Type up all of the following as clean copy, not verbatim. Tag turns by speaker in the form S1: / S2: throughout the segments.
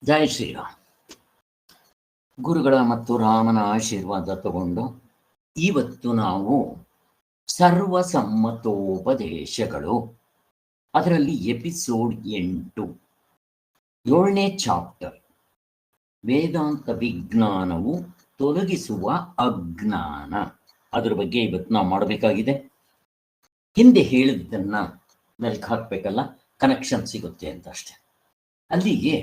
S1: ಜೈ ಶ್ರೀರಾಮ್. ಗುರುಗಳ ಮತ್ತು ರಾಮನ ಆಶೀರ್ವಾದ ತಗೊಂಡು ಇವತ್ತು ನಾವು ಸರ್ವಸಮ್ಮತೋಪದೇಶಗಳು ಅದರಲ್ಲಿ ಎಪಿಸೋಡ್ 8 7ನೇ ಚಾಪ್ಟರ್ ವೇದಾಂತ ವಿಜ್ಞಾನವು ತೊಲಗಿಸುವ ಅಜ್ಞಾನ, ಅದರ ಬಗ್ಗೆ ಇವತ್ತು ನಾವು ಮಾಡಬೇಕಾಗಿದೆ. ಹಿಂದೆ ಹೇಳಿದ್ದನ್ನ ಮೆಲ್ಕ್ ಹಾಕ್ಬೇಕಲ್ಲ, ಕನೆಕ್ಷನ್ ಸಿಗುತ್ತೆ ಅಂತ ಅಷ್ಟೆ. ಅಲ್ಲಿಗೆ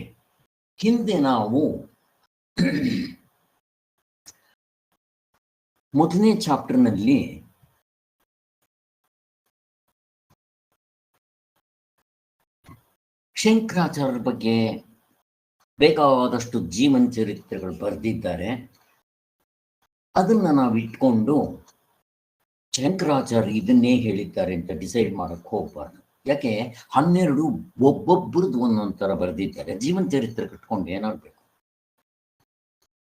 S1: ಹಿಂದೆ ನಾವು ಮೊದಲನೇ ಚಾಪ್ಟರ್ನಲ್ಲಿ ಶಂಕರಾಚಾರ್ಯರ ಬಗ್ಗೆ ಬೇಕಾದಷ್ಟು ಜೀವನ ಚರಿತ್ರೆಗಳು ಬರೆದಿದ್ದಾರೆ. ಅದನ್ನ ನಾವು ಇಟ್ಕೊಂಡು ಶಂಕರಾಚಾರ್ಯ ಇದನ್ನೇ ಹೇಳಿದ್ದಾರೆ ಅಂತ ಡಿಸೈಡ್ ಮಾಡಕ್ ಹೋಗ್ಬಾರ್ದು. ಯಾಕೆ 12 ಒಬ್ಬೊಬ್ಬರದ್ದು ಒಂದೊಂದು ಥರ ಬರೆದಿದ್ದಾರೆ. ಜೀವನ ಚರಿತ್ರೆ ಕಟ್ಕೊಂಡು ಏನಾಗಬೇಕು,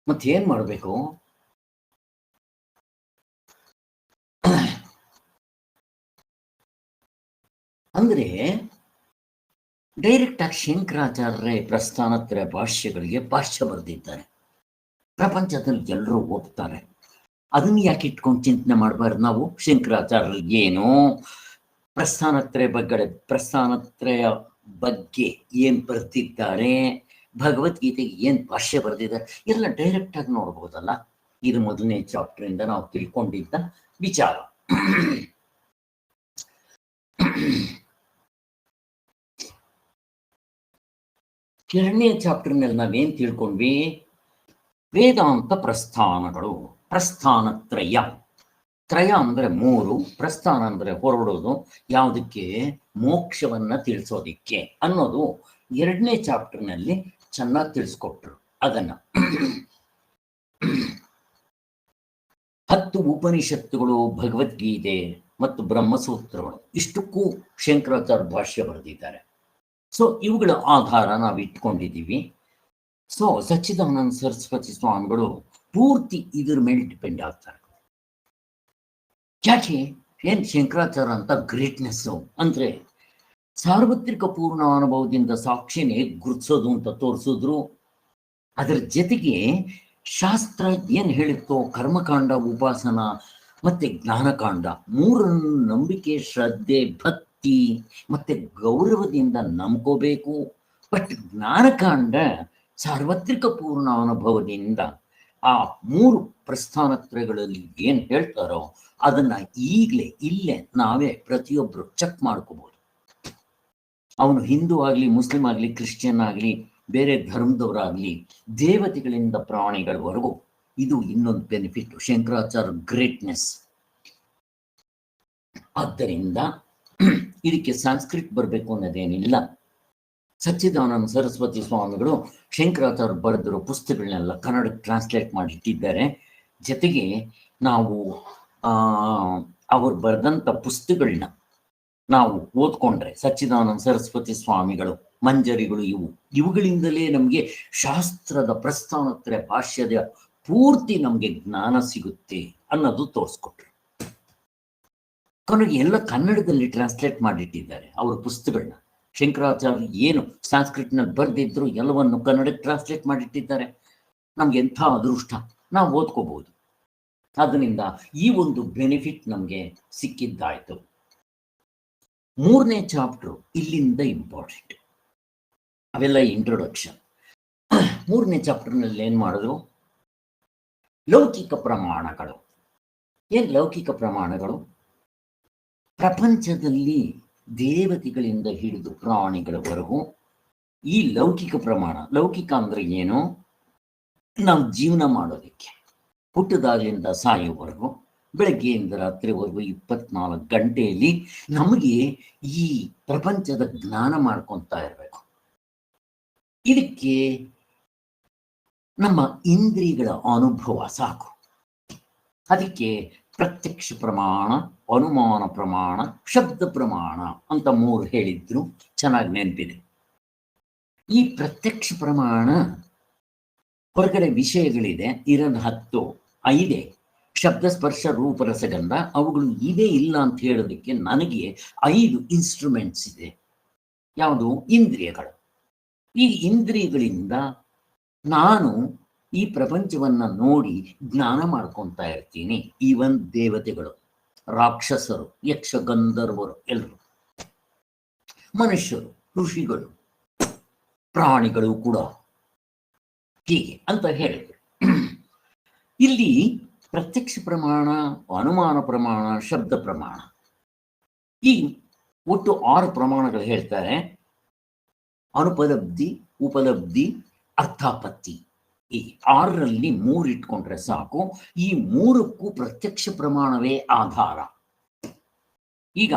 S1: ಮತ್ತೇನ್ ಮಾಡಬೇಕು? ಅಂದ್ರೆ ಡೈರೆಕ್ಟ್ ಆಗಿ ಶಂಕರಾಚಾರ್ಯ ಪ್ರಸ್ಥಾನತ್ರಯ ಭಾಷ್ಯಗಳಿಗೆ ಭಾಷ್ಯ ಬರೆದಿದ್ದಾರೆ. ಪ್ರಪಂಚದಲ್ಲಿ ಎಲ್ಲರೂ ಓದ್ತಾರೆ. ಅದನ್ನ ಯಾಕೆ ಇಟ್ಕೊಂಡು ಚಿಂತನೆ ಮಾಡಬಾರ್ದು ನಾವು? ಶಂಕರಾಚಾರ್ಯ ಏನು ಪ್ರಸ್ಥಾನತ್ರಯ ಬಗ್ಗೆ ಏನ್ ಬರ್ತಿದ್ದಾರೆ, ಭಗವದ್ಗೀತೆಗೆ ಏನ್ ಭಾಷ್ಯ ಬರೆದಿದ್ದಾರೆ, ಎಲ್ಲ ಡೈರೆಕ್ಟ್ ಆಗಿ ನೋಡ್ಬೋದಲ್ಲ. ಇದು ಮೊದಲನೇ ಚಾಪ್ಟರ್ ಇಂದ ನಾವು ತಿಳ್ಕೊಂಡಿದ್ದ ವಿಚಾರ. ಎರಡನೇ ಚಾಪ್ಟರ್ನಲ್ಲಿ ನಾವೇನ್ ತಿಳ್ಕೊಂಡ್ವಿ? ವೇದಾಂತ ಪ್ರಸ್ಥಾನಗಳು, ಪ್ರಸ್ಥಾನತ್ರಯ. ತ್ರಯ ಅಂದ್ರೆ 3, ಪ್ರಸ್ಥಾನ ಅಂದ್ರೆ ಹೊರಡೋದು, ಯಾವುದಕ್ಕೆ? ಮೋಕ್ಷವನ್ನ ತಿಳಿಸೋದಿಕ್ಕೆ ಅನ್ನೋದು 2ನೇ ಚಾಪ್ಟರ್ನಲ್ಲಿ ಚೆನ್ನಾಗಿ ತಿಳಿಸ್ಕೊಟ್ರು. ಅದನ್ನ 10 ಉಪನಿಷತ್ತುಗಳು, ಭಗವದ್ಗೀತೆ ಮತ್ತು ಬ್ರಹ್ಮಸೂತ್ರಗಳು, ಇಷ್ಟಕ್ಕೂ ಶಂಕರಾಚಾರ್ಯ ಭಾಷ್ಯ ಬರೆದಿದ್ದಾರೆ. ಸೊ ಇವುಗಳ ಆಧಾರ ನಾವು ಇಟ್ಕೊಂಡಿದ್ದೀವಿ. ಸೊ ಸಚ್ಚಿದಾನಂದ ಸರಸ್ವತಿ ಸ್ವಾಮಿಗಳು ಪೂರ್ತಿ ಇದ್ರ ಮೇಲೆ ಡಿಪೆಂಡ್ ಆಗ್ತಾರೆ. ಯಾಕೆ? ಏನ್ ಶಂಕರಾಚಾರ್ಯ ಅಂತ ಗ್ರೇಟ್ನೆಸ್ ಅಂದ್ರೆ ಸಾರ್ವತ್ರಿಕ ಪೂರ್ಣ ಅನುಭವದಿಂದ ಸಾಕ್ಷಿನೇ ಗುರುತಿಸೋದು ಅಂತ ತೋರಿಸಿದ್ರು. ಅದರ ಜೊತೆಗೆ ಶಾಸ್ತ್ರ ಏನ್ ಹೇಳಿತ್ತೋ, ಕರ್ಮಕಾಂಡ, ಉಪಾಸನ ಮತ್ತೆ ಜ್ಞಾನಕಾಂಡ, 3 ನಂಬಿಕೆ, ಶ್ರದ್ಧೆ, ಭಕ್ತಿ ಮತ್ತೆ ಗೌರವದಿಂದ ನಂಬ್ಕೋಬೇಕು. ಬಟ್ ಜ್ಞಾನಕಾಂಡ ಸಾರ್ವತ್ರಿಕ ಪೂರ್ಣ ಅನುಭವದಿಂದ ಆ 3 ಪ್ರಸ್ಥಾನತ್ರಯಗಳಲ್ಲಿ ಏನ್ ಹೇಳ್ತಾರೋ ಅದನ್ನ ಈಗಲೇ ಇಲ್ಲೇ ನಾವೇ ಪ್ರತಿಯೊಬ್ರು ಚೆಕ್ ಮಾಡ್ಕೋಬಹುದು. ಅವನು ಹಿಂದೂ ಆಗ್ಲಿ, ಮುಸ್ಲಿಂ ಆಗ್ಲಿ, ಕ್ರಿಶ್ಚಿಯನ್ ಆಗ್ಲಿ, ಬೇರೆ ಧರ್ಮದವರಾಗ್ಲಿ, ದೇವತೆಗಳಿಂದ ಪ್ರಾಣಿಗಳವರೆಗೂ. ಇದು ಇನ್ನೊಂದು ಬೆನಿಫಿಟ್ ಶಂಕರಾಚಾರ್ಯ ಗ್ರೇಟ್ನೆಸ್. ಆದ್ದರಿಂದ ಇದಕ್ಕೆ ಸಂಸ್ಕೃತ್ ಬರಬೇಕು ಅನ್ನೋದೇನಿಲ್ಲ. ಸಚ್ಚಿದಾನಂದ ಸರಸ್ವತಿ ಸ್ವಾಮಿಗಳು ಶಂಕರಾಚಾರ್ಯ ಬರೆದಿರೋ ಪುಸ್ತಕಗಳನ್ನೆಲ್ಲ ಕನ್ನಡಕ್ಕೆ ಟ್ರಾನ್ಸ್ಲೇಟ್ ಮಾಡಿ ಇಟ್ಟಿದ್ದಾರೆ. ಜೊತೆಗೆ ನಾವು ಅವ್ರು ಬರೆದಂಥ ಪುಸ್ತಕಗಳನ್ನ ನಾವು ಓದ್ಕೊಂಡ್ರೆ, ಸಚ್ಚಿದಾನಂದ ಸರಸ್ವತಿ ಸ್ವಾಮಿಗಳು ಮಂಜರಿಗಳು, ಇವುಗಳಿಂದಲೇ ನಮಗೆ ಶಾಸ್ತ್ರದ ಪ್ರಸ್ಥಾನತ್ರಯ ಭಾಷ್ಯದ ಪೂರ್ತಿ ನಮಗೆ ಜ್ಞಾನ ಸಿಗುತ್ತೆ ಅನ್ನೋದು ತೋರಿಸ್ಕೊಟ್ರು. ಕೊನೆಗೆ ಎಲ್ಲ ಕನ್ನಡದಲ್ಲಿ ಟ್ರಾನ್ಸ್ಲೇಟ್ ಮಾಡಿಟ್ಟಿದ್ದಾರೆ ಅವ್ರ ಪುಸ್ತಕಗಳನ್ನ. ಶಂಕರಾಚಾರ್ಯ ಏನು ಸಂಸ್ಕೃತ್ನಲ್ಲಿ ಬರೆದಿದ್ರು ಎಲ್ಲವನ್ನು ಕನ್ನಡಕ್ಕೆ ಟ್ರಾನ್ಸ್ಲೇಟ್ ಮಾಡಿಟ್ಟಿದ್ದಾರೆ. ನಮ್ಗೆ ಎಂಥ ಅದೃಷ್ಟ, ನಾವು ಓದ್ಕೋಬಹುದು. ಅದರಿಂದ ಈ ಒಂದು ಬೆನಿಫಿಟ್ ನಮಗೆ ಸಿಕ್ಕಿದ್ದಾಯ್ತು. 3ನೇ ಚಾಪ್ಟರ್ ಇಲ್ಲಿಂದ ಇಂಪಾರ್ಟೆಂಟ್. ಅವೆಲ್ಲ ಇಂಟ್ರೊಡಕ್ಷನ್. 3ನೇ ಚಾಪ್ಟರ್ನಲ್ಲಿ ಏನ್ ಮಾಡಿದ್ರು? ಲೌಕಿಕ ಪ್ರಮಾಣಗಳು. ಏನ್ ಲೌಕಿಕ ಪ್ರಮಾಣಗಳು? ಪ್ರಪಂಚದಲ್ಲಿ ದೇವತೆಗಳಿಂದ ಹಿಡಿದು ಪ್ರಾಣಿಗಳವರೆಗೂ ಈ ಲೌಕಿಕ ಪ್ರಮಾಣ. ಲೌಕಿಕ ಅಂದ್ರೆ ಏನು? ನಾವು ಜೀವನ ಮಾಡೋದಕ್ಕೆ ಹುಟ್ಟದಾಗಲಿಂದ ಸಾಯೋವರೆಗೂ, ಬೆಳಗ್ಗೆಯಿಂದ ರಾತ್ರಿವರೆಗೂ 24 ಗಂಟೆಯಲ್ಲಿ ನಮಗೆ ಈ ಪ್ರಪಂಚದ ಜ್ಞಾನ ಮಾಡ್ಕೊತಾ ಇರಬೇಕು. ಇದಕ್ಕೆ ನಮ್ಮ ಇಂದ್ರಿಯಗಳ ಅನುಭವ ಸಾಕು. ಅದಕ್ಕೆ ಪ್ರತ್ಯಕ್ಷ ಪ್ರಮಾಣ, ಅನುಮಾನ ಪ್ರಮಾಣ, ಶಬ್ದ ಪ್ರಮಾಣ ಅಂತ 3 ಹೇಳಿದ್ರು. ಚೆನ್ನಾಗಿ ನೆನಪಿದೆ. ಈ ಪ್ರತ್ಯಕ್ಷ ಪ್ರಮಾಣ ಹೊರಗಡೆ ವಿಷಯಗಳಿದೆ, ಇರೋದು 10, 5 ಶಬ್ದ, ಸ್ಪರ್ಶ, ರೂಪ, ರಸಗಂಧ. ಅವುಗಳು ಇದೇ ಇಲ್ಲ ಅಂತ ಹೇಳೋದಕ್ಕೆ ನನಗೆ 5 ಇನ್ಸ್ಟ್ರೂಮೆಂಟ್ಸ್ ಇದೆ. ಯಾವುದು? ಇಂದ್ರಿಯಗಳು. ಈ ಇಂದ್ರಿಯಗಳಿಂದ ನಾನು ಈ ಪ್ರಪಂಚವನ್ನ ನೋಡಿ ಜ್ಞಾನ ಮಾಡ್ಕೊತಾ ಇರ್ತೀನಿ. ಈವನ್ ದೇವತೆಗಳು, ರಾಕ್ಷಸರು, ಯಕ್ಷ ಗಂಧರ್ವರು, ಎಲ್ಲರೂ, ಮನುಷ್ಯರು, ಋಷಿಗಳು, ಪ್ರಾಣಿಗಳು ಕೂಡ ಹೀಗೆ ಅಂತ ಹೇಳಿದ್ರು. ಇಲ್ಲಿ ಪ್ರತ್ಯಕ್ಷ ಪ್ರಮಾಣ, ಅನುಮಾನ ಪ್ರಮಾಣ, ಶಬ್ದ ಪ್ರಮಾಣ, ಈ ಒಟ್ಟು 6 ಪ್ರಮಾಣಗಳು ಹೇಳ್ತಾರೆ. ಅನುಪಲಬ್ಧಿ, ಉಪಲಬ್ಧಿ, ಅರ್ಥಾಪತ್ತಿ, ಈ 6ರಲ್ಲಿ 3 ಇಟ್ಕೊಂಡ್ರೆ ಸಾಕು. ಈ 3ಕ್ಕೂ ಪ್ರತ್ಯಕ್ಷ ಪ್ರಮಾಣವೇ ಆಧಾರ. ಈಗ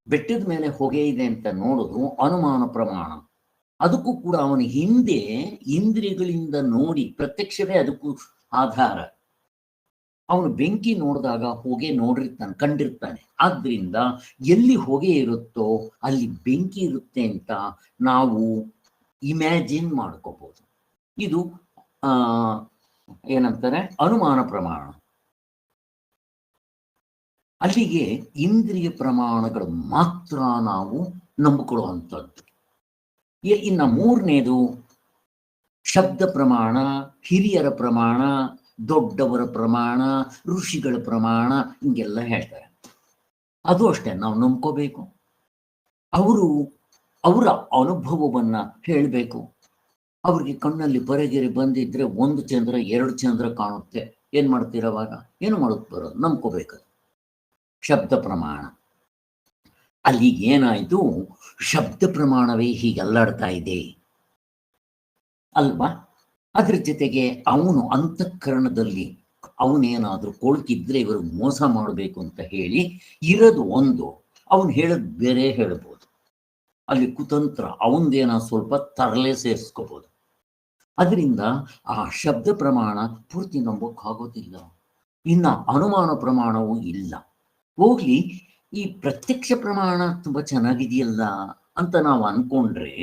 S1: ಬೆಟ್ಟದ ಮೇಲೆ ಹೊಗೆ ಇದೆ ಅಂತ ನೋಡೋದು ಅನುಮಾನ ಪ್ರಮಾಣ. ಅದಕ್ಕೂ ಕೂಡ ಅವನ ಹಿಂದೆ ಇಂದ್ರಿಯಗಳಿಂದ ನೋಡಿ, ಪ್ರತ್ಯಕ್ಷವೇ ಅದಕ್ಕೂ ಆಧಾರ. ಅವನು ಬೆಂಕಿ ನೋಡಿದಾಗ ಹೊಗೆ ನೋಡಿರ್ತಾನೆ, ಕಂಡಿರ್ತಾನೆ. ಆದ್ರಿಂದ ಎಲ್ಲಿ ಹೊಗೆ ಇರುತ್ತೋ ಅಲ್ಲಿ ಬೆಂಕಿ ಇರುತ್ತೆ ಅಂತ ನಾವು ಇಮ್ಯಾಜಿನ್ ಮಾಡ್ಕೋಬಹುದು. ಇದು ಏನಂತಾರೆ, ಅನುಮಾನ ಪ್ರಮಾಣ. ಅಲ್ಲಿಗೆ ಇಂದ್ರಿಯ ಪ್ರಮಾಣಗಳು ಮಾತ್ರ ನಾವು ನಂಬಿಕೊಳ್ಳುವಂಥದ್ದು. ಇನ್ನು 3ನೇದು ಶಬ್ದ ಪ್ರಮಾಣ, ಹಿರಿಯರ ಪ್ರಮಾಣ, ದೊಡ್ಡವರ ಪ್ರಮಾಣ, ಋಷಿಗಳ ಪ್ರಮಾಣ, ಹಿಂಗೆಲ್ಲ ಹೇಳ್ತಾರೆ. ಅದು ಅಷ್ಟೇ, ನಾವು ನಂಬ್ಕೋಬೇಕು. ಅವರ ಅನುಭವವನ್ನ ಹೇಳಬೇಕು. ಅವ್ರಿಗೆ ಕಣ್ಣಲ್ಲಿ ಬರೆಗೆರೆ ಬಂದಿದ್ರೆ 1 ಚಂದ್ರ 2 ಚಂದ್ರ ಕಾಣುತ್ತೆ. ಏನ್ ಮಾಡ್ತೀರವಾಗ? ಏನು ಮಾಡೋದು ಬರೋದು, ನಂಬ್ಕೋಬೇಕು. ಶಬ್ದ ಪ್ರಮಾಣ. ಅಲ್ಲಿ ಏನಾಯ್ತು, ಶಬ್ದ ಪ್ರಮಾಣವೇ ಹೀಗೆಲ್ಲಾಡ್ತಾ ಇದೆ ಅಲ್ವಾ? ಅದ್ರ ಜೊತೆಗೆ ಅವನು ಅಂತಃಕರಣದಲ್ಲಿ ಅವನೇನಾದ್ರೂ ಕೊಳ್ಕಿದ್ರೆ ಇವರು ಮೋಸ ಮಾಡಬೇಕು ಅಂತ ಹೇಳಿ ಇರೋದು ಒಂದು, ಅವನು ಹೇಳೋದು ಬೇರೆ ಹೇಳ್ಬೋದು. ಅಲ್ಲಿ ಕುತಂತ್ರ, ಅವನದೇನ ಸ್ವಲ್ಪ ತರಲೆ ಸೇರಿಸ್ಕೋಬಹುದು. ಅದರಿಂದ ಆ ಶಬ್ದ ಪ್ರಮಾಣ ಪೂರ್ತಿ ನಂಬೋಕ್ಕಾಗೋದಿಲ್ಲ. ಇನ್ನ ಅನುಮಾನ ಪ್ರಮಾಣವೂ ಇಲ್ಲ. ಹೋಗ್ಲಿ, ಈ ಪ್ರತ್ಯಕ್ಷ ಪ್ರಮಾಣ ತುಂಬಾ ಚೆನ್ನಾಗಿದೆಯಲ್ಲ ಅಂತ ನಾವು ಅನ್ಕೊಂಡ್ರೆ,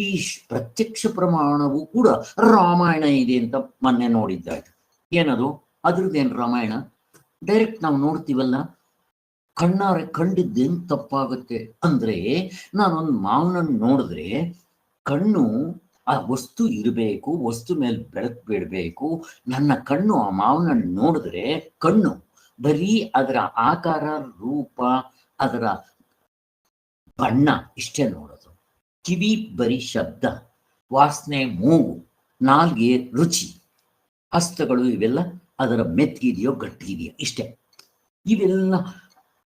S1: ಈ ಪ್ರತ್ಯಕ್ಷ ಪ್ರಮಾಣವು ಕೂಡ ರಾಮಾಯಣ ಇದೆ ಅಂತ ಮೊನ್ನೆ ನೋಡಿದ್ದಾಯ್ತು. ಏನದು? ಅದ್ರದ್ದೇನು ರಾಮಾಯಣ? ಡೈರೆಕ್ಟ್ ನಾವು ನೋಡ್ತೀವಲ್ಲ, ಕಣ್ಣಾರೆ ಕಂಡಿದ್ದೇನು ತಪ್ಪಾಗುತ್ತೆ ಅಂದ್ರೆ, ನಾನೊಂದು ಮಾವನನ್ನು ನೋಡಿದ್ರೆ ಕಣ್ಣು ಆ ವಸ್ತು ಇರಬೇಕು, ವಸ್ತು ಮೇಲೆ ಬೆಳಕು ಬಿಡಬೇಕು. ನನ್ನ ಕಣ್ಣು ಆ ಮಾವನನ್ನು ನೋಡಿದ್ರೆ ಕಣ್ಣು ಬರೀ ಅದರ ಆಕಾರ, ರೂಪ, ಅದರ ಬಣ್ಣ ಇಷ್ಟೇ ನೋಡೋದು. ಕಿವಿ ಬರೀ ಶಬ್ದ, ವಾಸನೆ, ಮೂಗು, ನಾಲ್ಗೆ ರುಚಿ, ಹಸ್ತಗಳು ಇವೆಲ್ಲ ಅದರ ಮೆತ್ತಿಗಿದೆಯೋ ಗಟ್ಟಿಗಿದೆಯೋ ಇಷ್ಟೇ. ಇವೆಲ್ಲ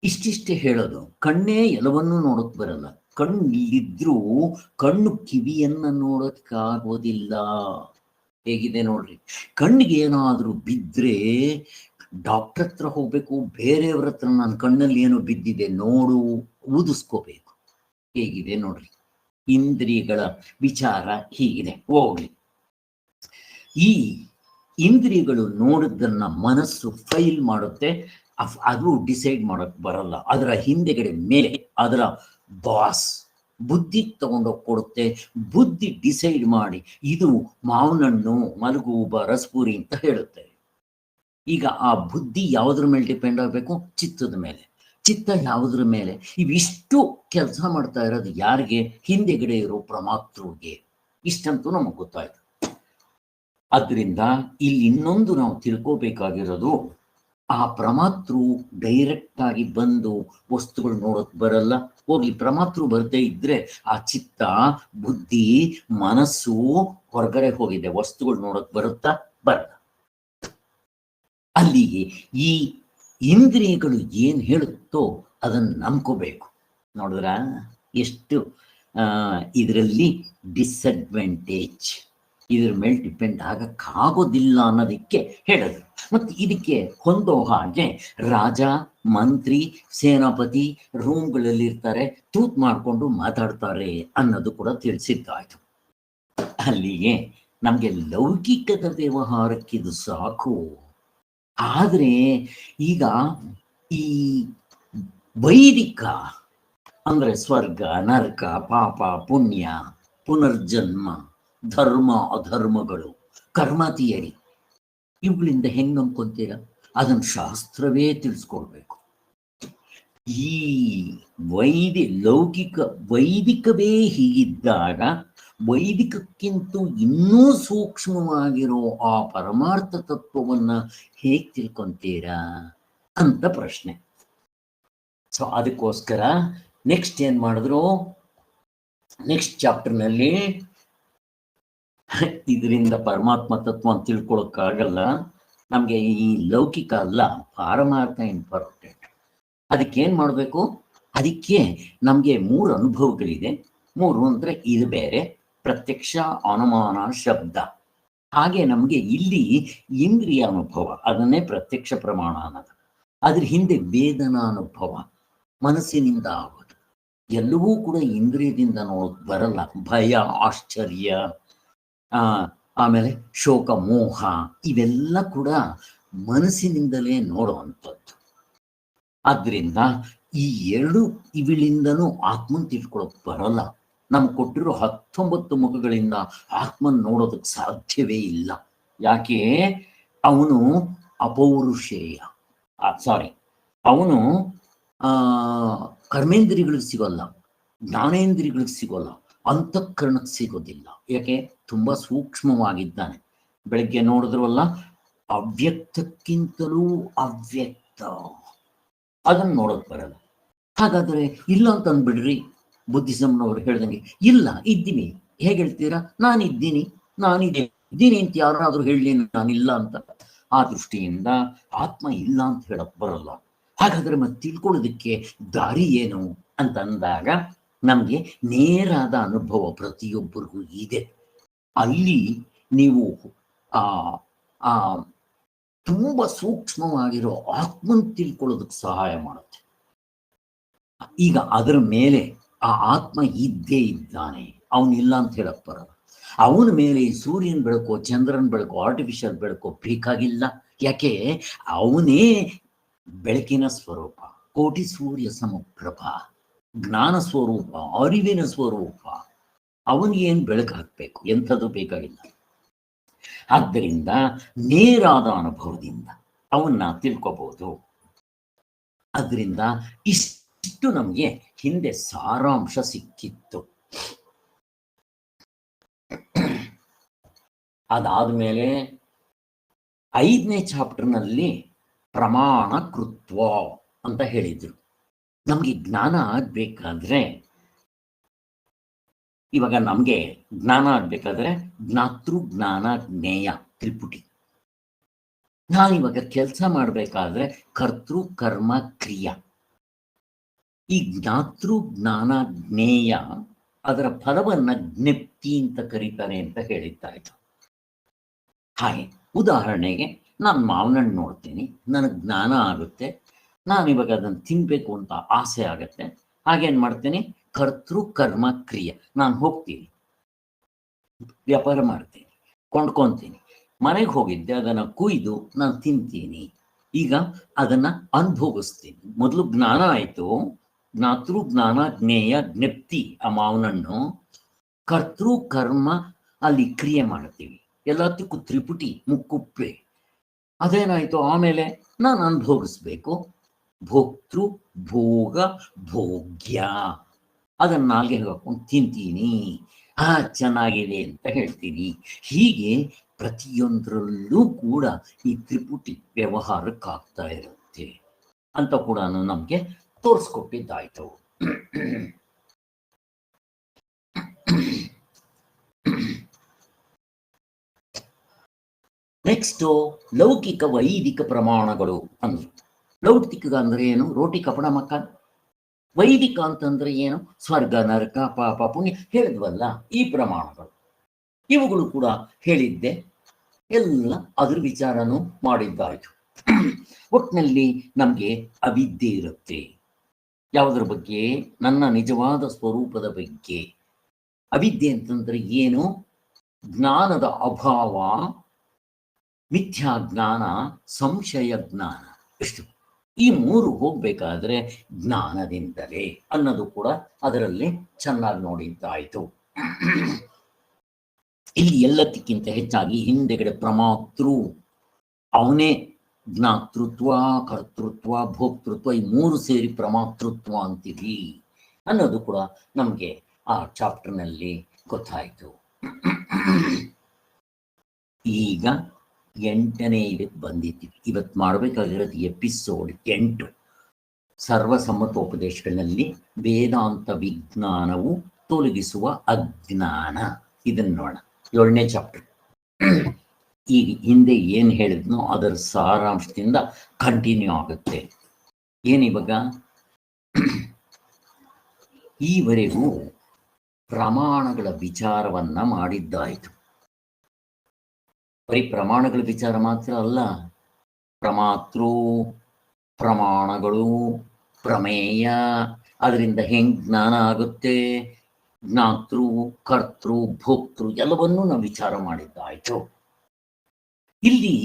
S1: ಇಷ್ಟಿಷ್ಟೇ ಹೇಳೋದು. ಕಣ್ಣೇ ಎಲ್ಲವನ್ನೂ ನೋಡೋಕ್ ಬರಲ್ಲ. ಕಣ್ಣು ಇಲ್ಲಿದ್ರೂ ಕಣ್ಣು ಕಿವಿಯನ್ನ ನೋಡೋಕ್ಕಾಗೋದಿಲ್ಲ. ಹೇಗಿದೆ ನೋಡ್ರಿ, ಕಣ್ಣಿಗೆ ಏನಾದ್ರೂ ಬಿದ್ರೆ ಡಾಕ್ಟರ್ ಹತ್ರ ಹೋಗ್ಬೇಕು, ಬೇರೆಯವ್ರ ಹತ್ರ ನನ್ನ ಕಣ್ಣಲ್ಲಿ ಏನೋ ಬಿದ್ದಿದೆ ನೋಡು, ಊದಿಸ್ಕೋಬೇಕು. ಹೇಗಿದೆ ನೋಡ್ರಿ, ಇಂದ್ರಿಯಗಳ ವಿಚಾರ ಹೀಗಿದೆ. ಹೋಗ್ಲಿ, ಈ ಇಂದ್ರಿಯಗಳು ನೋಡಿದ್ದನ್ನ ಮನಸ್ಸು ಫೈಲ್ ಮಾಡುತ್ತೆ. ಅದು ಡಿಸೈಡ್ ಮಾಡೋಕ್ ಬರಲ್ಲ. ಅದರ ಹಿಂದೆಗಡೆ ಮೇಲೆ ಅದರ ಬಾಸ್ ಬುದ್ಧಿ ತಗೊಂಡೋಗಿ ಕೊಡುತ್ತೆ. ಬುದ್ಧಿ ಡಿಸೈಡ್ ಮಾಡಿ ಇದು ಮಾವನಣ್ಣು, ಮಲಗೂಬ, ರಸಪೂರಿ ಅಂತ ಹೇಳುತ್ತೆ. ಈಗ ಆ ಬುದ್ಧಿ ಯಾವುದ್ರ ಮೇಲೆ ಡಿಪೆಂಡ್ ಆಗಬೇಕು? ಚಿತ್ತದ ಮೇಲೆ. ಚಿತ್ತ ಯಾವುದ್ರ ಮೇಲೆ? ಇವಿಷ್ಟು ಕೆಲಸ ಮಾಡ್ತಾ ಇರೋದು ಯಾರಿಗೆ? ಹಿಂದೆಗಡೆ ಇರೋ ಪ್ರಮಾತೃಗೆ. ಇಷ್ಟಂತೂ ನಮಗೆ ಗೊತ್ತಾಯ್ತು. ಆದ್ರಿಂದ ಇಲ್ಲಿ ಇನ್ನೊಂದು ನಾವು ತಿಳ್ಕೋಬೇಕಾಗಿರೋದು, ಆ ಪ್ರಮಾತೃ ಡೈರೆಕ್ಟ್ ಆಗಿ ಬಂದು ವಸ್ತುಗಳು ನೋಡೋಕ್ ಬರಲ್ಲ. ಹೋಗ್ಲಿ, ಪ್ರಮಾತೃ ಬರದೇ ಇದ್ರೆ ಆ ಚಿತ್ತ, ಬುದ್ಧಿ, ಮನಸ್ಸು ಹೊರಗಡೆ ಹೋಗಿದೆ. ವಸ್ತುಗಳು ನೋಡೋಕ್ ಬರುತ್ತಾ? ಬರಲ್ಲ. ಅಲ್ಲಿಗೆ ಈ ಇಂದ್ರಿಯಗಳು ಏನ್ ಹೇಳುತ್ತೋ ಅದನ್ನು ನಂಬ್ಕೋಬೇಕು. ನೋಡಿದ್ರ ಎಷ್ಟು ಇದರಲ್ಲಿ ಡಿಸ್ಅಡ್ವಾಂಟೇಜ್. ಇದ್ರ ಮೇಲೆ ಡಿಪೆಂಡ್ ಆಗಕ್ಕಾಗೋದಿಲ್ಲ ಅನ್ನೋದಕ್ಕೆ ಹೇಳೋದು. ಮತ್ತೆ ಇದಕ್ಕೆ ಹೊಂದೋ ಹಾಗೆ ರಾಜ, ಮಂತ್ರಿ, ಸೇನಾಪತಿ ರೂಮ್ಗಳಲ್ಲಿ ಇರ್ತಾರೆ, ತೂತ್ ಮಾಡಿಕೊಂಡು ಮಾತಾಡ್ತಾರೆ ಅನ್ನೋದು ಕೂಡ ತಿಳಿಸಿದ್ದಾಯ್ತು. ಅಲ್ಲಿಗೆ ನಮ್ಗೆ ಲೌಕಿಕದ ವ್ಯವಹಾರಕ್ಕಿದು ಸಾಕು. ಆದ್ರೆ ಈಗ ಈ ವೈದಿಕ ಅಂದ್ರೆ ಸ್ವರ್ಗ, ನರಕ, ಪಾಪ, ಪುಣ್ಯ, ಪುನರ್ಜನ್ಮ, ಧರ್ಮ, ಅಧರ್ಮಗಳು, ಕರ್ಮ ಥಿಯರಿ, ಇವುಗಳಿಂದ ಹೆಂಗ್ ನಂಬ್ಕೊಂತೀರ? ಅದನ್ನ ಶಾಸ್ತ್ರವೇ ತಿಳಿಸ್ಕೊಡ್ಬೇಕು. ಈ ವೈದಿಕವೇ ಹೀಗಿದ್ದಾಗ ವೈದಿಕಕ್ಕಿಂತ ಇನ್ನೂ ಸೂಕ್ಷ್ಮವಾಗಿರೋ ಆ ಪರಮಾರ್ಥ ತತ್ವವನ್ನ ಹೇಗೆ ತಿಳ್ಕೊಂತೀರಾ ಅಂತ ಪ್ರಶ್ನೆ. ಸೊ ಅದಕ್ಕೋಸ್ಕರ ನೆಕ್ಸ್ಟ್ ಏನ್ ಮಾಡಿದ್ರು, ನೆಕ್ಸ್ಟ್ ಚಾಪ್ಟರ್ನಲ್ಲಿ ಇದರಿಂದ ಪರಮಾತ್ಮ ತತ್ವ ಅಂತ ತಿಳ್ಕೊಳಕ್ಕಾಗಲ್ಲ, ನಮಗೆ ಈ ಲೌಕಿಕ ಅಲ್ಲ, ಪಾರಮಾರ್ಥ ಇಂಪಾರ್ಟೆಂಟ್. ಅದಕ್ಕೇನ್ ಮಾಡಬೇಕು, ಅದಕ್ಕೆ ನಮಗೆ 3 ಅನುಭವಗಳಿದೆ. 3 ಅಂದ್ರೆ ಇದು ಬೇರೆ, ಪ್ರತ್ಯಕ್ಷ, ಅನುಮಾನ, ಶಬ್ದ. ಹಾಗೆ ನಮಗೆ ಇಲ್ಲಿ ಇಂದ್ರಿಯ ಅನುಭವ, ಅದನ್ನೇ ಪ್ರತ್ಯಕ್ಷ ಪ್ರಮಾಣ ಅನ್ನೋದು. ಅದ್ರ ಹಿಂದೆ ವೇದನಾ ಅನುಭವ, ಮನಸ್ಸಿನಿಂದ ಆಗೋದು. ಎಲ್ಲವೂ ಕೂಡ ಇಂದ್ರಿಯದಿಂದ ನೋಡೋಕ್ ಬರಲ್ಲ. ಭಯ, ಆಶ್ಚರ್ಯ, ಆಮೇಲೆ ಶೋಕ, ಮೋಹ, ಇವೆಲ್ಲ ಕೂಡ ಮನಸ್ಸಿನಿಂದಲೇ ನೋಡುವಂಥದ್ದು. ಆದ್ರಿಂದ ಈ 2 ಇವುಗಳಿಂದನೂ ಆತ್ಮನ್ ತಿಳ್ಕೊಳಕ್ ಬರಲ್ಲ. ನಮ್ಗೆ ಕೊಟ್ಟಿರೋ 19 ಮುಖಗಳಿಂದ ಆತ್ಮನ್ ನೋಡೋದಕ್ಕೆ ಸಾಧ್ಯವೇ ಇಲ್ಲ. ಯಾಕೆ? ಅವನು ಅಪೌರುಷೇಯ, ಅವನು ಕರ್ಮೇಂದ್ರಿಯಗಳಿಗೆ ಸಿಗೋಲ್ಲ, ಜ್ಞಾನೇಂದ್ರಿಯಗಳಿಗೆ ಸಿಗೋಲ್ಲ, ಅಂತಃಕರಣಕ್ಕೆ ಸಿಗೋದಿಲ್ಲ. ಯಾಕೆ? ತುಂಬಾ ಸೂಕ್ಷ್ಮವಾಗಿದ್ದಾನೆ. ಬೆಳಗ್ಗೆ ನೋಡಿದ್ರವಲ್ಲ, ಅವ್ಯಕ್ತಕ್ಕಿಂತಲೂ ಅವ್ಯಕ್ತ, ಅದನ್ನು ನೋಡೋಕ್ ಬರಲ್ಲ. ಹಾಗಾದ್ರೆ ಇಲ್ಲ ಅಂತ ಅಂದ್ಬಿಡ್ರಿ. ಬುದ್ಧಿಸಮ್ನವ್ರು ಹೇಳ್ದಂಗೆ ಇಲ್ಲ ಇದ್ದೀನಿ ಹೇಗೆ ಹೇಳ್ತೀರಾ? ನಾನಿದ್ದೀನಿ ಅಂತ ಯಾರಾದ್ರೂ ಹೇಳಲಿ ನಾನಿಲ್ಲ ಅಂತ. ಆ ದೃಷ್ಟಿಯಿಂದ ಆತ್ಮ ಇಲ್ಲ ಅಂತ ಹೇಳಕ್ ಬರಲ್ಲ. ಹಾಗಾದ್ರೆ ಮತ್ತೆ ತಿಳ್ಕೊಳ್ಳೋದಕ್ಕೆ ದಾರಿ ಏನು ಅಂತ ಅಂದಾಗ ನಮ್ಗೆ ನೇರಾದ ಅನುಭವ ಪ್ರತಿಯೊಬ್ಬರಿಗೂ ಇದೆ. ಅಲ್ಲಿ ನೀವು ಆ ತುಂಬಾ ಸೂಕ್ಷ್ಮವಾಗಿರೋ ಆತ್ಮನ್ ತಿಳ್ಕೊಳ್ಳೋದಕ್ಕೆ ಸಹಾಯ ಮಾಡುತ್ತೆ. ಈಗ ಅದರ ಮೇಲೆ ಆ ಆತ್ಮ ಇದ್ದೇ ಇದ್ದಾನೆ, ಅವನಿಲ್ಲ ಅಂತ ಹೇಳಕ್ ಬರಲ್ಲ. ಅವನ ಮೇಲೆ ಸೂರ್ಯನ ಬೆಳಕು, ಚಂದ್ರನ ಬೆಳಕು, ಆರ್ಟಿಫಿಷಿಯಲ್ ಬೆಳಕು ಬೇಕಾಗಿಲ್ಲ. ಯಾಕೆ? ಅವನೇ ಬೆಳಕಿನ ಸ್ವರೂಪ, ಕೋಟಿ ಸೂರ್ಯ ಸಮಪ್ರಭ, ಜ್ಞಾನ ಸ್ವರೂಪ, ಅರಿವಿನ ಸ್ವರೂಪ. ಅವನಿಗೆ ಏನ್ ಬೆಳಕು ಹಾಕ್ಬೇಕು? ಎಂಥದ್ದು ಬೇಕಾಗಿಲ್ಲ. ಆದ್ದರಿಂದ ನೇರಾದ ಅನುಭವದಿಂದ ಅವನ್ನ ತಿಳ್ಕೋಬಹುದು. ಅದರಿಂದ ಇಷ್ಟು ನಮ್ಗೆ ಹಿಂದೆ ಸಾರಾಂಶ ಸಿಕ್ಕಿತ್ತು. ಅದಾದ್ಮೇಲೆ 5ನೇ ಚಾಪ್ಟರ್ನಲ್ಲಿ ಪ್ರಮಾಣ ಕೃತ್ವ ಅಂತ ಹೇಳಿದ್ರು. ನಮ್ಗೆ ಜ್ಞಾನ ಆಗ್ಬೇಕಾದ್ರೆ, ಇವಾಗ ನಮ್ಗೆ ಜ್ಞಾನ ಆಗ್ಬೇಕಾದ್ರೆ ಜ್ಞಾತೃ ಜ್ಞಾನ ಜ್ಞೇಯ ತ್ರಿಪುಟಿ. ನಾನಿವಾಗ ಕೆಲಸ ಮಾಡ್ಬೇಕಾದ್ರೆ ಕರ್ತೃ ಕರ್ಮ ಕ್ರಿಯಾ. ಈ ಜ್ಞಾತೃ ಜ್ಞಾನ ಜ್ಞೇಯ ಅದರ ಫಲವನ್ನ ಜ್ಞಪ್ತಿ ಅಂತ ಕರೀತಾರೆ ಅಂತ ಹೇಳಿದ್ದಾಯ್ತು. ಹಾಗೆ ಉದಾಹರಣೆಗೆ ನಾನು ಮಾವಿನಣ್ಣು ನೋಡ್ತೀನಿ, ನನಗೆ ಜ್ಞಾನ ಆಗುತ್ತೆ, ನಾನಿವಾಗ ಅದನ್ನು ತಿನ್ಬೇಕು ಅಂತ ಆಸೆ ಆಗತ್ತೆ. ಹಾಗೇನ್ ಮಾಡ್ತೀನಿ? ಕರ್ತೃ ಕರ್ಮ ಕ್ರಿಯೆ. ನಾನು ಹೋಗ್ತೀನಿ, ವ್ಯಾಪಾರ ಮಾಡ್ತೀನಿ, ಕೊಂಡ್ಕೊಂತೀನಿ, ಮನೆಗೆ ಹೋಗಿದ್ದೆ, ಅದನ್ನ ಕುಯ್ದು ನಾನು ತಿಂತೀನಿ. ಈಗ ಅದನ್ನ ಅನುಭವಿಸ್ತೀನಿ. ಮೊದಲು ಜ್ಞಾನ ಆಯ್ತು, ಜ್ಞಾತೃ ಜ್ಞಾನ ಜ್ಞೇಯ ಜ್ಞಪ್ತಿ ಆ ಮಾವನನ್ನು. ಕರ್ತೃ ಕರ್ಮ ಅಲ್ಲಿ ಕ್ರಿಯೆ ಮಾಡ್ತೀವಿ, ಎಲ್ಲದಕ್ಕೂ ತ್ರಿಪುಟಿ ಮುಕ್ಕುಪ್ಪೆ. ಅದೇನಾಯ್ತು? ಆಮೇಲೆ ನಾನು ಅನುಭವಿಸ್ಬೇಕು. ಭೋಕ್ತೃ ಭೋಗ ಭೋಗ್ಯ, ಅದನ್ನ ನಾಲ್ಗೆ ಹಾಕೊಂಡು ತಿಂತೀನಿ, ಚೆನ್ನಾಗಿದೆ ಅಂತ ಹೇಳ್ತೀನಿ. ಹೀಗೆ ಪ್ರತಿಯೊಂದರಲ್ಲೂ ಕೂಡ ಈ ತ್ರಿಪುಟಿ ವ್ಯವಹಾರಕ್ಕಾಗ್ತಾ ಇರುತ್ತೆ ಅಂತ ಕೂಡ ನಮ್ಗೆ ತೋರಿಸ್ಕೊಟ್ಟಿದ್ದಾಯ್ತು. ನೆಕ್ಸ್ಟ್ ಲೌಕಿಕ ವೈದಿಕ ಪ್ರಮಾಣಗಳು ಅಂದ್ರು. ಲೌಕಿಕ ಅಂದ್ರೆ ಏನು? ರೋಟಿ ಕಪಡ ಮಕಾನ್. ವೈದಿಕ ಅಂತಂದ್ರೆ ಏನು? ಸ್ವರ್ಗ ನರಕ ಪಾಪ ಪುಣ್ಯ ಹೇಳಿದ್ವಲ್ಲ, ಈ ಪ್ರಮಾಣಗಳು. ಇವುಗಳು ಕೂಡ ಹೇಳಿದ್ದೆ, ಎಲ್ಲ ಅದ್ರ ವಿಚಾರನೂ ಮಾಡಿದ್ದಾಯ್ತು. ಒಟ್ಟಿನಲ್ಲಿ ನಮ್ಗೆ ಅವಿದ್ಯೆ ಇರುತ್ತೆ. ಯಾವುದ್ರ ಬಗ್ಗೆ? ನನ್ನ ನಿಜವಾದ ಸ್ವರೂಪದ ಬಗ್ಗೆ. ಅವಿದ್ಯೆ ಅಂತಂದ್ರೆ ಏನು? ಜ್ಞಾನದ ಅಭಾವ, ಮಿಥ್ಯಾ ಜ್ಞಾನ, ಸಂಶಯ ಜ್ಞಾನ. ಎಷ್ಟು? ಈ 3 ಹೋಗ್ಬೇಕಾದ್ರೆ ಜ್ಞಾನದಿಂದಲೇ ಅನ್ನೋದು ಕೂಡ ಅದರಲ್ಲಿ ಚೆನ್ನಾಗಿ ನೋಡಿದ್ದಾಯ್ತು. ಇಲ್ಲಿ ಎಲ್ಲದಕ್ಕಿಂತ ಹೆಚ್ಚಾಗಿ ಹಿಂದೆಗಡೆ ಪ್ರಮಾತೃ, ಅವನೇ ಜ್ಞಾತೃತ್ವ, ಕರ್ತೃತ್ವ, ಭೋಕ್ತೃತ್ವ, ಈ 3 ಸೇರಿ ಪ್ರಮಾತೃತ್ವ ಅಂತೀವಿ ಅನ್ನೋದು ಕೂಡ ನಮ್ಗೆ ಆ ಚಾಪ್ಟರ್ನಲ್ಲಿ ಗೊತ್ತಾಯ್ತು. ಈಗ 8ನೇ ಇದಕ್ಕೆ ಬಂದಿದ್ದೀವಿ. ಇವತ್ತು ಮಾಡಬೇಕಾಗಿರೋದು ಎಪಿಸೋಡ್ 8, ಸರ್ವಸಮ್ಮತೋಪದೇಶಗಳಲ್ಲಿ ವೇದಾಂತ ವಿಜ್ಞಾನವು ತೊಲಗಿಸುವ ಅಜ್ಞಾನ. ಇದನ್ನು ನೋಡೋಣ. 7ನೇ ಚಾಪ್ಟರ್. ಈಗ ಹಿಂದೆ ಏನು ಹೇಳಿದ್ನೋ ಅದರ ಸಾರಾಂಶದಿಂದ ಕಂಟಿನ್ಯೂ ಆಗುತ್ತೆ. ಏನಿವಾಗ ಈವರೆಗೂ ಪ್ರಮಾಣಗಳ ವಿಚಾರವನ್ನ ಮಾಡಿದ್ದಾಯಿತು. ಬರೀ ಪ್ರಮಾಣಗಳ ವಿಚಾರ ಮಾತ್ರ ಅಲ್ಲ, ಪ್ರಮಾತೃ, ಪ್ರಮಾಣಗಳು, ಪ್ರಮೇಯ, ಅದರಿಂದ ಹೆಂಗ್ ಜ್ಞಾನ ಆಗುತ್ತೆ, ಜ್ಞಾತೃ, ಕರ್ತೃ, ಭೋಕ್ತೃ ಎಲ್ಲವನ್ನೂ ನಾವು ವಿಚಾರ ಮಾಡಿದ್ದಾಯಿತು. ಇಲ್ಲಿ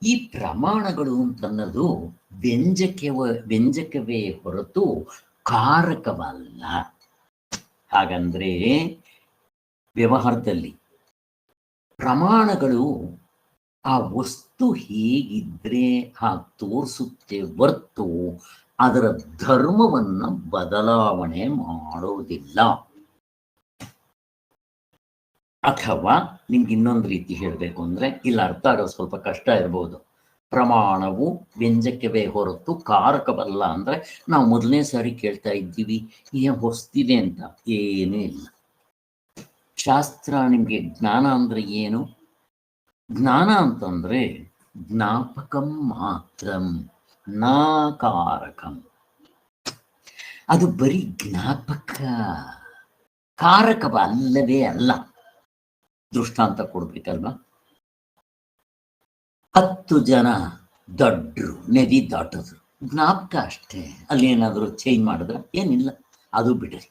S1: ಈ ಪ್ರಮಾಣಗಳು ಅಂತನ್ನೋದು ವ್ಯಂಜಕವೇ ಹೊರತು ಕಾರಕವಲ್ಲ. ಹಾಗಂದ್ರೆ ವ್ಯವಹಾರದಲ್ಲಿ ಪ್ರಮಾಣಗಳು ಆ ವಸ್ತು ಹೇಗಿದ್ರೆ ಹಾಗೆ ತೋರಿಸುತ್ತೆ ಹೊರ್ತು ಅದರ ಧರ್ಮವನ್ನ ಬದಲಾವಣೆ ಮಾಡೋದಿಲ್ಲ. ಅಥವಾ ನಿಮ್ಗೆ ಇನ್ನೊಂದು ರೀತಿ ಹೇಳಬೇಕು ಅಂದ್ರೆ, ಇಲ್ಲಿ ಅರ್ಥ ಆಗೋದು ಸ್ವಲ್ಪ ಕಷ್ಟ ಇರ್ಬೋದು. ಪ್ರಮಾಣವು ವ್ಯಂಜಕವೇ ಹೊರತು ಕಾರಕವಲ್ಲ ಅಂದ್ರೆ ನಾವು ಮೊದಲನೇ ಸಾರಿ ಕೇಳ್ತಾ ಇದ್ದೀವಿ, ಏನ್ ಹೊಸ್ತಿದೆ ಅಂತ. ಏನೂ ಇಲ್ಲ. ಶಾಸ್ತ್ರ ನಿಮ್ಗೆ ಜ್ಞಾನ ಅಂದ್ರೆ ಏನು? ಜ್ಞಾನ ಅಂತಂದ್ರೆ ಜ್ಞಾಪಕಂ ಮಾತ್ರಂ ನಾ ಕಾರಕಂ. ಅದು ಬರೀ ಜ್ಞಾಪಕ, ಕಾರಕವ ಅಲ್ಲವೇ ಅಲ್ಲ. ದೃಷ್ಟಾಂತ ಕೊಡ್ಬೇಕಲ್ವಾ? 10 ಜನ ದಡ್ರು ನದಿ ದಾಟಿದ್ರು, ಜ್ಞಾಪಕ ಅಷ್ಟೇ. ಅಲ್ಲಿ ಏನಾದರೂ ಚೇಂಜ್ ಮಾಡಿದ್ರೆ ಏನಿಲ್ಲ, ಅದು ಬಿಡ್ರಿ.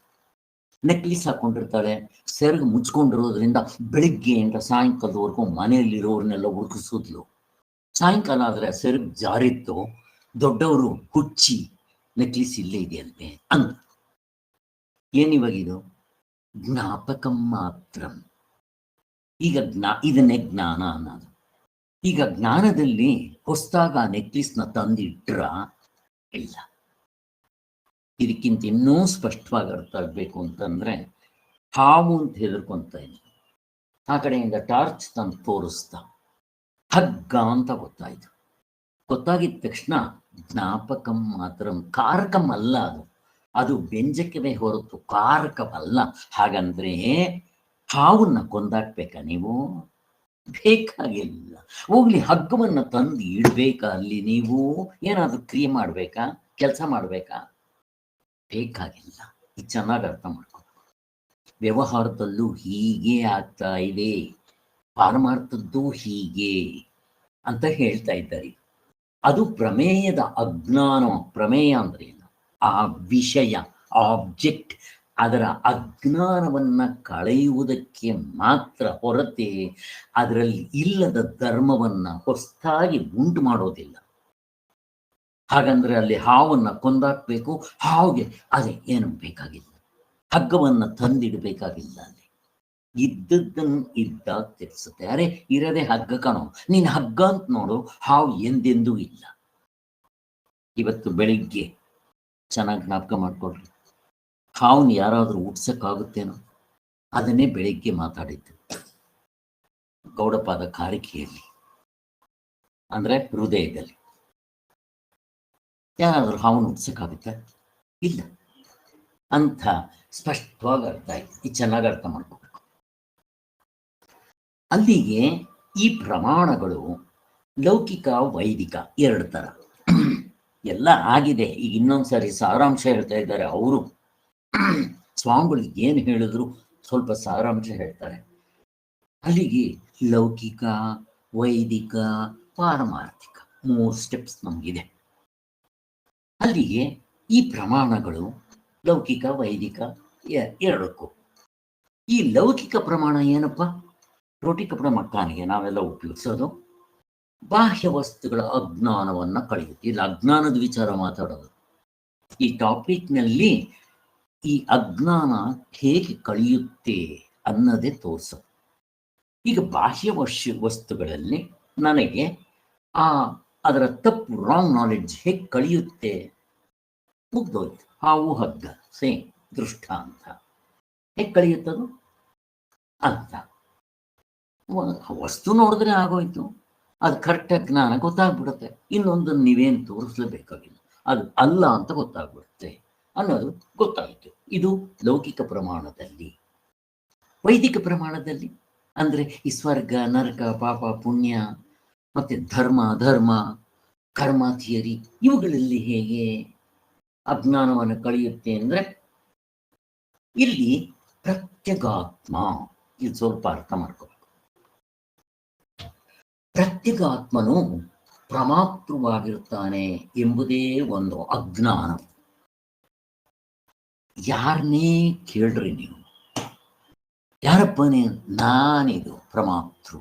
S1: ನೆಕ್ಲಿಸ್ ಹಾಕೊಂಡಿರ್ತಾಳೆ, ಸೆರಗು ಮುಚ್ಕೊಂಡಿರೋದ್ರಿಂದ ಬೆಳಿಗ್ಗೆಯಿಂದ ಸಾಯಂಕಾಲದವರೆಗೂ ಮನೆಯಲ್ಲಿರೋರ್ನೆಲ್ಲ ಹುಡುಕಿಸಿದ್ಲು. ಸಾಯಂಕಾಲ ಆದರೆ ಸೆರಗು ಜಾರಿತ್ತು, ದೊಡ್ಡವರು ಹುಚ್ಚಿ ನೆಕ್ಲಿಸ್ ಇಲ್ಲೇ ಇದೆಯಂತೆ ಅಂತ. ಏನಿವಾಗಿದು? ಜ್ಞಾಪಕಂ ಮಾತ್ರ. ಈಗ ಇದನ್ನೇ ಜ್ಞಾನ ಅನ್ನೋದು. ಈಗ ಜ್ಞಾನದಲ್ಲಿ ಹೊಸದಾಗ ನೆಕ್ಲಿಸ್ನ ತಂದಿಟ್ರ ಇಲ್ಲ. ಇದಕ್ಕಿಂತ ಇನ್ನೂ ಸ್ಪಷ್ಟವಾಗಿ ಅರ್ಥ ಆಗಬೇಕು ಅಂತಂದ್ರೆ, ಹಾವು ಅಂತ ಹೆದರ್ಕೊಂತ ಇದ್ದ, ಆ ಕಡೆಯಿಂದ ಟಾರ್ಚ್ ತಂದು ತೋರಿಸ್ತಾ ಹಗ್ಗ ಅಂತ ಗೊತ್ತಾಯ್ತು. ಗೊತ್ತಾಗಿದ ತಕ್ಷಣ ಜ್ಞಾಪಕಂ ಮಾತ್ರ, ಕಾರಕಂ ಅಲ್ಲ ಅದು. ಅದು ವ್ಯಂಜಕವೇ ಹೊರತು ಕಾರಕವಲ್ಲ. ಹಾಗಂದ್ರೆ ಹಾವನ್ನ ಕೊಂದಾಕ್ಬೇಕಾ ನೀವು? ಬೇಕಾಗಿಲ್ಲ. ಹೋಗ್ಲಿ, ಹಗ್ಗವನ್ನ ತಂದು ಇಡ್ಬೇಕಾ ಅಲ್ಲಿ? ನೀವು ಏನಾದ್ರೂ ಕ್ರಿಯೆ ಮಾಡ್ಬೇಕಾ, ಕೆಲಸ ಮಾಡ್ಬೇಕಾ? ಬೇಕಾಗಿಲ್ಲ. ಇದು ಚೆನ್ನಾಗಿ ಅರ್ಥ ಮಾಡ್ಕೊ. ವ್ಯವಹಾರದಲ್ಲೂ ಹೀಗೆ ಆಗ್ತಾ ಇದೆ, ಪಾರಮಾರ್ಥದ್ದು ಹೀಗೆ ಅಂತ ಹೇಳ್ತಾ ಇದ್ದಾರೆ. ಅದು ಪ್ರಮೇಯದ ಅಜ್ಞಾನ. ಪ್ರಮೇಯ ಅಂದ್ರೆ ಏನು? ಆ ವಿಷಯ, ಆಬ್ಜೆಕ್ಟ್, ಅದರ ಅಜ್ಞಾನವನ್ನ ಕಳೆಯುವುದಕ್ಕೆ ಮಾತ್ರ ಹೊರತೆ ಅದರಲ್ಲಿ ಇಲ್ಲದ ಧರ್ಮವನ್ನ ಹೊಸದಾಗಿ ಉಂಟು ಮಾಡೋದಿಲ್ಲ. ಹಾಗಂದ್ರೆ ಅಲ್ಲಿ ಹಾವನ್ನ ಕೊಂದಾಕ್ಬೇಕು, ಹಾವಿಗೆ ಅದೇ ಏನು ಬೇಕಾಗಿಲ್ಲ. ಹಗ್ಗವನ್ನ ತಂದಿಡಬೇಕಾಗಿಲ್ಲ. ಅಲ್ಲಿ ಇದ್ದದ್ದನ್ನು ಇದ್ದಾಗ ತಿಳಿಸುತ್ತೆ. ಅರೆ ಇರದೆ ಹಗ್ಗ ಕಣೋ, ನೀನ್ ಹಗ್ಗ ಅಂತ ನೋಡು, ಹಾವು ಎಂದೆಂದೂ ಇಲ್ಲ. ಇವತ್ತು ಬೆಳಿಗ್ಗೆ ಚೆನ್ನಾಗಿ ಜ್ಞಾಪಕ ಮಾಡ್ಕೊಳ್ರಿ, ಹಾವನ್ನ ಯಾರಾದ್ರೂ ಹುಟ್ಸಕ್ಕಾಗುತ್ತೇನೋ? ಅದನ್ನೇ ಬೆಳಿಗ್ಗೆ ಮಾತಾಡಿದ್ದು ಗೌಡಪಾದ ಕಾರಿಕೆಯಲ್ಲಿ, ಅಂದ್ರೆ ಹೃದಯದಲ್ಲಿ. ಯಾರಾದ್ರೂ ಹಾವನ್ನ ಹುಟ್ಸಕ್ಕಾಗುತ್ತೆ? ಇಲ್ಲ ಅಂತ ಸ್ಪಷ್ಟವಾಗಿ ಅರ್ಥ ಆಯ್ತು. ಇದು ಚೆನ್ನಾಗಿ ಅರ್ಥ ಮಾಡ್ಕೋಬೇಕು. ಅಲ್ಲಿಗೆ ಈ ಪ್ರಮಾಣಗಳು ಲೌಕಿಕ, ವೈದಿಕ 2 ತರ ಎಲ್ಲ ಆಗಿದೆ. ಈಗ ಇನ್ನೊಂದ್ಸರಿ ಸಾರಾಂಶ ಹೇಳ್ತಾ ಇದ್ದಾರೆ ಅವರು. ಸ್ವಾಮಿಗಳು ಏನು ಹೇಳಿದ್ರು ಸ್ವಲ್ಪ ಸಾರಾಂಶ ಹೇಳ್ತಾರೆ. ಅಲ್ಲಿಗೆ ಲೌಕಿಕ, ವೈದಿಕ, ಪಾರಮಾರ್ಥಿಕ 3 ಸ್ಟೆಪ್ಸ್ ನಮಗಿದೆ. ಅಲ್ಲಿಗೆ ಈ ಪ್ರಮಾಣಗಳು ಲೌಕಿಕ, ವೈದಿಕ 2ಕ್ಕೂ. ಈ ಲೌಕಿಕ ಪ್ರಮಾಣ ಏನಪ್ಪ? ರೋಟಿ ಕಪಡ ಮಕ್ಕಾನಿಗೆ ನಾವೆಲ್ಲ ಉಪಯೋಗಿಸೋದು ಬಾಹ್ಯ ವಸ್ತುಗಳ ಅಜ್ಞಾನವನ್ನ ಕಳೆಯುತ್ತೆ. ಇಲ್ಲಿ ಅಜ್ಞಾನದ ವಿಚಾರ ಮಾತಾಡೋದು. ಈ ಟಾಪಿಕ್ನಲ್ಲಿ ಈ ಅಜ್ಞಾನ ಹೇಗೆ ಕಳೆಯುತ್ತೆ ಅನ್ನೋದೇ ತೋರಿಸೋದು. ಈಗ ಬಾಹ್ಯ ವಸ್ತುಗಳಲ್ಲಿ ನನಗೆ ಅದರ ತಪ್ಪು, ರಾಂಗ್ ನಾಲೆಡ್ಜ್ ಹೇಗೆ ಕಳೆಯುತ್ತೆ? ಮುಗ್ದೋಯ್ತು. ಹಾವು ಹಗ್ಗ ಸೇಮ್ ದೃಷ್ಟಾಂತ. ಹೇಗೆ ಕಳೆಯುತ್ತದು? ಅಂತ. ವಸ್ತು ನೋಡಿದ್ರೆ ಆಗೋಯ್ತು, ಅದು ಕರೆಕ್ಟಾಗಿ ಜ್ಞಾನ ಗೊತ್ತಾಗ್ಬಿಡುತ್ತೆ. ಇನ್ನೊಂದನ್ನು ನೀವೇನು ತೋರಿಸ್ಲೇಬೇಕಾಗಿಲ್ಲ, ಅದು ಅಲ್ಲ ಅಂತ ಗೊತ್ತಾಗ್ಬಿಡುತ್ತೆ ಅನ್ನೋದು ಗೊತ್ತಾಯಿತು. ಇದು ಲೌಕಿಕ ಪ್ರಮಾಣದಲ್ಲಿ. ವೈದಿಕ ಪ್ರಮಾಣದಲ್ಲಿ ಅಂದರೆ ಈ ಸ್ವರ್ಗ ನರಕ ಪಾಪ ಪುಣ್ಯ ಮತ್ತೆ ಧರ್ಮ ಧರ್ಮ ಕರ್ಮ ಥಿಯರಿ ಇವುಗಳಲ್ಲಿ ಹೇಗೆ ಅಜ್ಞಾನವನ್ನು ಕಳೆಯುತ್ತೆ ಅಂದರೆ, ಇಲ್ಲಿ ಪ್ರತ್ಯಗಾತ್ಮ, ಇದು ಸ್ವಲ್ಪ ಅರ್ಥ ಮಾಡ್ಕೋಬೇಕು. ಪ್ರತ್ಯಗಾತ್ಮನು ಪ್ರಮಾತೃವಾಗಿರುತ್ತಾನೆ ಎಂಬುದೇ ಒಂದು ಅಜ್ಞಾನ. ಯಾರನ್ನೇ ಕೇಳ್ರಿ ನೀವು, ಯಾರಪ್ಪನೇ, ನಾನಿದು ಪ್ರಮಾತೃ.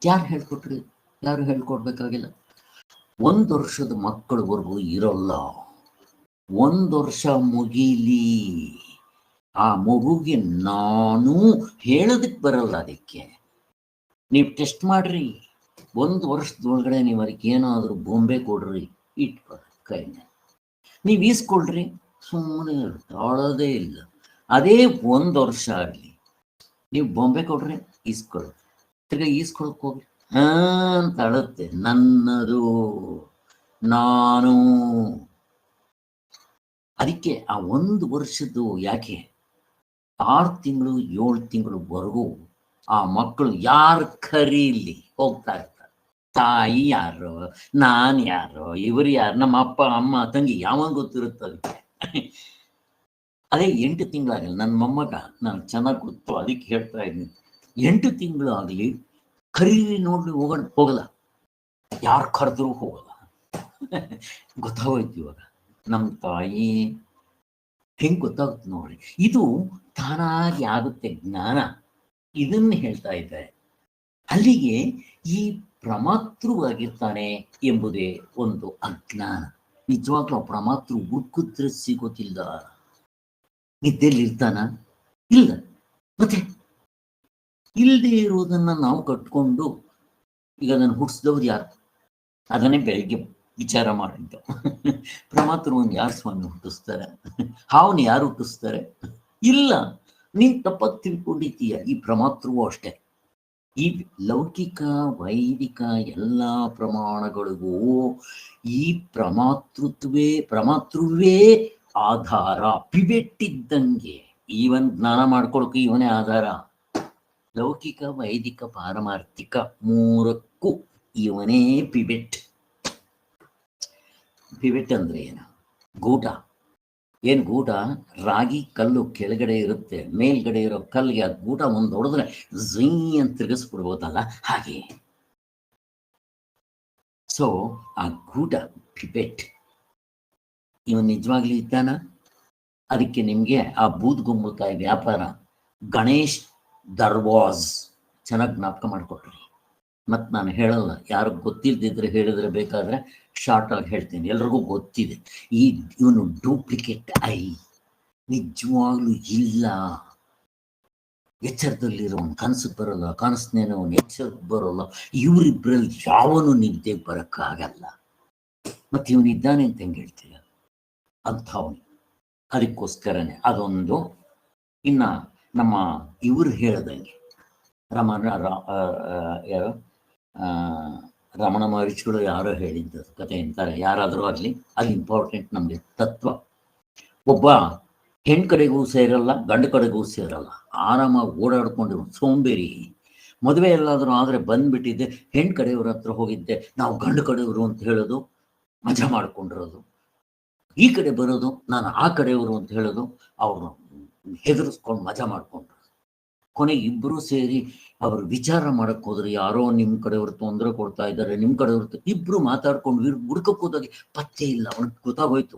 S1: ಯಾರು ಹೇಳ್ಕೊಟ್ರಿ? ಯಾರು ಹೇಳ್ಕೊಡ್ಬೇಕಾಗಿಲ್ಲ. 1 ವರ್ಷದ ಮಕ್ಕಳವರೆಗೂ ಇರೋಲ್ಲ. 1 ವರ್ಷ ಮುಗಿಲಿ, ಆ ಮಗುಗೆ ನಾನು ಹೇಳೋದಕ್ಕೆ ಬರಲ್ಲ. ಅದಕ್ಕೆ ನೀವು ಟೆಸ್ಟ್ ಮಾಡ್ರಿ. 1 ವರ್ಷದೊಳಗಡೆ ನೀವು ಅದಕ್ಕೆ ಏನಾದರೂ ಬೊಂಬೆ ಕೊಡ್ರಿ, ಇಟ್ಕೊಳ್ಳಿ ಕೈನ, ನೀವು ಈಸ್ಕೊಳ್ರಿ, ಸುಮ್ಮನೆ ತಾಳೋದೇ ಇಲ್ಲ. ಅದೇ 1 ವರ್ಷ ಆಗಲಿ, ನೀವು ಬೊಂಬೆ ಕೊಡ್ರಿ, ಈಸ್ಕೊಳ್ಳಿ, ತಿರ್ಗಾ ಈಸ್ಕೊಳಕ್ ಹೋಗ್ರಿ, ಅಂತ ಅಳುತ್ತೆ, ನನ್ನದು, ನಾನು. ಅದಕ್ಕೆ ಆ 1 ವರ್ಷದ್ದು ಯಾಕೆ 6 ತಿಂಗಳು 7 ತಿಂಗಳವರೆಗೂ ಆ ಮಕ್ಕಳು ಯಾರು ಕರೀಲಿ ಹೋಗ್ತಾ ಇರ್ತಾರೆ. ತಾಯಿ ಯಾರು, ನಾನು ಯಾರು, ಇವರು ಯಾರು, ನಮ್ಮ ಅಪ್ಪ ಅಮ್ಮ ತಂಗಿ ಯಾವಾಗ ಗೊತ್ತಿರುತ್ತೆ ಅದಕ್ಕೆ. ಅದೇ 8 ತಿಂಗಳಾಗಲಿ, ನನ್ನ ಮೊಮ್ಮಗ, ನಾನು ಚೆನ್ನಾಗಿ ಗೊತ್ತು, ಅದಕ್ಕೆ ಹೇಳ್ತಾ ಇದ್ದೀನಿ. 8 ತಿಂಗಳು ಆಗಲಿ, ಕರೀಲಿ ನೋಡ್ಲಿ ಹೋಗಲ್ಲ, ಯಾರು ಕರೆದ್ರೂ ಹೋಗಲ್ಲ. ಗೊತ್ತಾಗೋಯ್ತು ಇವಾಗ ನಮ್ಮ ತಾಯಿ ಹೆಂಗೆ ಗೊತ್ತಾಗುತ್ತೆ ನೋಡ್ರಿ. ಇದು ತಾನಾಗಿ ಆಗುತ್ತೆ ಜ್ಞಾನ. ಇದನ್ನು ಹೇಳ್ತಾ ಇದ್ದಾರೆ. ಅಲ್ಲಿಗೆ ಈ ಪ್ರಮಾತೃವಾಗಿರ್ತಾನೆ ಎಂಬುದೇ ಒಂದು ಅಜ್ಞಾನ. ನಿಜವಾಗ್ಲೂ ಪ್ರಮಾತೃ ಹುಡುಕಿದ್ರೆ ಸಿಗೋತಿಲ್ಲ. ನಿದ್ದೆಯಲ್ಲಿ ಇರ್ತಾನ? ಇಲ್ಲ. ಮತ್ತೆ ಇಲ್ಲದೆ ಇರುವುದನ್ನ ನಾವು ಕಟ್ಕೊಂಡು, ಈಗ ಅದನ್ನು ಹುಟ್ಟಿಸಿದವ್ರು ಯಾರು? ಅದನ್ನೇ ಬೆಳಗ್ಗೆ ವಿಚಾರ ಮಾಡಿದ್ದು. ಪ್ರಮಾತೃವನ್ನು ಯಾರು ಸ್ವಾಮಿ ಹುಟ್ಟಿಸ್ತಾರೆ? ಹಾವನ್ನ ಯಾರು ಹುಟ್ಟಿಸ್ತಾರೆ? ಇಲ್ಲ. ನೀನ್ ತಪ್ಪಾಗಿ ತಿಳ್ಕೊಂಡಿದ್ದೀಯ. ಈ ಪ್ರಮಾತೃವು ಅಷ್ಟೇ. ಈ ಲೌಕಿಕ ವೈದಿಕ ಎಲ್ಲ ಪ್ರಮಾಣಗಳಿಗೂ ಈ ಪ್ರಮಾತೃವೇ ಆಧಾರ, ಪಿಬೆಟ್ಟಿದ್ದಂಗೆ. ಇವನ್ ಜ್ಞಾನ ಮಾಡ್ಕೊಳಕ್ಕೆ ಇವನೇ ಆಧಾರ. ಲೌಕಿಕ ವೈದಿಕ ಪಾರಮಾರ್ಥಿಕ 3ಕ್ಕೂ ಇವನೇ ಪಿಬೆಟ್. ಪಿಬೆಟ್ ಅಂದ್ರೆ ಏನು? ಗೂಟ. ಏನು ಗೂಟ? ರಾಗಿ ಕಲ್ಲು ಕೆಳಗಡೆ ಇರುತ್ತೆ, ಮೇಲ್ಗಡೆ ಇರೋ ಕಲ್ಲಿಗೆ ಆ ಗೂಟ ಒಂದು ಹೊಡೆದ್ರೆ ಝೀ ಅಂತ ತಿರುಗಿಸ್ಬಿಡ್ಬೋದಲ್ಲ, ಹಾಗೆ. ಸೊ ಆ ಗೂಟ ಪಿಬೆಟ್. ಇವನ್ ನಿಜವಾಗ್ಲೂ ಇದ್ದಾನ? ಅದಕ್ಕೆ ನಿಮ್ಗೆ ಆ ಬೂದ್ಗುಂಬಳಕಾಯಿ ವ್ಯಾಪಾರ ಗಣೇಶ್ ದರ್ವಾಜ್ ಚೆನ್ನಾಗಿ ಜ್ಞಾಪಕ ಮಾಡಿಕೊಟ್ರಿ. ಮತ್ತು ನಾನು ಹೇಳಲ್ಲ, ಯಾರು ಗೊತ್ತಿಲ್ದಿದ್ರೆ ಹೇಳಿದ್ರೆ ಬೇಕಾದರೆ ಶಾರ್ಟ್ ಆಗಿ ಹೇಳ್ತೀನಿ, ಎಲ್ರಿಗೂ ಗೊತ್ತಿದೆ. ಇವನು ಡೂಪ್ಲಿಕೇಟ್ ಐ, ನಿಜವಾಗ್ಲೂ ಇಲ್ಲ. ಎಚ್ಚರದಲ್ಲಿರೋನು ಕನಸಿಗೆ ಬರೋಲ್ಲ, ಕನಸನೇನವನು ಎಚ್ಚರಕ್ಕೆ ಬರೋಲ್ಲ. ಇವರಿಬ್ಬರಲ್ಲಿ ಯಾವನು ನಿದ್ದೆಗೆ ಬರೋಕ್ಕಾಗಲ್ಲ. ಮತ್ತು ಇವನಿದ್ದಾನೆ ಅಂತ ಹೆಂಗೆ ಹೇಳ್ತೀರ? ಅಂಥವನು. ಅದಕ್ಕೋಸ್ಕರನೇ ಅದೊಂದು. ಇನ್ನು ನಮ್ಮ ಇವರು ಹೇಳ್ದಂಗೆ ಯಾರು ರಮಣ ಮಹರ್ಷಿಗಳು ಯಾರೋ ಹೇಳಿದ್ದು ಕತೆ ಅಂತಾರೆ, ಯಾರಾದರೂ ಆಗಲಿ, ಅದು ಇಂಪಾರ್ಟೆಂಟ್ ನಮಗೆ ತತ್ವ. ಒಬ್ಬ ಹೆಣ್ಣು ಕಡೆಗೂ ಸೇರಲ್ಲ, ಗಂಡು ಕಡೆಗೂ ಸೇರಲ್ಲ, ಆರಾಮಾಗಿ ಓಡಾಡ್ಕೊಂಡು ಸೋಂಬೇರಿ. ಮದುವೆ ಎಲ್ಲಾದರೂ ಆದರೆ ಬಂದ್ಬಿಟ್ಟಿದ್ದೆ, ಹೆಣ್ಣು ಕಡೆಯವ್ರ ಹತ್ರ ಹೋಗಿದ್ದೆ, ನಾವು ಗಂಡು ಕಡೆಯವರು ಅಂತ ಹೇಳೋದು, ಮಜಾ ಮಾಡ್ಕೊಂಡಿರೋದು. ಈ ಕಡೆ ಬರೋದು, ನಾನು ಆ ಕಡೆಯವರು ಅಂತ ಹೇಳೋದು, ಅವರು ಹೆದರಿಸ್ಕೊಂಡು ಮಜಾ ಮಾಡ್ಕೊಂಡ್ರು. ಕೊನೆಗೆ ಇಬ್ಬರು ಸೇರಿ ಅವರು ವಿಚಾರ ಮಾಡಕ್ಕೆ ಹೋದ್ರೆ, ಯಾರೋ ನಿಮ್ಮ ಕಡೆಯವ್ರು ತೊಂದರೆ ಕೊಡ್ತಾ ಇದ್ದಾರೆ, ನಿಮ್ಮ ಕಡೆಯವ್ರು ಇಬ್ರು ಮಾತಾಡ್ಕೊಂಡು ಹುಡ್ಕಕ್ಕೆ ಹೋದಾಗೆ ಪತ್ತೆ ಇಲ್ಲ, ಅವ್ನಿಗೆ ಗೊತ್ತಾಗೋಯ್ತು.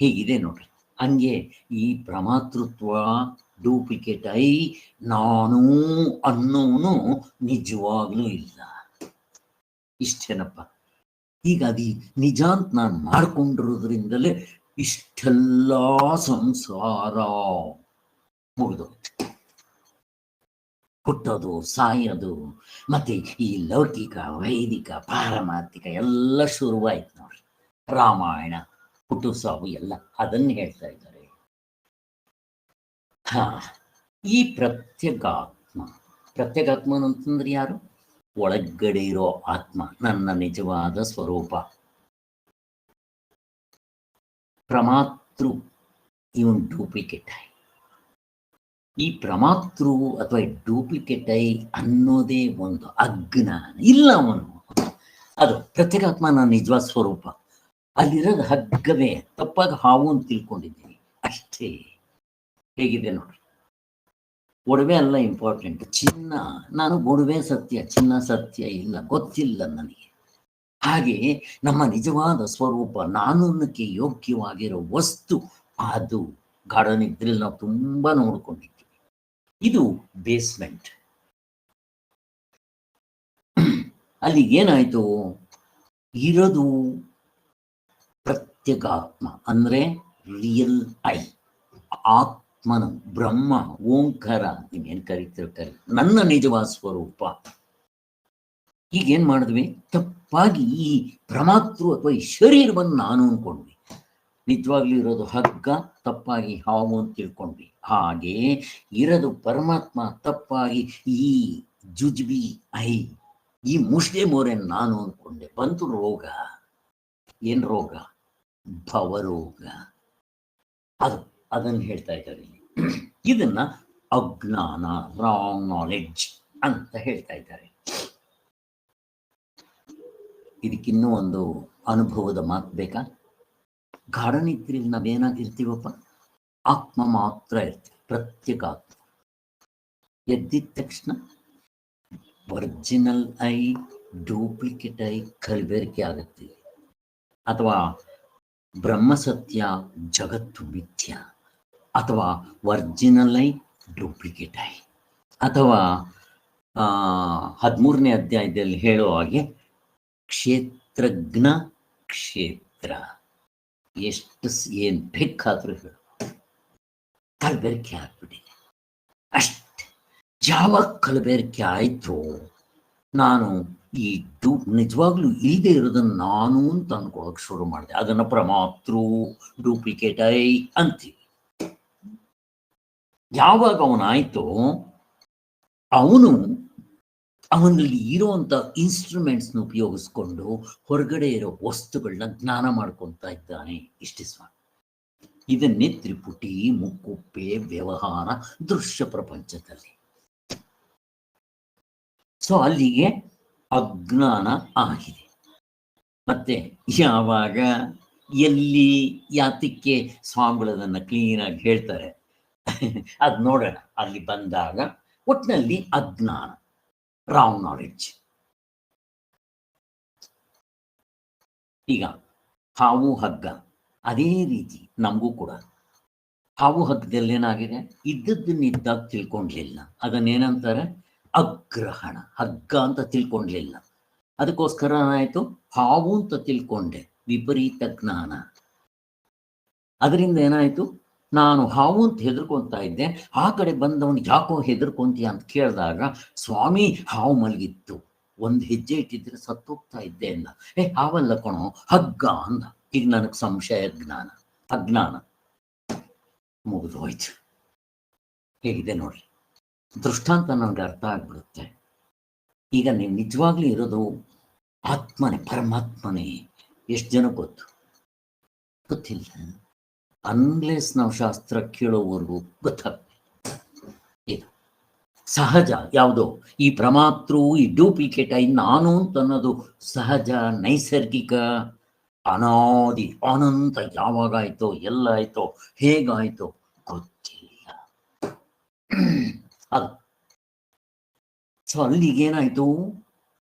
S1: ಹೀಗಿದೆ ನೋಡ್ರಿ. ಹಂಗೆ ಈ ಪ್ರಮಾತೃತ್ವ ಡೂಪ್ಲಿಕೇಟ್ ಐ, ನಾನು ಅನ್ನೋನು ನಿಜವಾಗ್ಲೂ ಇಲ್ಲ. ಇಷ್ಟೇನಪ್ಪ. ಈಗ ಅದು ನಿಜ ಅಂತ ನಾನು ಮಾಡ್ಕೊಂಡಿರೋದ್ರಿಂದಲೇ ಇಷ್ಟೆಲ್ಲ ಸಂಸಾರ ಮುಗಿದು ಹುಟ್ಟೋದು, ಸಾಯೋದು, ಮತ್ತೆ ಈ ಲೌಕಿಕ ವೈದಿಕ ಪಾರಮಾರ್ಥಿಕ ಎಲ್ಲ ಶುರುವಾಯ್ತು ನೋಡ್ರಿ. ರಾಮಾಯಣ ಹುಟ್ಟು ಸಾವು ಎಲ್ಲ ಅದನ್ನು ಹೇಳ್ತಾ ಇದ್ದಾರೆ. ಹಾ, ಈ ಪ್ರತ್ಯಗಾತ್ಮ, ಪ್ರತ್ಯಗಾತ್ಮನಂತಂದ್ರೆ ಯಾರು? ಒಳಗಡೆ ಇರೋ ಆತ್ಮ, ನನ್ನ ನಿಜವಾದ ಸ್ವರೂಪ. ಪ್ರಮಾತೃ ಇವನ್ ಡೂಪ್ಲಿಕೇಟ್ ಐ. ಈ ಪ್ರಮಾತೃ ಅಥವಾ ಡೂಪ್ಲಿಕೇಟ್ ಐ ಅನ್ನೋದೇ ಒಂದು ಅಜ್ಞಾನ. ಇಲ್ಲ ಅವನು, ಅದು ಪ್ರತ್ಯೇಕಾತ್ಮನ ನಿಜವಾದ ಸ್ವರೂಪ. ಅಲ್ಲಿರೋದು ಹಗ್ಗವೇ, ತಪ್ಪಾಗಿ ಹಾವು ಅಂತ ತಿಳ್ಕೊಂಡಿದ್ದೀನಿ ಅಷ್ಟೇ. ಹೇಗಿದೆ ನೋಡಿ, ಒಡವೆ ಅಲ್ಲ ಇಂಪಾರ್ಟೆಂಟ್, ಚಿನ್ನ. ನಾನು ಒಡವೆ ಸತ್ಯ, ಚಿನ್ನ ಸತ್ಯ ಇಲ್ಲ, ಗೊತ್ತಿಲ್ಲ ನನಗೆ. ಹಾಗೆ ನಮ್ಮ ನಿಜವಾದ ಸ್ವರೂಪ, ನಾನೂನ್ನಕ್ಕೆ ಯೋಗ್ಯವಾಗಿರೋ ವಸ್ತು, ಅದು ಗಾಢ ನಿದ್ರೆಯಲ್ಲಿ ನಾವು ತುಂಬಾ ನೋಡ್ಕೊಂಡಿದ್ದೀವಿ. ಇದು ಬೇಸ್ಮೆಂಟ್. ಅಲ್ಲಿ ಏನಾಯ್ತು, ಇರೋದು ಪ್ರತ್ಯಗಾತ್ಮ ಅಂದ್ರೆ ರಿಯಲ್ ಐ, ಆತ್ಮನು, ಬ್ರಹ್ಮ, ಓಂಕಾರ, ನೀವೇನ್ ಕರೀತೀರ ಕರಿ, ನನ್ನ ನಿಜವಾದ ಸ್ವರೂಪ. ಈಗೇನ್ ಮಾಡಿದ್ವಿ, ತಪ್ಪಾಗಿ ಈ ಪ್ರಮಾತೃ ಅಥವಾ ಈ ಶರೀರವನ್ನು ನಾನು ಅನ್ಕೊಂಡ್ವಿ. ನಿಜವಾಗ್ಲೂ ಇರೋದು ಹಗ್ಗ, ತಪ್ಪಾಗಿ ಹಾವು ಅಂತ ತಿಳ್ಕೊಂಡ್ವಿ. ಹಾಗೆ ಇರೋದು ಪರಮಾತ್ಮ, ತಪ್ಪಾಗಿ ಈ ಜುಜ್ಬಿ ಐ, ಈ ಮುಷ್ಡೆ ಮೋರೆ ನಾನು ಅನ್ಕೊಂಡೆ. ಬಂತು ರೋಗ. ಏನ್ ರೋಗ? ಭವರೋಗ. ಅದನ್ನು ಹೇಳ್ತಾ ಇದ್ದಾರೆ ಇಲ್ಲಿ. ಇದನ್ನ ಅಜ್ಞಾನ, ರಾಂಗ್ ನಾಲೆಡ್ಜ್ ಅಂತ ಹೇಳ್ತಾ ಇದ್ದಾರೆ. ಇದಕ್ಕಿನ್ನೂ ಒಂದು ಅನುಭವದ ಮಾತು ಬೇಕಾ? ಗಾಢ ನಿದ್ರೆಯಲ್ಲಿ ನಾವೇನಾಗಿರ್ತೀವಪ್ಪ, ಆತ್ಮ ಮಾತ್ರ ಇರ್ತೀವಿ, ಪ್ರತ್ಯೇಕಾತ್ಮ. ಎದ್ದಿದ ತಕ್ಷಣ ಒರಿಜಿನಲ್ ಐ, ಡೂಪ್ಲಿಕೇಟ್ ಐ ಕಲಬೆರಕೆ ಆಗುತ್ತೆ. ಅಥವಾ ಬ್ರಹ್ಮಸತ್ಯ, ಜಗತ್ತು ಮಿಥ್ಯ. ಅಥವಾ ಒರಿಜಿನಲ್ ಐ, ಡೂಪ್ಲಿಕೇಟ್ ಐ. ಅಥವಾ 13ನೇ ಅಧ್ಯಾಯದಲ್ಲಿ ಹೇಳೋ ಹಾಗೆ ಕ್ಷೇತ್ರಜ್ಞ, ಕ್ಷೇತ್ರ. ಎಷ್ಟು ಏನ್ ಬೇಕಾದ್ರೂ ಹೇಳು, ಕಲಬೆರಕೆ ಆಗ್ಬಿಟ್ಟಿದೆ ಅಷ್ಟೆ. ಯಾವಾಗ ಕಲಬೆರಕೆ ಆಯ್ತು, ನಾನು ಈ ನಿಜವಾಗ್ಲೂ ಇಲ್ಲದೆ ಇರೋದನ್ನ ನಾನು ಅಂತ ಅನ್ಕೊಳಕ್ ಶುರು ಮಾಡಿದೆ. ಅದನ್ನ ಪ್ರಮಾತೃ, ಡೂಪ್ಲಿಕೇಟ್ ಐ ಅಂತೀವಿ. ಯಾವಾಗ ಅವನಾಯ್ತು, ಅವನಲ್ಲಿ ಇರುವಂತ ಇನ್ಸ್ಟ್ರೂಮೆಂಟ್ಸ್ನ ಉಪಯೋಗಿಸ್ಕೊಂಡು ಹೊರಗಡೆ ಇರೋ ವಸ್ತುಗಳನ್ನ ಜ್ಞಾನ ಮಾಡ್ಕೊತ ಇದ್ದಾನೆ. ಇಷ್ಟೇ ಸ್ವಾಮಿ. ಇದನ್ನೇ ತ್ರಿಪುಟಿ, ಮುಕ್ಕುಪ್ಪೆ, ವ್ಯವಹಾರ, ದೃಶ್ಯ ಪ್ರಪಂಚದಲ್ಲಿ. ಸೊ ಅಲ್ಲಿಗೆ ಅಜ್ಞಾನ ಆಗಿದೆ. ಮತ್ತೆ ಯಾವಾಗ, ಎಲ್ಲಿ, ಯಾತಕ್ಕೆ ಸ್ವಾಮಿಗಳದನ್ನ ಕ್ಲೀನಾಗಿ ಹೇಳ್ತಾರೆ, ಅದು ನೋಡೋಣ ಅಲ್ಲಿ ಬಂದಾಗ. ಒಟ್ಟಿನಲ್ಲಿ ಅಜ್ಞಾನ, ರಾಂಗ್ ನಾಲೆಡ್ಜ್. ಈಗ ಹಾವು ಹಗ್ಗ, ಅದೇ ರೀತಿ ನಮಗೂ ಕೂಡ ಹಾವು ಹಗ್ಗದಲ್ಲಿ ಏನಾಗಿದೆ, ಇದ್ದದ್ದನ್ನಿದ್ದಾಗ ತಿಳ್ಕೊಂಡ್ಲಿಲ್ಲ. ಅದನ್ನೇನಂತಾರೆ, ಅಗ್ರಹಣ. ಹಗ್ಗ ಅಂತ ತಿಳ್ಕೊಂಡ್ಲಿಲ್ಲ, ಅದಕ್ಕೋಸ್ಕರ ಏನಾಯ್ತು, ಹಾವು ಅಂತ ತಿಳ್ಕೊಂಡೆ, ವಿಪರೀತ ಜ್ಞಾನ. ಅದರಿಂದ ಏನಾಯ್ತು, ನಾನು ಹಾವು ಅಂತ ಹೆದರ್ಕೊಂತ ಇದ್ದೆ. ಆ ಕಡೆ ಬಂದವನು ಯಾಕೋ ಹೆದರ್ಕೊಂತೀಯ ಅಂತ ಕೇಳಿದಾಗ, ಸ್ವಾಮಿ ಹಾವು ಮಲಗಿತ್ತು, ಒಂದು ಹೆಜ್ಜೆ ಇಟ್ಟಿದ್ರೆ ಸತ್ತೋಗ್ತಾ ಇದ್ದೆ ಅಂದ. ಹಾವಲ್ಲ ಕಣೋ, ಹಗ್ಗ ಅಂದ. ಈಗ ನನಗೆ ಸಂಶಯ, ಜ್ಞಾನ, ಅಜ್ಞಾನ ಮುಗಿದು ಹೋಯ್ತು. ಹೇಗಿದೆ ನೋಡಿ, ದೃಷ್ಟಾಂತ ನನಗೆ ಅರ್ಥ ಆಗ್ಬಿಡುತ್ತೆ. ಈಗ ನೀವು ನಿಜವಾಗ್ಲೂ ಇರೋದು ಆತ್ಮನೇ, ಪರಮಾತ್ಮನೇ. ಎಷ್ಟು ಜನ ಗೊತ್ತಿಲ್ಲ. ಅನ್ಲೆಸ್ ನಾವು ಶಾಸ್ತ್ರ ಕೇಳೋವರೆಗೂ ಗೊತ್ತಾಗ್ತದೆ. ಇದು ಸಹಜ. ಯಾವುದೋ ಈ ಪ್ರಮಾತೃ, ಈ ಡೂಪ್ಲಿಕೇಟ್ ಐ, ನಾನು ಅಂತ ಅನ್ನೋದು ಸಹಜ, ನೈಸರ್ಗಿಕ, ಅನಾದಿ, ಅನಂತ. ಯಾವಾಗಾಯ್ತೋ, ಎಲ್ಲಾಯ್ತೋ, ಹೇಗಾಯ್ತೋ ಗೊತ್ತಿಲ್ಲ. ಅದು ಸೊ ಅಲ್ಲಿಗೇನಾಯ್ತು,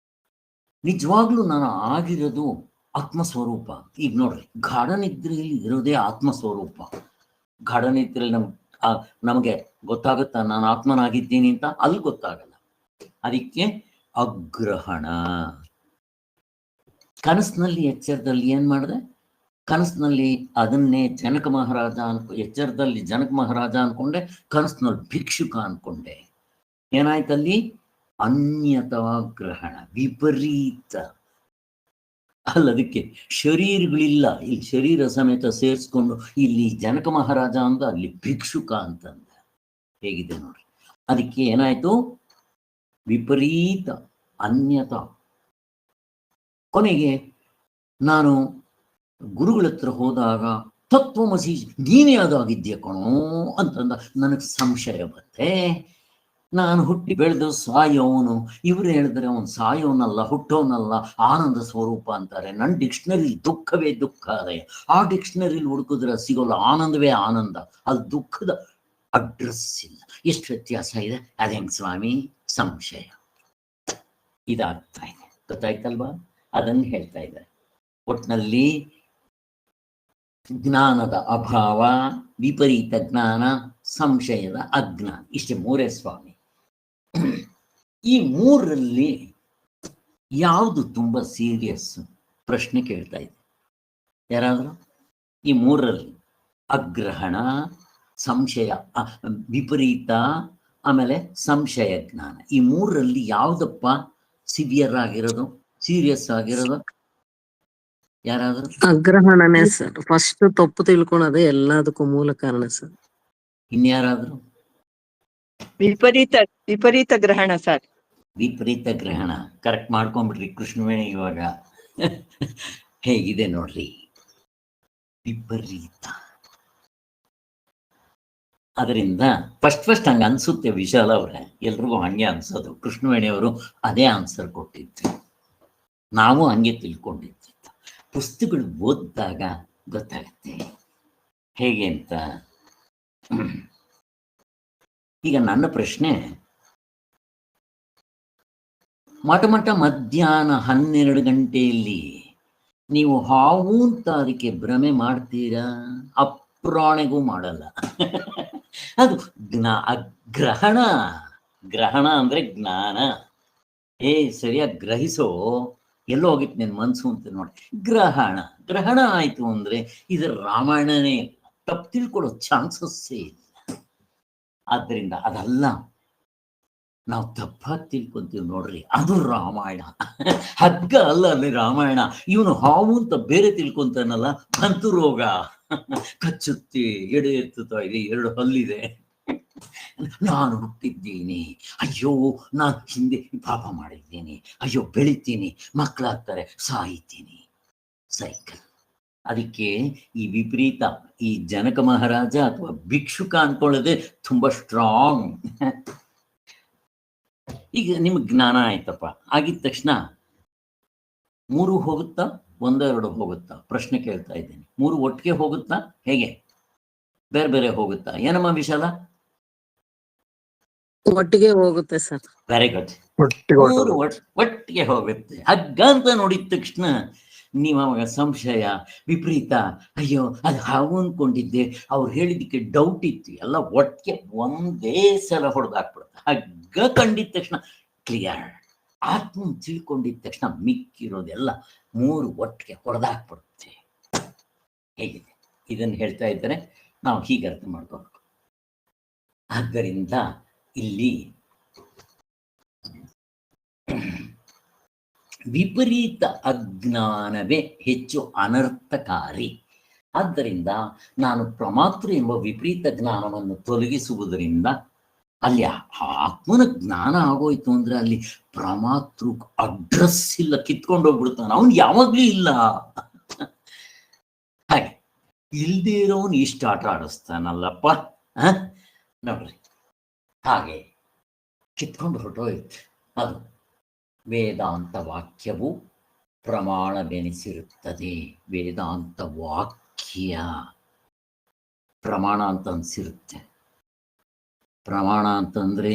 S1: ನಿಜವಾಗ್ಲೂ ನಾನು ಆಗಿರೋದು ಆತ್ಮಸ್ವರೂಪ. ಈಗ ನೋಡ್ರಿ, ಗಾಢ ನಿದ್ರೆಯಲ್ಲಿ ಇರೋದೇ ಆತ್ಮಸ್ವರೂಪ. ಗಾಢ ನಿದ್ರೆಯಲ್ಲಿ ನಮಗೆ ಗೊತ್ತಾಗುತ್ತಾ ನಾನು ಆತ್ಮನಾಗಿದ್ದೀನಿ ಅಂತ? ಅಲ್ಲಿ ಗೊತ್ತಾಗಲ್ಲ. ಅದಕ್ಕೆ ಅಗ್ರಹಣ. ಕನಸಿನಲ್ಲಿ, ಎಚ್ಚರದಲ್ಲಿ ಏನ್ ಮಾಡಿದೆ, ಕನಸಿನಲ್ಲಿ ಅದನ್ನೇ ಜನಕ ಮಹಾರಾಜ ಎಚ್ಚರದಲ್ಲಿ ಜನಕ ಮಹಾರಾಜ ಅನ್ಕೊಂಡೆ, ಕನಸಿನಲ್ಲಿ ಭಿಕ್ಷುಕ ಅನ್ಕೊಂಡೆ. ಏನಾಯ್ತಲ್ಲಿ, ಅನ್ಯತವಾ ಗ್ರಹಣ, ವಿಪರೀತ. ಅಲ್ಲದಕ್ಕೆ ಶರೀರಗಳಿಲ್ಲ, ಇಲ್ಲಿ ಶರೀರ ಸಮೇತ ಸೇರಿಸ್ಕೊಂಡು ಇಲ್ಲಿ ಜನಕ ಮಹಾರಾಜ ಅಂದ, ಅಲ್ಲಿ ಭಿಕ್ಷುಕ ಅಂತಂದ. ಹೇಗಿದೆ ನೋಡ್ರಿ. ಅದಕ್ಕೆ ಏನಾಯ್ತು, ವಿಪರೀತ ಅನ್ಯತಾ. ಕೊನೆಗೆ ನಾನು ಗುರುಗಳ ಹತ್ರ ಹೋದಾಗ ತತ್ವಮಸಿ ನೀನೇ ಅದಾಗಿದ್ಯಾ ಕಣೋ ಅಂತಂದ. ನನಗೆ ಸಂಶಯ ಬಂತೆ. ನಾನು ಹುಟ್ಟಿ ಬೆಳೆದು ಸಾಯೋನು, ಇವ್ರು ಹೇಳಿದ್ರೆ ಅವನು ಸಾಯೋನಲ್ಲ, ಹುಟ್ಟೋನಲ್ಲ, ಆನಂದ ಸ್ವರೂಪ ಅಂತಾರೆ. ನನ್ನ ಡಿಕ್ಷನರಿ ದುಃಖವೇ ದುಃಖ ಅದಯ. ಆ ಡಿಕ್ಷನರಿಲಿ ಹುಡುಕಿದ್ರೆ ಸಿಗೋಲ್ಲ ಆನಂದವೇ ಆನಂದ, ಅಲ್ಲಿ ದುಃಖದ ಅಡ್ರೆಸ್ ಇಲ್ಲ. ಎಷ್ಟು ವ್ಯತ್ಯಾಸ ಇದೆ. ಅದೇಂಗ್ ಸ್ವಾಮಿ ಸಂಶಯ. ಇದಾಗ್ತಾ ಇದೆ, ಗೊತ್ತಾಯ್ತಲ್ವಾ? ಅದನ್ನು ಹೇಳ್ತಾ ಇದ್ದಾರೆ. ಒಟ್ಟಿನಲ್ಲಿ ಜ್ಞಾನದ ಅಭಾವ, ವಿಪರೀತ ಜ್ಞಾನ, ಸಂಶಯದ ಅಜ್ಞಾನ, ಇಷ್ಟೇ ಮೂರೇ ಸ್ವಾಮಿ. ಈ ಮೂರರಲ್ಲಿ ಯಾವುದು ತುಂಬ ಸೀರಿಯಸ್ ಪ್ರಶ್ನೆ ಕೇಳ್ತಾ ಇದೆ ಯಾರಾದರೂ? ಈ ಮೂರರಲ್ಲಿ ಅಗ್ರಹಣ, ಸಂಶಯ, ವಿಪರೀತ, ಆಮೇಲೆ ಸಂಶಯ ಜ್ಞಾನ, ಈ ಮೂರರಲ್ಲಿ ಯಾವುದಪ್ಪ ಸಿವಿಯರ್ ಆಗಿರೋದು, ಸೀರಿಯಸ್ ಆಗಿರೋದು? ಯಾರಾದರೂ?
S2: ಅಗ್ರಹಣನೇ ಸರ್. ಫಸ್ಟ್ ತಪ್ಪು ತಿಳ್ಕೊಳೋದೇ ಎಲ್ಲದಕ್ಕೂ ಮೂಲ ಕಾರಣ ಸರ್.
S1: ಇನ್ಯಾರಾದರೂ?
S3: ವಿಪರೀತ ಗ್ರಹಣ ಸರ್.
S1: ವಿಪರೀತ ಗ್ರಹಣ ಕರೆಕ್ಟ್ ಮಾಡ್ಕೊಂಡ್ಬಿಟ್ರಿ ಕೃಷ್ಣವೇಣಿ. ಇವಾಗ ಹೇಗಿದೆ ನೋಡ್ರಿ, ವಿಪರೀತ. ಅದರಿಂದ ಫಸ್ಟ್ ಹಂಗೆ ಅನ್ಸುತ್ತೆ ವಿಶಾಲ ಅವರೇ, ಎಲ್ರಿಗೂ ಹಂಗೆ ಅನ್ಸೋದು. ಕೃಷ್ಣವೇಣಿಯವರು ಅದೇ ಆನ್ಸರ್ ಕೊಟ್ಟಿದ್ರು, ನಾವು ಹಂಗೆ ತಿಳ್ಕೊಂಡಿದ್ದು. ಪುಸ್ತಕಗಳು ಓದಿದಾಗ ಗೊತ್ತಾಗುತ್ತೆ ಹೇಗೆ ಅಂತ. ಈಗ ನನ್ನ ಪ್ರಶ್ನೆ, ಮಠ ಮಧ್ಯಾಹ್ನ 12 ಗಂಟೆಯಲ್ಲಿ ನೀವು ಹಾವು ಅಂತ ಅದಕ್ಕೆ ಭ್ರಮೆ ಮಾಡ್ತೀರಾ? ಅಪ್ರಾಣೆಗೂ ಮಾಡಲ್ಲ. ಅದು ಗ್ರಹಣ. ಗ್ರಹಣ ಅಂದ್ರೆ ಜ್ಞಾನ. ಸರಿಯಾಗಿ ಗ್ರಹಿಸೋ, ಎಲ್ಲೋ ಹೋಗಿತ್ತು ನಿನ್ನ ಮನ್ಸು ಅಂತ ನೋಡಿ. ಗ್ರಹಣ ಆಯ್ತು ಅಂದ್ರೆ ಇದರ ರಾಮಾಯಣನೇ ತಪ್ಪು ತಿಳ್ಕೊಳ್ಳೋ ಚಾನ್ಸಸ್ಸೇ ಇಲ್ಲ. ಆದ್ದರಿಂದ ಅದಲ್ಲ, ನಾವು ತಪ್ಪಾಗಿ ತಿಳ್ಕೊಂತೀವಿ ನೋಡ್ರಿ, ಅದು ರಾಮಾಯಣ. ಹಗ್ಗ ಅಲ್ಲ ಅಲ್ಲಿ ರಾಮಾಯಣ. ಇವನು ಹಾವು ಅಂತ ಬೇರೆ ತಿಳ್ಕೊಂತಾನಲ್ಲ, ಬಂತು ರೋಗ, ಕಚ್ಚುತ್ತೆ, ಎಡೆ ಎತ್ತುತ್ತಾ ಇದೆ, 2 ಹಲ್ಲಿದೆ, ನಾನು ಹುಟ್ಟಿದ್ದೀನಿ, ಅಯ್ಯೋ ನಾನು ಹಿಂದೆ ಪಾಪ ಮಾಡಿದ್ದೀನಿ, ಅಯ್ಯೋ ಬೆಳಿತೀನಿ, ಮಕ್ಕಳಾಗ್ತಾರೆ, ಸಾಯ್ತೀನಿ, ಸೈಕಲ್. ಅದಕ್ಕೆ ಈ ವಿಪರೀತ, ಈ ಜನಕ ಮಹಾರಾಜ ಅಥವಾ ಭಿಕ್ಷುಕ ಅನ್ಕೊಳ್ಳೋದೆ ತುಂಬಾ ಸ್ಟ್ರಾಂಗ್. ಈಗ ನಿಮ್ಗೆ ಜ್ಞಾನ ಆಯ್ತಪ್ಪ, ಆಗಿದ ತಕ್ಷಣ 3 ಹೋಗುತ್ತಾ, 1-2 ಹೋಗುತ್ತಾ? ಪ್ರಶ್ನೆ ಕೇಳ್ತಾ ಇದ್ದೀನಿ. 3 ಒಟ್ಟಿಗೆ ಹೋಗುತ್ತಾ, ಹೇಗೆ ಬೇರೆ ಬೇರೆ ಹೋಗುತ್ತಾ? ಏನಮ್ಮ ವಿಶಾಲ?
S2: ಒಟ್ಟಿಗೆ ಹೋಗುತ್ತೆ ಸರ್.
S1: Very good. 3 ಒಟ್ಟಿಗೆ ಹೋಗುತ್ತೆ. ಹಗ್ಗ ಅಂತ ನೋಡಿದ ತಕ್ಷಣ ನೀವು ಅವಾಗ ಸಂಶಯ, ವಿಪರೀತ, ಅಯ್ಯೋ ಅದು ಹಾವು ಅನ್ಕೊಂಡಿದ್ದೆ, ಅವ್ರು ಹೇಳಿದ್ದಕ್ಕೆ ಡೌಟ್ ಇತ್ತು, ಎಲ್ಲ ಒಟ್ಟಿಗೆ ಒಂದೇ ಸಲ ಹೊಡೆದಾಕ್ಬಿಡುತ್ತೆ. ಹಗ್ಗ ಕಂಡಿದ ತಕ್ಷಣ ಕ್ಲಿಯರ್. ಆತ್ಮ ತಿಳ್ಕೊಂಡಿದ ತಕ್ಷಣ ಮಿಕ್ಕಿರೋದೆಲ್ಲ 3 ಒಟ್ಟಿಗೆ ಹೊಡೆದಾಕ್ಬಿಡುತ್ತೆ. ಹೇಗಿದೆ ಇದನ್ನು ಹೇಳ್ತಾ ಇದ್ದಾರೆ, ನಾವು ಹೀಗೆ ಅರ್ಥ ಮಾಡ್ಕೋಬೇಕು. ಆದ್ದರಿಂದ ಇಲ್ಲಿ ವಿಪರೀತ ಅಜ್ಞಾನವೇ ಹೆಚ್ಚು ಅನರ್ಥಕಾರಿ. ಆದ್ದರಿಂದ ನಾನು ಪ್ರಮಾತೃ ಎಂಬ ವಿಪರೀತ ಜ್ಞಾನವನ್ನು ತೊಲಗಿಸುವುದರಿಂದ ಅಲ್ಲಿ ಆತ್ಮನ ಜ್ಞಾನ ಆಗೋಯ್ತು ಅಂದ್ರೆ ಅಲ್ಲಿ ಪ್ರಮಾತೃ ಅಡ್ರೆಸ್ ಇಲ್ಲ, ಕಿತ್ಕೊಂಡು ಹೋಗ್ಬಿಡ್ತಾನೆ, ಅವನು ಯಾವಾಗ್ಲೂ ಇಲ್ಲ. ಹಾಗೆ ಇಲ್ದೇ ಇರೋನು ಇಷ್ಟ ಆಟ ಆಡಿಸ್ತಾನಲ್ಲಪ್ಪ, ನೋಡ್ರಿ, ಹಾಗೆ ಕಿತ್ಕೊಂಡು ಹೊರಟೋಯ್ತು. ಅದು ವೇದಾಂತ ವಾಕ್ಯವು ಪ್ರಮಾಣವೆನಿಸಿರುತ್ತದೆ. ವೇದಾಂತ ವಾಕ್ಯ ಪ್ರಮಾಣ ಅಂತ ಅನ್ಸಿರುತ್ತೆ. ಪ್ರಮಾಣ ಅಂತಂದ್ರೆ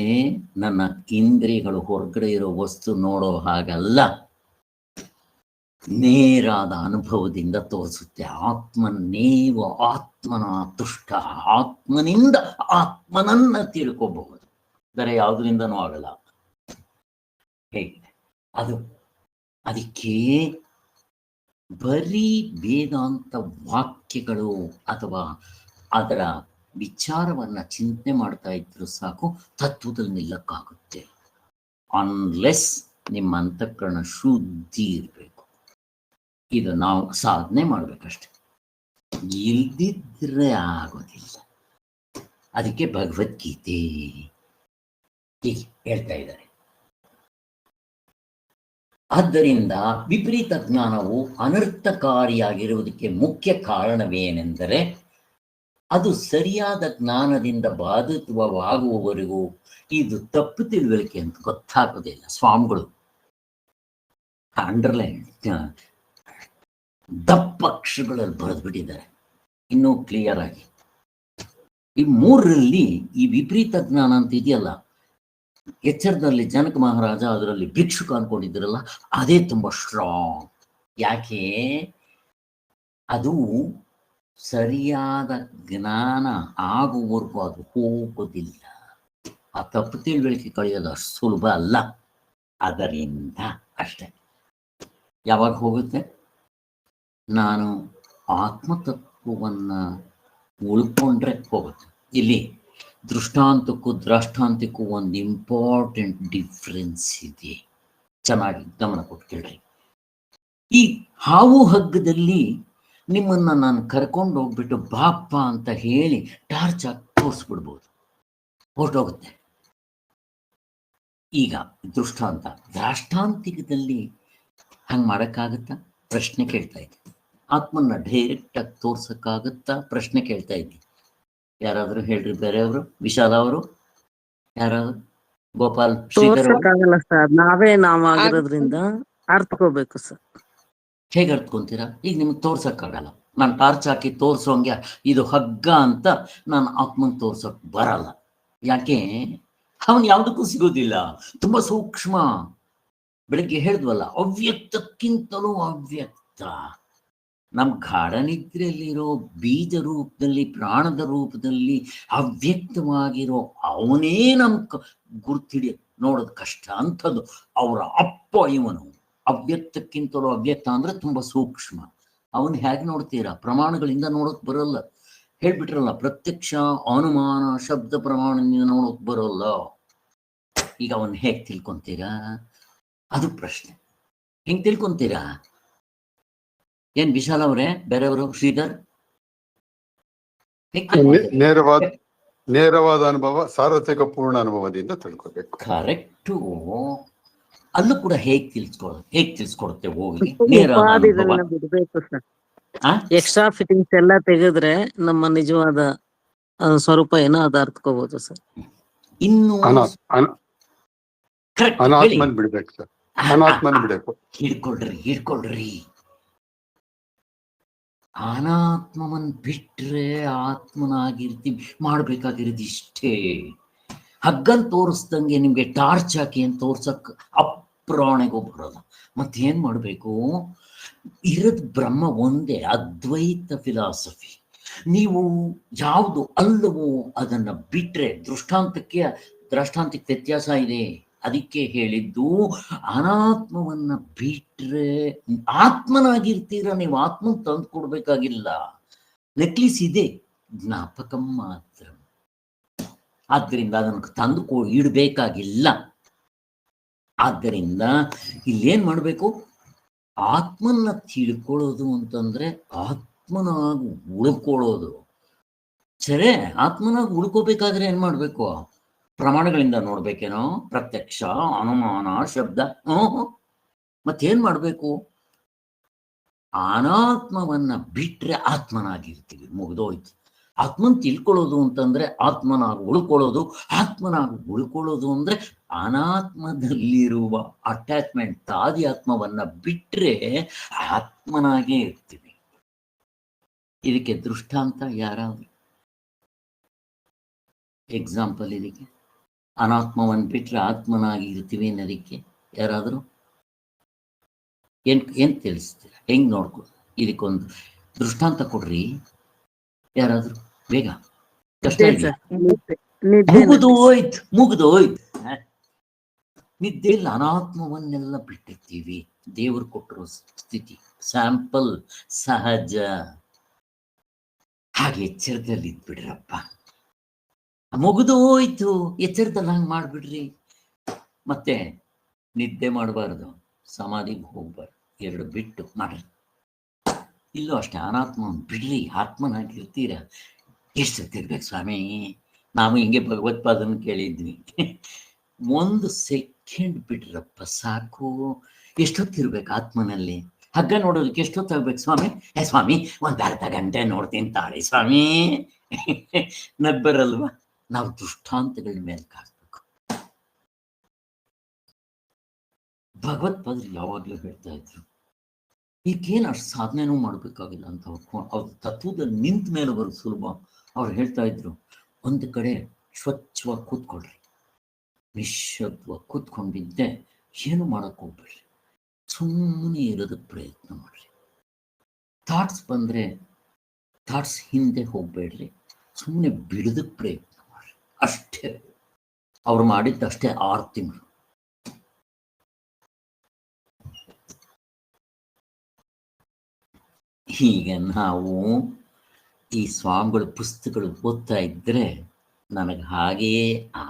S1: ನನ್ನ ಇಂದ್ರಿಯಗಳು ಹೊರಗಡೆ ಇರೋ ವಸ್ತು ನೋಡೋ ಹಾಗಲ್ಲ, ನೇರಾದ ಅನುಭವದಿಂದ ತೋರಿಸುತ್ತೆ. ಆತ್ಮನೇವ ಆತ್ಮನ ತುಷ್ಟ, ಆತ್ಮನಿಂದ ಆತ್ಮನನ್ನ ತಿಳ್ಕೋಬಹುದು, ಬೇರೆ ಯಾವುದರಿಂದನೂ ಆಗಲ್ಲ. ಹೇಗಿದೆ ಅದು? ಅದಕ್ಕೆ ಬರೀ ವೇದಾಂತ ವಾಕ್ಯಗಳು ಅಥವಾ ಅದರ ವಿಚಾರವನ್ನ ಚಿಂತನೆ ಮಾಡ್ತಾ ಇದ್ರು ಸಾಕು, ತತ್ವದಲ್ಲಿ ನಿಲ್ಲಕ್ಕಾಗುತ್ತೆ. ಅನ್ಲೆಸ್ ನಿಮ್ಮ ಅಂತಃಕರಣ ಶುದ್ಧಿ ಇರಬೇಕು. ಇದು ನಾವು ಸಾಧನೆ ಮಾಡ್ಬೇಕಷ್ಟೆ, ಇಲ್ದಿದ್ರೆ ಆಗೋದಿಲ್ಲ. ಅದಕ್ಕೆ ಭಗವದ್ಗೀತೆ ಹೀಗೆ ಹೇಳ್ತಾ ಇದ್ದಾರೆ. ಆದ್ದರಿಂದ ವಿಪರೀತ ಜ್ಞಾನವು ಅನರ್ಥಕಾರಿಯಾಗಿರುವುದಕ್ಕೆ ಮುಖ್ಯ ಕಾರಣವೇನೆಂದರೆ ಅದು ಸರಿಯಾದ ಜ್ಞಾನದಿಂದ ಬಾಧಿತವಾಗುವವರೆಗೂ ಇದು ತಪ್ಪು ತಿಳುವಳಿಕೆ ಅಂತ ಗೊತ್ತಾಗೋದಿಲ್ಲ. ಸ್ವಾಮಿಗಳು ಅಂಡರ್ಲೈನ್ ದಪ್ಪ ಅಕ್ಷರಗಳಲ್ಲಿ ಬರೆದು ಬಿಟ್ಟಿದ್ದಾರೆ ಇನ್ನೂ ಕ್ಲಿಯರ್ ಆಗಿ. ಈ ಮೂರರಲ್ಲಿ ಈ ವಿಪರೀತ ಜ್ಞಾನ ಅಂತ ಇದೆಯಲ್ಲ, ಎಚ್ಚರದಲ್ಲಿ ಜನಕ ಮಹಾರಾಜ ಅದರಲ್ಲಿ ಭಿಕ್ಷುಕ ಅನ್ಕೊಂಡಿದ್ರಲ್ಲ, ಅದೇ ತುಂಬಾ ಸ್ಟ್ರಾಂಗ್. ಯಾಕೆ? ಅದು ಸರಿಯಾದ ಜ್ಞಾನ ಆಗುವವರೆಗೂ ಅದು ಹೋಗೋದಿಲ್ಲ. ಆ ತಪ್ಪು ತಿಳುವಳಿಕೆ ಕಳೆಯೋದು ಅಷ್ಟು ಸುಲಭ ಅಲ್ಲ. ಅದರಿಂದ ಅಷ್ಟೆ. ಯಾವಾಗ ಹೋಗುತ್ತೆ? ನಾನು ಆತ್ಮತತ್ವವನ್ನು ಉಳ್ಕೊಂಡ್ರೆ ಹೋಗುತ್ತೆ. ಇಲ್ಲಿ ದೃಷ್ಟಾಂತಕ್ಕೂ ದ್ರಾಷ್ಟಾಂತಕ್ಕೂ ಒಂದು ಇಂಪಾರ್ಟೆಂಟ್ ಡಿಫ್ರೆನ್ಸ್ ಇದೆ. ಚೆನ್ನಾಗಿ ಗಮನ ಕೊಟ್ಟು ಕೇಳ್ರಿ. ಈ ಹಾವು ಹಗ್ಗದಲ್ಲಿ ನಿಮ್ಮನ್ನ ನಾನು ಕರ್ಕೊಂಡು ಹೋಗ್ಬಿಟ್ಟು ಬಾಪ್ಪ ಅಂತ ಹೇಳಿ ಟಾರ್ಚ್ ಹಾಕಿ ತೋರಿಸ್ಬಿಡ್ಬೋದು, ಹೊರಟೋಗುತ್ತೆ. ಈಗ ದೃಷ್ಟಾಂತ ದ್ರಾಷ್ಟಾಂತಿಕದಲ್ಲಿ ಹಂಗೆ ಮಾಡೋಕ್ಕಾಗತ್ತಾ? ಪ್ರಶ್ನೆ ಕೇಳ್ತಾ ಇದ್ದೆ. ಆತ್ಮನ್ನ ಡೈರೆಕ್ಟಾಗಿ ತೋರ್ಸಕ್ಕಾಗತ್ತಾ? ಪ್ರಶ್ನೆ ಕೇಳ್ತಾ ಇದ್ದೆ. ಯಾರಾದರೂ ಹೇಳ್ರಿ ಬೇರೆಯವರು? ವಿಶಾಲ ಅವರು, ಯಾರಾದ್ರು? ಗೋಪಾಲ್, ಶ್ರೀಧರ್ ಅವರು?
S2: ತೋರ್ಸಕ್ಕಾಗಲ್ಲ ಸರ್, ನಾವಾಗಿರೋದ್ರಿಂದ ಅರ್ಥಕೋಬೇಕು ಸರ್.
S1: ಹೇಗೆ ಅರ್ಥಕೊಂತೀರಾ? ಈಗ ನಿಮ್ಗೆ ತೋರ್ಸಕ್ಕಾಗಲ್ಲ. ನಾನು ಟಾರ್ಚ್ ಹಾಕಿ ತೋರ್ಸೋಂಗೆ ಇದು ಹಗ್ಗ ಅಂತ ನಾನು ಆತ್ಮನ್ ತೋರ್ಸಕ್ ಬರಲ್ಲ. ಯಾಕೆ? ಅವನು ಯಾವುದಕ್ಕೂ ಸಿಗೋದಿಲ್ಲ, ತುಂಬಾ ಸೂಕ್ಷ್ಮ. ಬೆಳಗ್ಗೆ ಹೇಳಿದ್ವಲ್ಲ, ಅವ್ಯಕ್ತಕ್ಕಿಂತಲೂ ಅವ್ಯಕ್ತ. ನಮ್ಮ ಗಾಢ ನಿದ್ರೆಯಲ್ಲಿರೋ ಬೀಜ ರೂಪದಲ್ಲಿ, ಪ್ರಾಣದ ರೂಪದಲ್ಲಿ ಅವ್ಯಕ್ತವಾಗಿರೋ ಅವನೇ ನಮ್ಗೆ ಗುರ್ತಿಡಿ ನೋಡೋದು ಕಷ್ಟ. ಅಂಥದ್ದು ಅವರ ಅಪ್ಪ ಇವನು. ಅವ್ಯಕ್ತಕ್ಕಿಂತಲೂ ಅವ್ಯಕ್ತ ಅಂದ್ರೆ ತುಂಬಾ ಸೂಕ್ಷ್ಮ. ಅವನು ಹೇಗೆ ನೋಡ್ತೀರಾ? ಪ್ರಮಾಣಗಳಿಂದ ನೋಡೋಕ್ ಬರೋಲ್ಲ. ಹೇಳ್ಬಿಟ್ರಲ್ಲ, ಪ್ರತ್ಯಕ್ಷ ಅನುಮಾನ ಶಬ್ದ ಪ್ರಮಾಣದಿಂದ ನೋಡೋಕ್ ಬರೋಲ್ಲ. ಈಗ ಅವನ್ ಹೇಗ್ ತಿಳ್ಕೊಂತೀರಾ? ಅದು ಪ್ರಶ್ನೆ. ಹೆಂಗ್ ತಿಳ್ಕೊಂತೀರಾ? ಏನ್ ವಿಶಾಲ್ ಅವರೇ, ಬೇರೆಯವರು? ಶ್ರೀಧರ್?
S4: ನೇರವಾದ ಅನುಭವ, ಸಾರ್ವತ್ರಿಕ ಪೂರ್ಣ ಅನುಭವದಿಂದ ತಿಳ್ಕೊಬೇಕು.
S1: ಕರೆಕ್ಟು. ಅಲ್ಲೂ ಕೂಡ ಹೇಗ್ ತಿಳ್ಸ್ಕೊಡುತ್ತೆ ಹೋಗಿ?
S2: ಉಪಾಧಿಗಳನ್ನ ಬಿಡ್ಬೇಕು ಸರ್. ಎಕ್ಸ್ಟ್ರಾ ಫಿಟ್ಟಿಂಗ್ಸ್ ಎಲ್ಲ ತೆಗೆದ್ರೆ ನಮ್ಮ ನಿಜವಾದ ಸ್ವರೂಪ ಏನೋ ಅದು ಅರ್ಥಕೋಬಹುದು ಸರ್.
S1: ಇನ್ನು
S4: ಅನಾತ್ಮನ್ ಬಿಡ್ಬೇಕು ಸರ್. ಅನಾತ್ಮನ್ ಬಿಡಬೇಕು.
S1: ಹಿಡ್ಕೊಳ್ರಿ. ಅನಾತ್ಮವನ್ ಬಿಟ್ರೆ ಆತ್ಮನಾಗಿರ್ತೀವಿ. ಮಾಡ್ಬೇಕಾಗಿರೋದು ಇಷ್ಟೇ. ಹಗ್ಗನ್ ತೋರಿಸ್ದಂಗೆ ನಿಮ್ಗೆ ಟಾರ್ಚ್ ಹಾಕಿ ಅಂತ ತೋರ್ಸಕ್ ಅಪ್ರಾಣೆಗೂ ಬರೋಲ್ಲ. ಮತ್ತೇನ್ ಮಾಡ್ಬೇಕು? ಇರೋದ್ ಬ್ರಹ್ಮ ಒಂದೇ, ಅದ್ವೈತ ಫಿಲಾಸಫಿ. ನೀವು ಯಾವುದು ಅಲ್ಲವೋ ಅದನ್ನ ಬಿಟ್ರೆ, ದೃಷ್ಟಾಂತಕ್ಕೆ ವ್ಯತ್ಯಾಸ ಇದೆ. ಅದಕ್ಕೆ ಹೇಳಿದ್ದು ಅನಾತ್ಮವನ್ನ ಬಿಟ್ರೆ ಆತ್ಮನಾಗಿರ್ತೀರ. ನೀವು ಆತ್ಮ ತಂದು ಕೊಡ್ಬೇಕಾಗಿಲ್ಲ. ನೆಕ್ಲಿಸ್ ಇದೆ, ಜ್ಞಾಪಕಂ ಮಾತ್ರ. ಆದ್ದರಿಂದ ಅದನ್ನು ತಂದು ಇಡಬೇಕಾಗಿಲ್ಲ. ಆದ್ದರಿಂದ ಇಲ್ಲೇನ್ ಮಾಡ್ಬೇಕು? ಆತ್ಮನ್ನ ತಿಳ್ಕೊಳ್ಳೋದು ಅಂತಂದ್ರೆ ಆತ್ಮನಾಗಿ ಉಳ್ಕೊಳ್ಳೋದು. ಸರಿ, ಆತ್ಮನಾಗಿ ಉಳ್ಕೋಬೇಕಾದ್ರೆ ಏನ್ ಮಾಡ್ಬೇಕು? ಪ್ರಮಾಣಗಳಿಂದ ನೋಡ್ಬೇಕೇನೋ? ಪ್ರತ್ಯಕ್ಷ ಅನುಮಾನ ಶಬ್ದ. ಮತ್ತೇನ್ ಮಾಡ್ಬೇಕು? ಅನಾತ್ಮವನ್ನ ಬಿಟ್ರೆ ಆತ್ಮನಾಗಿರ್ತೀವಿ. ಮುಗ್ದೋಯ್ತು. ಆತ್ಮನ್ ತಿಳ್ಕೊಳ್ಳೋದು ಅಂತಂದ್ರೆ ಆತ್ಮನಾಗಿ ಉಳ್ಕೊಳ್ಳೋದು. ಆತ್ಮನಾಗಿ ಉಳ್ಕೊಳ್ಳೋದು ಅಂದ್ರೆ ಅನಾತ್ಮದಲ್ಲಿರುವ ಅಟ್ಯಾಚ್ಮೆಂಟ್, ತಾದಿ ಆತ್ಮವನ್ನ ಬಿಟ್ರೆ ಆತ್ಮನಾಗೇ ಇರ್ತೀವಿ. ಇದಕ್ಕೆ ದೃಷ್ಟಾಂತ ಯಾರಾದ್ರು? ಎಕ್ಸಾಂಪಲ್ ಇದಕ್ಕೆ, ಅನಾತ್ಮವನ್ನ ಬಿಟ್ರೆ ಆತ್ಮನಾಗಿ ಇರ್ತೀವಿ ಅನ್ನೋದಕ್ಕೆ ಯಾರಾದ್ರು ಏನ್ ತಿಳಿಸ್ತೀರ? ಹೆಂಗ್ ನೋಡ್ಕೊ? ಇದಕ್ಕೊಂದು ದೃಷ್ಟಾಂತ ಕೊಡ್ರಿ ಯಾರಾದ್ರು, ಬೇಗ. ಮುಗಿದೋಯ್ತು. ನಿದ್ದೆಯಲ್ಲಿ ಅನಾತ್ಮವನ್ನೆಲ್ಲ ಬಿಟ್ಟಿರ್ತೀವಿ. ದೇವರು ಕೊಟ್ಟಿರೋ ಸ್ಥಿತಿ ಸ್ಯಾಂಪಲ್, ಸಹಜ. ಹಾಗೆ ಎಚ್ಚರದಲ್ಲಿ ಇದ್ಬಿಡ್ರಪ್ಪ. ಮುಗಿದೋಯ್ತು. ಎಚ್ಚರದಲ್ಲಿ ಹಂಗೆ ಮಾಡ್ಬಿಡ್ರಿ. ಮತ್ತೆ ನಿದ್ದೆ ಮಾಡಬಾರ್ದು, ಸಮಾಧಿಗೆ ಹೋಗ್ಬಾರ್ದು. ಎರಡು ಬಿಟ್ಟು ಮಾಡ್ರಿ. ಇಲ್ಲೂ ಅಷ್ಟೇ, ಅನಾತ್ಮವನ್ನು ಬಿಡ್ರಿ, ಆತ್ಮನಾಗಿರ್ತೀರ. ಎಷ್ಟು ತಿರ್ಬೇಕು ಸ್ವಾಮಿ? ನಾವು ಹಿಂಗೆ ಭಗವತ್ಪಾದನ ಕೇಳಿದ್ವಿ. 1 ಸೆಕೆಂಡ್ ಬಿಟ್ರಪ್ಪ ಸಾಕು. ಎಷ್ಟೊತ್ತಿರ್ಬೇಕು ಆತ್ಮನಲ್ಲಿ? ಹಗ್ಗ ನೋಡೋದಕ್ಕೆ ಎಷ್ಟೊತ್ತಾಗ್ಬೇಕು ಸ್ವಾಮಿ? ಸ್ವಾಮಿ ಒಂದ್ ಅರ್ಧ ಗಂಟೆ ನೋಡ್ತೀನಿ ತಾಳಿ ಸ್ವಾಮಿ. ನಬ್ಬರಲ್ವಾ? ನಾವು ದೃಷ್ಟಾಂತಗಳ ಮೇಲೆ ಕಾಡ್ಬೇಕು. ಭಗವತ್ಪಾದರು ಯಾವಾಗ್ಲೂ ಹೇಳ್ತಾ ಇದ್ರು, ಈಗೇನು ಅಷ್ಟು ಸಾಧನೆನೂ ಮಾಡ್ಬೇಕಾಗಿಲ್ಲ ಅಂತ. ಅವ್ರ ತತ್ವದಲ್ಲಿ ನಿಂತ ಮೇಲೆ ಬರೋದು ಸುಲಭ. ಅವ್ರು ಹೇಳ್ತಾ ಇದ್ರು, ಒಂದು ಕಡೆ ಸ್ವಚ್ಛವಾಗಿ ಕೂತ್ಕೊಳ್ರಿ, ನಿಶ್ಶಬ್ದವಾಗಿ ಕೂತ್ಕೊಂಡಿದ್ದೆ, ಏನು ಮಾಡಕ್ ಹೋಗ್ಬೇಡ್ರಿ, ಸುಮ್ಮನೆ ಇರೋದಕ್ಕೆ ಪ್ರಯತ್ನ ಮಾಡ್ರಿ. ಥಾಟ್ಸ್ ಬಂದ್ರೆ ಥಾಟ್ಸ್ ಹಿಂದೆ ಹೋಗ್ಬೇಡ್ರಿ, ಸುಮ್ಮನೆ ಬಿಡೋದಕ್ಕೆ ಪ್ರಯತ್ನ ಮಾಡ್ರಿ. ಅಷ್ಟೇ ಅವ್ರು ಮಾಡಿದ್ದಷ್ಟೇ 6 ತಿಂಗಳು. ಹೀಗೆ ನಾವು ಈ ಸ್ವಾಮಿಗಳ ಪುಸ್ತಕಗಳು ಓದ್ತಾ ಇದ್ರೆ ನನಗೆ ಹಾಗೆಯೇ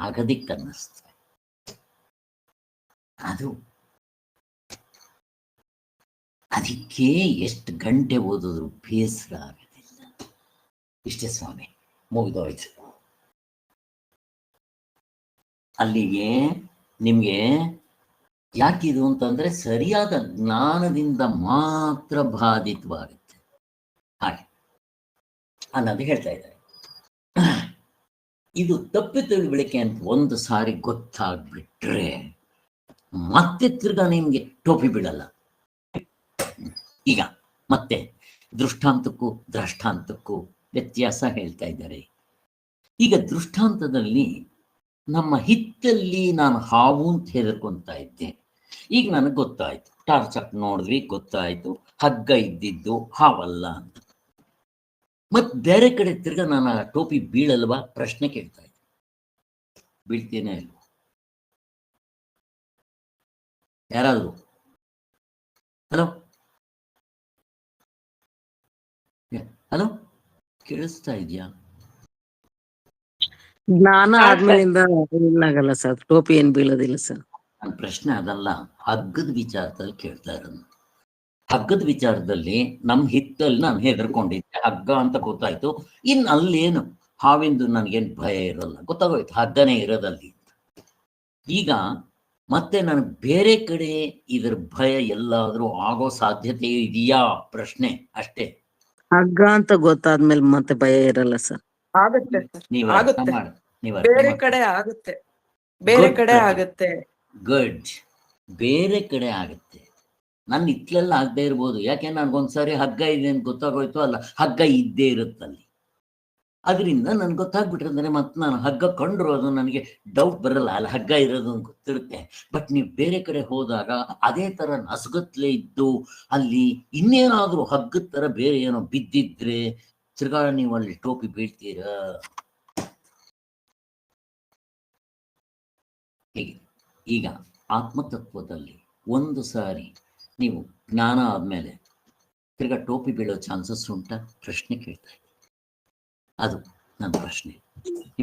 S1: ಆಗದಿಕ್ಕೆ ಅನ್ನಿಸ್ತದೆ. ಅದಕ್ಕೆ ಎಷ್ಟು ಗಂಟೆ ಓದಿದ್ರು ಬೇಸರ ಆಗೋದಿಲ್ಲ. ಇಷ್ಟೇ ಸ್ವಾಮಿ, ಮುಗಿದೋಯ್ತು. ಅಲ್ಲಿಗೆ ನಿಮಗೆ ಯಾಕಿದು ಅಂತಂದ್ರೆ ಸರಿಯಾದ ಜ್ಞಾನದಿಂದ ಮಾತ್ರ ಬಾಧಿತವಾಗುತ್ತೆ. ಹಾಗೆ ಅನ್ನೋದು ಹೇಳ್ತಾ ಇದ್ದಾರೆ. ಇದು ತಪ್ಪು ತಿಳುವಳಿಕೆ ಅಂತ ಒಂದು ಸಾರಿ ಗೊತ್ತಾಗ್ಬಿಟ್ರೆ ಮತ್ತೆ ತಿರ್ಗಾ ನಿಮ್ಗೆ ಟೋಪಿ ಬಿಡಲ್ಲ. ಈಗ ಮತ್ತೆ ದೃಷ್ಟಾಂತಕ್ಕೂ ದ್ರಷ್ಟಾಂತಕ್ಕೂ ವ್ಯತ್ಯಾಸ ಹೇಳ್ತಾ ಇದ್ದಾರೆ. ಈಗ ದೃಷ್ಟಾಂತದಲ್ಲಿ ನಮ್ಮ ಹಿತ್ತಲ್ಲಿ ನಾನು ಹಾವು ಅಂತ ಹೆದರ್ಕೊಂತ ಇದ್ದೆ. ಈಗ ನನಗೆ ಗೊತ್ತಾಯ್ತು, ಟಾರ್ಚ್ ಹಾಕಿ ನೋಡಿದ್ವಿ, ಗೊತ್ತಾಯ್ತು ಹಗ್ಗ ಇದ್ದಿದ್ದು ಹಾವಲ್ಲ ಅಂತ. ಮತ್ ಬೇರೆ ಕಡೆ ತಿರ್ಗಾ ನಾನು ಆ ಟೋಪಿ ಬೀಳಲ್ವಾ ಪ್ರಶ್ನೆ ಕೇಳ್ತಾ ಇದ್ದೆ. ಬೀಳ್ತೇನೆ ಅಲ್ವ? ಯಾರಾದ್ರು ಹಲೋ ಹಲೋ ಕೇಳಿಸ್ತಾ ಇದೆಯಾ?
S2: ಜ್ಞಾನ ಆದ್ಮೇಲಿಂದ ಏನಾಗಲ್ಲ ಸರ್, ಟೋಪಿ ಏನ್ ಬೀಳೋದಿಲ್ಲ ಸರ್.
S1: ನನ್ನ ಪ್ರಶ್ನೆ ಅದಲ್ಲ, ಹಗ್ಗದ ವಿಚಾರದಲ್ಲಿ ಕೇಳ್ತಾ ಇರೋದು. ಹಗ್ಗದ ವಿಚಾರದಲ್ಲಿ ನಮ್ಮ ಹಿತ್ತಲ್ಲಿ ನಾನು ಹೆದರ್ಕೊಂಡಿದ್ದೆ, ಹಗ್ಗ ಅಂತ ಗೊತ್ತಾಯ್ತು. ಇನ್ನು ಅಲ್ಲೇನು ಹಾವಿಂದು ನನಗೇನು ಭಯ ಇರಲ್ಲ, ಗೊತ್ತಾಗೋಯ್ತು ಹಗ್ಗನೇ ಇರೋದಲ್ಲಿ. ಈಗ ಮತ್ತೆ ನನಗೆ ಬೇರೆ ಕಡೆ ಇದ್ರ ಭಯ ಎಲ್ಲಾದ್ರೂ ಆಗೋ ಸಾಧ್ಯತೆ ಇದೆಯಾ ಪ್ರಶ್ನೆ ಅಷ್ಟೇ.
S2: ಹಗ್ಗ ಅಂತ ಗೊತ್ತಾದ್ಮೇಲೆ ಮತ್ತೆ ಭಯ ಇರಲ್ಲ ಸರ್.
S3: ಆಗುತ್ತೆ ಸರ್,
S1: ನೀವು ಅರ್ಥ
S3: ಆಗುತ್ತೆ.
S1: ಮಾಡಿ, ನೀವು
S3: ಬೇರೆ ಕಡೆ ಆಗುತ್ತೆ, ಬೇರೆ ಕಡೆ ಆಗುತ್ತೆ.
S1: ಗುಡ್, ಬೇರೆ ಕಡೆ ಆಗುತ್ತೆ. ನನ್ನ ಹಿತ್ಲೆಲ್ಲ ಆಗದೆ ಇರ್ಬೋದು, ಯಾಕೆ ನನ್ಗೊಂದ್ಸಾರಿ ಹಗ್ಗ ಇದೆ ಅಂತ ಗೊತ್ತಾಗೋಯ್ತು, ಅಲ್ಲ ಹಗ್ಗ ಇದ್ದೇ ಇರುತ್ತಲ್ಲಿ. ಅದರಿಂದ ನನ್ಗೆ ಗೊತ್ತಾಗ್ಬಿಟ್ರೆ ಮತ್ತೆ ನಾನು ಹಗ್ಗ ಕಂಡ್ರು ಅದು ನನಗೆ ಡೌಟ್ ಬರಲ್ಲ, ಅಲ್ಲಿ ಹಗ್ಗ ಇರೋದು ಅಂತ ಗೊತ್ತಿರುತ್ತೆ. ಬಟ್ ನೀವು ಬೇರೆ ಕಡೆ ಹೋದಾಗ ಅದೇ ತರ ನಸುಗತ್ಲೆ ಇದ್ದು ಅಲ್ಲಿ ಇನ್ನೇನಾದ್ರೂ ಹಗ್ಗದ ತರ ಬೇರೆ ಏನೋ ಬಿದ್ದಿದ್ರೆ ತಿರ್ಗಾ ನೀವು ಅಲ್ಲಿ ಟೋಪಿ ಬೀಳ್ತೀರಾ. ಹೀಗೆ ಈಗ ಆತ್ಮತತ್ವದಲ್ಲಿ ಒಂದು ಸಾರಿ ನೀವು ಜ್ಞಾನ ಆದ್ಮೇಲೆ ತಿರ್ಗಾ ಟೋಪಿ ಬೀಳೋ ಚಾನ್ಸಸ್ ಉಂಟಾ ಪ್ರಶ್ನೆ ಕೇಳ್ತಾ ಇದ್ದೀನಿ. ಅದು ನನ್ನ ಪ್ರಶ್ನೆ.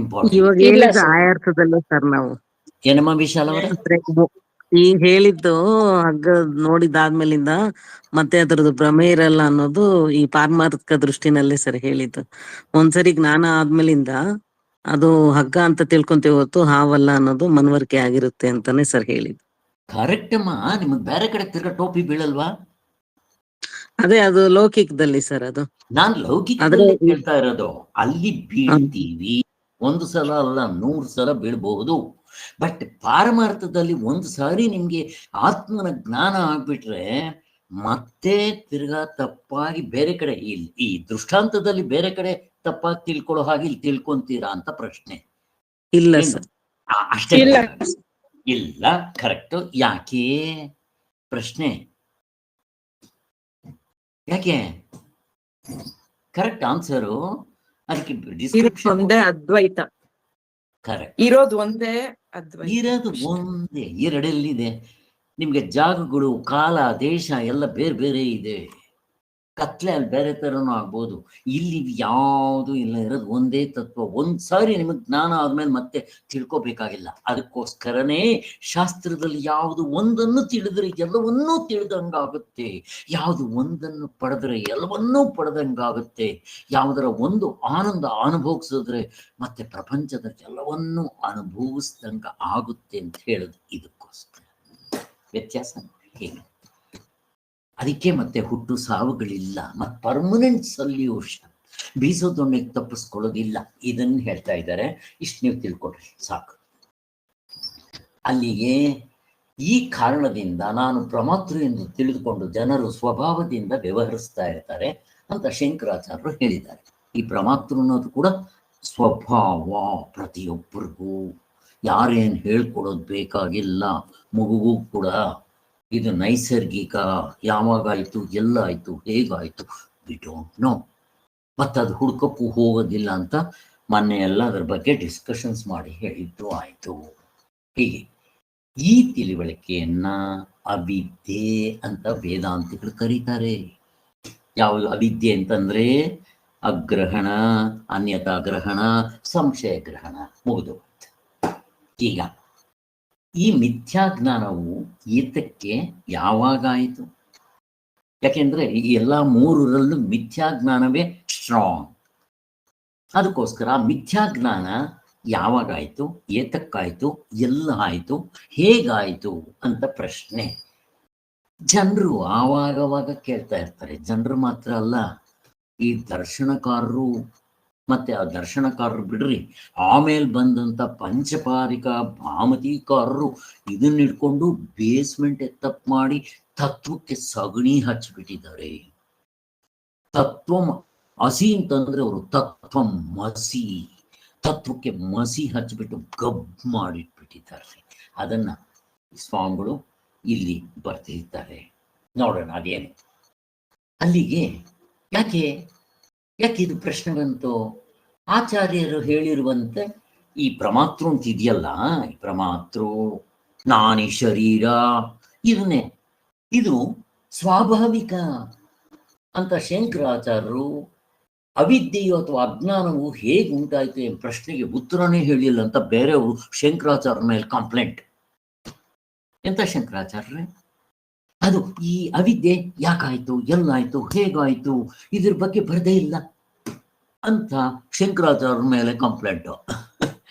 S1: ಇಂಪಾರ್ಟೆಂಟ್.
S2: ಇವಾಗ ಹೇಳಿದ್ದು ಆ ಅರ್ಥದಲ್ಲೇ ಸರ್ ನಾವು.
S1: ಏನಮ್ಮ ವಿಶಾಲ್ ಅವರ?
S2: ಈಗ ಹೇಳಿದ್ದು ಹಗ್ಗ ನೋಡಿದಾದ್ಮೇಲಿಂದ ಮತ್ತೆ ಅದ್ರದ್ದು ಭ್ರಮೆ ಇರಲ್ಲ ಅನ್ನೋದು ಈ ಪಾರಮಾರ್ಥಿಕ ದೃಷ್ಟಿನಲ್ಲೇ ಸರ್ ಹೇಳಿದ್ದು. ಒಂದ್ಸರಿ ಜ್ಞಾನ ಆದ್ಮೇಲಿಂದ ಅದು ಹಗ್ಗ ಅಂತ ತಿಳ್ಕೊಂತೇವೆ ಹೊತ್ತು ಹಾವಲ್ಲ ಅನ್ನೋದು ಮನವರಿಕೆ ಆಗಿರುತ್ತೆ ಅಂತಾನೆ ಸರ್ ಹೇಳಿದ್ದು.
S1: ಕರೆಕ್ಟ್ ಅಮ್ಮ. ನಿಮಗ್ ಬೇರೆ ಕಡೆ ತಿರ್ಗಾ ಟೋಪಿ ಬೀಳಲ್ವಾ?
S2: ಅದೇ ಅದು ಲೌಕಿಕದಲ್ಲಿ ಸರ್. ಅದು
S1: ನಾನ್ ಲೌಕಿಕದಲ್ಲಿ ಹೇಳ್ತಾ ಇರೋದು. ಅಲ್ಲಿ ಬೀಳ್ತೀವಿ, 1 ಸಲ ಅಲ್ಲ 100 ಸಲ ಬೀಳ್ಬಹುದು. ಬಟ್ ಪಾರಮಾರ್ಥದಲ್ಲಿ 1 ಸಾರಿ ನಿಮ್ಗೆ ಆತ್ಮನ ಜ್ಞಾನ ಆಗ್ಬಿಟ್ರೆ ಮತ್ತೆ ತಿರ್ಗಾ ತಪ್ಪಾಗಿ ಬೇರೆ ಕಡೆ ಈ ದೃಷ್ಟಾಂತದಲ್ಲಿ ಬೇರೆ ಕಡೆ ತಪ್ಪಾಗಿ ತಿಳ್ಕೊಳ್ಳೋ ಹಾಗೆ ಇಲ್ಲಿ ತಿಳ್ಕೊಂತೀರಾ ಅಂತ ಪ್ರಶ್ನೆ.
S2: ಇಲ್ಲ ಸರ್,
S1: ಅಷ್ಟೇ ಇಲ್ಲ. ಕರೆಕ್ಟ್. ಯಾಕೆ ಪ್ರಶ್ನೆ? ಯಾಕೆ? Correct answer. ಅದಕ್ಕೆ
S3: ಒಂದೇ ಅದ್ವೈತ,
S1: ಕರೆಕ್ಟ್.
S3: ಇರೋದು ಒಂದೇ ಅದ್ವೈತ,
S1: ಇರೋದು ಒಂದೇ. ಎರಡೆಲ್ಲಿದೆ ನಿಮ್ಗೆ? ಜಾಗಗಳು, ಕಾಲ, ದೇಶ ಎಲ್ಲ ಬೇರೆ ಬೇರೆ ಇದೆ. ಕತ್ಲೆ ಅಲ್ಲಿ ಬೇರೆ ಥರನೂ ಆಗ್ಬೋದು. ಇಲ್ಲಿ ಯಾವುದು ಇಲ್ಲ, ಇರೋದು ಒಂದೇ ತತ್ವ. ಒಂದ್ಸಾರಿ ನಿಮಗೆ ಜ್ಞಾನ ಆದ್ಮೇಲೆ ಮತ್ತೆ ತಿಳ್ಕೊಬೇಕಾಗಿಲ್ಲ. ಅದಕ್ಕೋಸ್ಕರನೇ ಶಾಸ್ತ್ರದಲ್ಲಿ ಯಾವುದು ಒಂದನ್ನು ತಿಳಿದ್ರೆ ಎಲ್ಲವನ್ನೂ ತಿಳಿದಂಗಾಗುತ್ತೆ, ಯಾವುದು ಒಂದನ್ನು ಪಡೆದ್ರೆ ಎಲ್ಲವನ್ನೂ ಪಡೆದಂಗಾಗುತ್ತೆ, ಯಾವುದರ ಒಂದು ಆನಂದ ಅನುಭವಿಸಿದ್ರೆ ಮತ್ತೆ ಪ್ರಪಂಚದ ಎಲ್ಲವನ್ನೂ ಅನುಭವಿಸ್ದಂಗ ಆಗುತ್ತೆ ಅಂತ ಹೇಳೋದು ಇದಕ್ಕೋಸ್ಕರ. ವ್ಯತ್ಯಾಸ ಹೇಗೆ? ಅದಕ್ಕೆ ಮತ್ತೆ ಹುಟ್ಟು ಸಾವುಗಳಿಲ್ಲ, ಮತ್ತೆ ಪರ್ಮನೆಂಟ್ ಸೊಲ್ಯೂಷನ್, ಬೀಸೋದೊಂದಿಗೆ ತಪ್ಪಿಸ್ಕೊಳ್ಳೋದಿಲ್ಲ. ಇದನ್ನು ಹೇಳ್ತಾ ಇದ್ದಾರೆ. ಇಷ್ಟು ನೀವು ತಿಳ್ಕೊಡ್ರಿ ಸಾಕು. ಅಲ್ಲಿಗೆ ಈ ಕಾರಣದಿಂದ ನಾನು ಪ್ರಮಾತೃ ಎಂದು ತಿಳಿದುಕೊಂಡು ಜನರು ಸ್ವಭಾವದಿಂದ ವ್ಯವಹರಿಸ್ತಾ ಇರ್ತಾರೆ ಅಂತ ಶಂಕರಾಚಾರ್ಯರು ಹೇಳಿದ್ದಾರೆ. ಈ ಪ್ರಮಾತೃ ಅನ್ನೋದು ಕೂಡ ಸ್ವಭಾವ, ಪ್ರತಿಯೊಬ್ಬರಿಗೂ ಯಾರೇನು ಹೇಳ್ಕೊಡೋದು ಬೇಕಾಗಿಲ್ಲ. ಮಗುಗೂ ಕೂಡ ಇದು ನೈಸರ್ಗಿಕ, ಯಾವಾಗಾಯಿತು, ಎಲ್ಲ ಆಯಿತು, ಹೇಗಾಯಿತು ವಿ ಡೋಂಟ್ ನೋ. ಮತ್ತು ಅದು ಹುಡ್ಕೋಕ್ಕೂ ಹೋಗೋದಿಲ್ಲ ಅಂತ ಮೊನ್ನೆ ಎಲ್ಲ ಅದ್ರ ಬಗ್ಗೆ ಡಿಸ್ಕಷನ್ಸ್ ಮಾಡಿ ಹೇಳಿದ್ದು ಆಯಿತು. ಹೀಗೆ ಈ ತಿಳುವಳಿಕೆಯನ್ನ ಅವಿದ್ಯೆ ಅಂತ ವೇದಾಂತಿಗಳು ಕರೀತಾರೆ. ಯಾವುದು ಅವಿದ್ಯೆ ಅಂತಂದ್ರೆ ಅಗ್ರಹಣ, ಅನ್ಯತಾ ಗ್ರಹಣ, ಸಂಶಯ ಗ್ರಹಣ ಮುಗಿದು. ಈಗ ಈ ಮಿಥ್ಯಾಜ್ಞಾನವು ಏತಕ್ಕೆ ಯಾವಾಗಾಯಿತು? ಯಾಕೆಂದ್ರೆ ಈ ಎಲ್ಲ ಮೂರರಲ್ಲೂ ಮಿಥ್ಯಾಜ್ಞಾನವೇ ಸ್ಟ್ರಾಂಗ್. ಅದಕ್ಕೋಸ್ಕರ ಮಿಥ್ಯಾಜ್ಞಾನ ಯಾವಾಗಾಯಿತು, ಏತಕ್ಕಾಯಿತು, ಎಲ್ಲ ಆಯಿತು, ಹೇಗಾಯಿತು ಅಂತ ಪ್ರಶ್ನೆ ಜನರು ಆವಾಗವಾಗ ಕೇಳ್ತಾ ಇರ್ತಾರೆ. ಜನರು ಮಾತ್ರ ಅಲ್ಲ, ಈ ದರ್ಶನಕಾರರು ಮತ್ತೆ ಆ ದರ್ಶನಕಾರರು ಬಿಡ್ರಿ, ಆಮೇಲೆ ಬಂದಂಥ ಪಂಚಪಾರಿಕ ಭಾಮತಿಕಾರರು ಇದನ್ನ ಇಟ್ಕೊಂಡು ಬೇಸ್ಮೆಂಟ್ ಎತ್ತಪ್ ಮಾಡಿ ತತ್ವಕ್ಕೆ ಸಗಣಿ ಹಚ್ಚಿಬಿಟ್ಟಿದ್ದಾರೆ. ತತ್ವ ಹಸಿ ಅಂತಂದ್ರೆ ಅವರು ತತ್ವ ಮಸಿ, ತತ್ವಕ್ಕೆ ಮಸಿ ಹಚ್ಚಿಬಿಟ್ಟು ಗಬ್ ಮಾಡಿಟ್ಬಿಟ್ಟಿದ್ದಾರೆ. ಅದನ್ನ ಸ್ವಾಮಿಗಳು ಇಲ್ಲಿ ಬರ್ತಿರ್ತಾರೆ. ನೋಡೋಣ ಅದೇನು. ಅಲ್ಲಿಗೆ ಯಾಕೆ ಇದು ಪ್ರಶ್ನೆ ಬಂತು? ಆಚಾರ್ಯರು ಹೇಳಿರುವಂತೆ ಈ ಪ್ರಮಾತೃ ಅಂತ ಇದೆಯಲ್ಲ, ಈ ಪ್ರಮಾತೃ, ನಾನಿ ಶರೀರ, ಇದನ್ನೇ ಇದು ಸ್ವಾಭಾವಿಕ ಅಂತ ಶಂಕರಾಚಾರ್ಯರು ಅವಿದ್ಯೆಯು ಅಥವಾ ಅಜ್ಞಾನವು ಹೇಗೆ ಉಂಟಾಯ್ತು ಎಂಬ ಪ್ರಶ್ನೆಗೆ ಉತ್ತರನೇ ಹೇಳಿಲ್ಲ ಅಂತ ಬೇರೆಯವರು ಶಂಕರಾಚಾರ್ಯರ ಮೇಲೆ ಕಂಪ್ಲೇಂಟ್. ಎಂತ ಶಂಕರಾಚಾರ್ಯರೇ, ಅದು ಈ ಅವಿದ್ಯೆ ಯಾಕಾಯ್ತು, ಎಲ್ಲಾಯ್ತು, ಹೇಗಾಯ್ತು, ಇದ್ರ ಬಗ್ಗೆ ಬರದೇ ಇಲ್ಲ ಅಂತ ಶಂಕರಾಚಾರ್ಯರ ಮೇಲೆ ಕಂಪ್ಲೇಂಟು.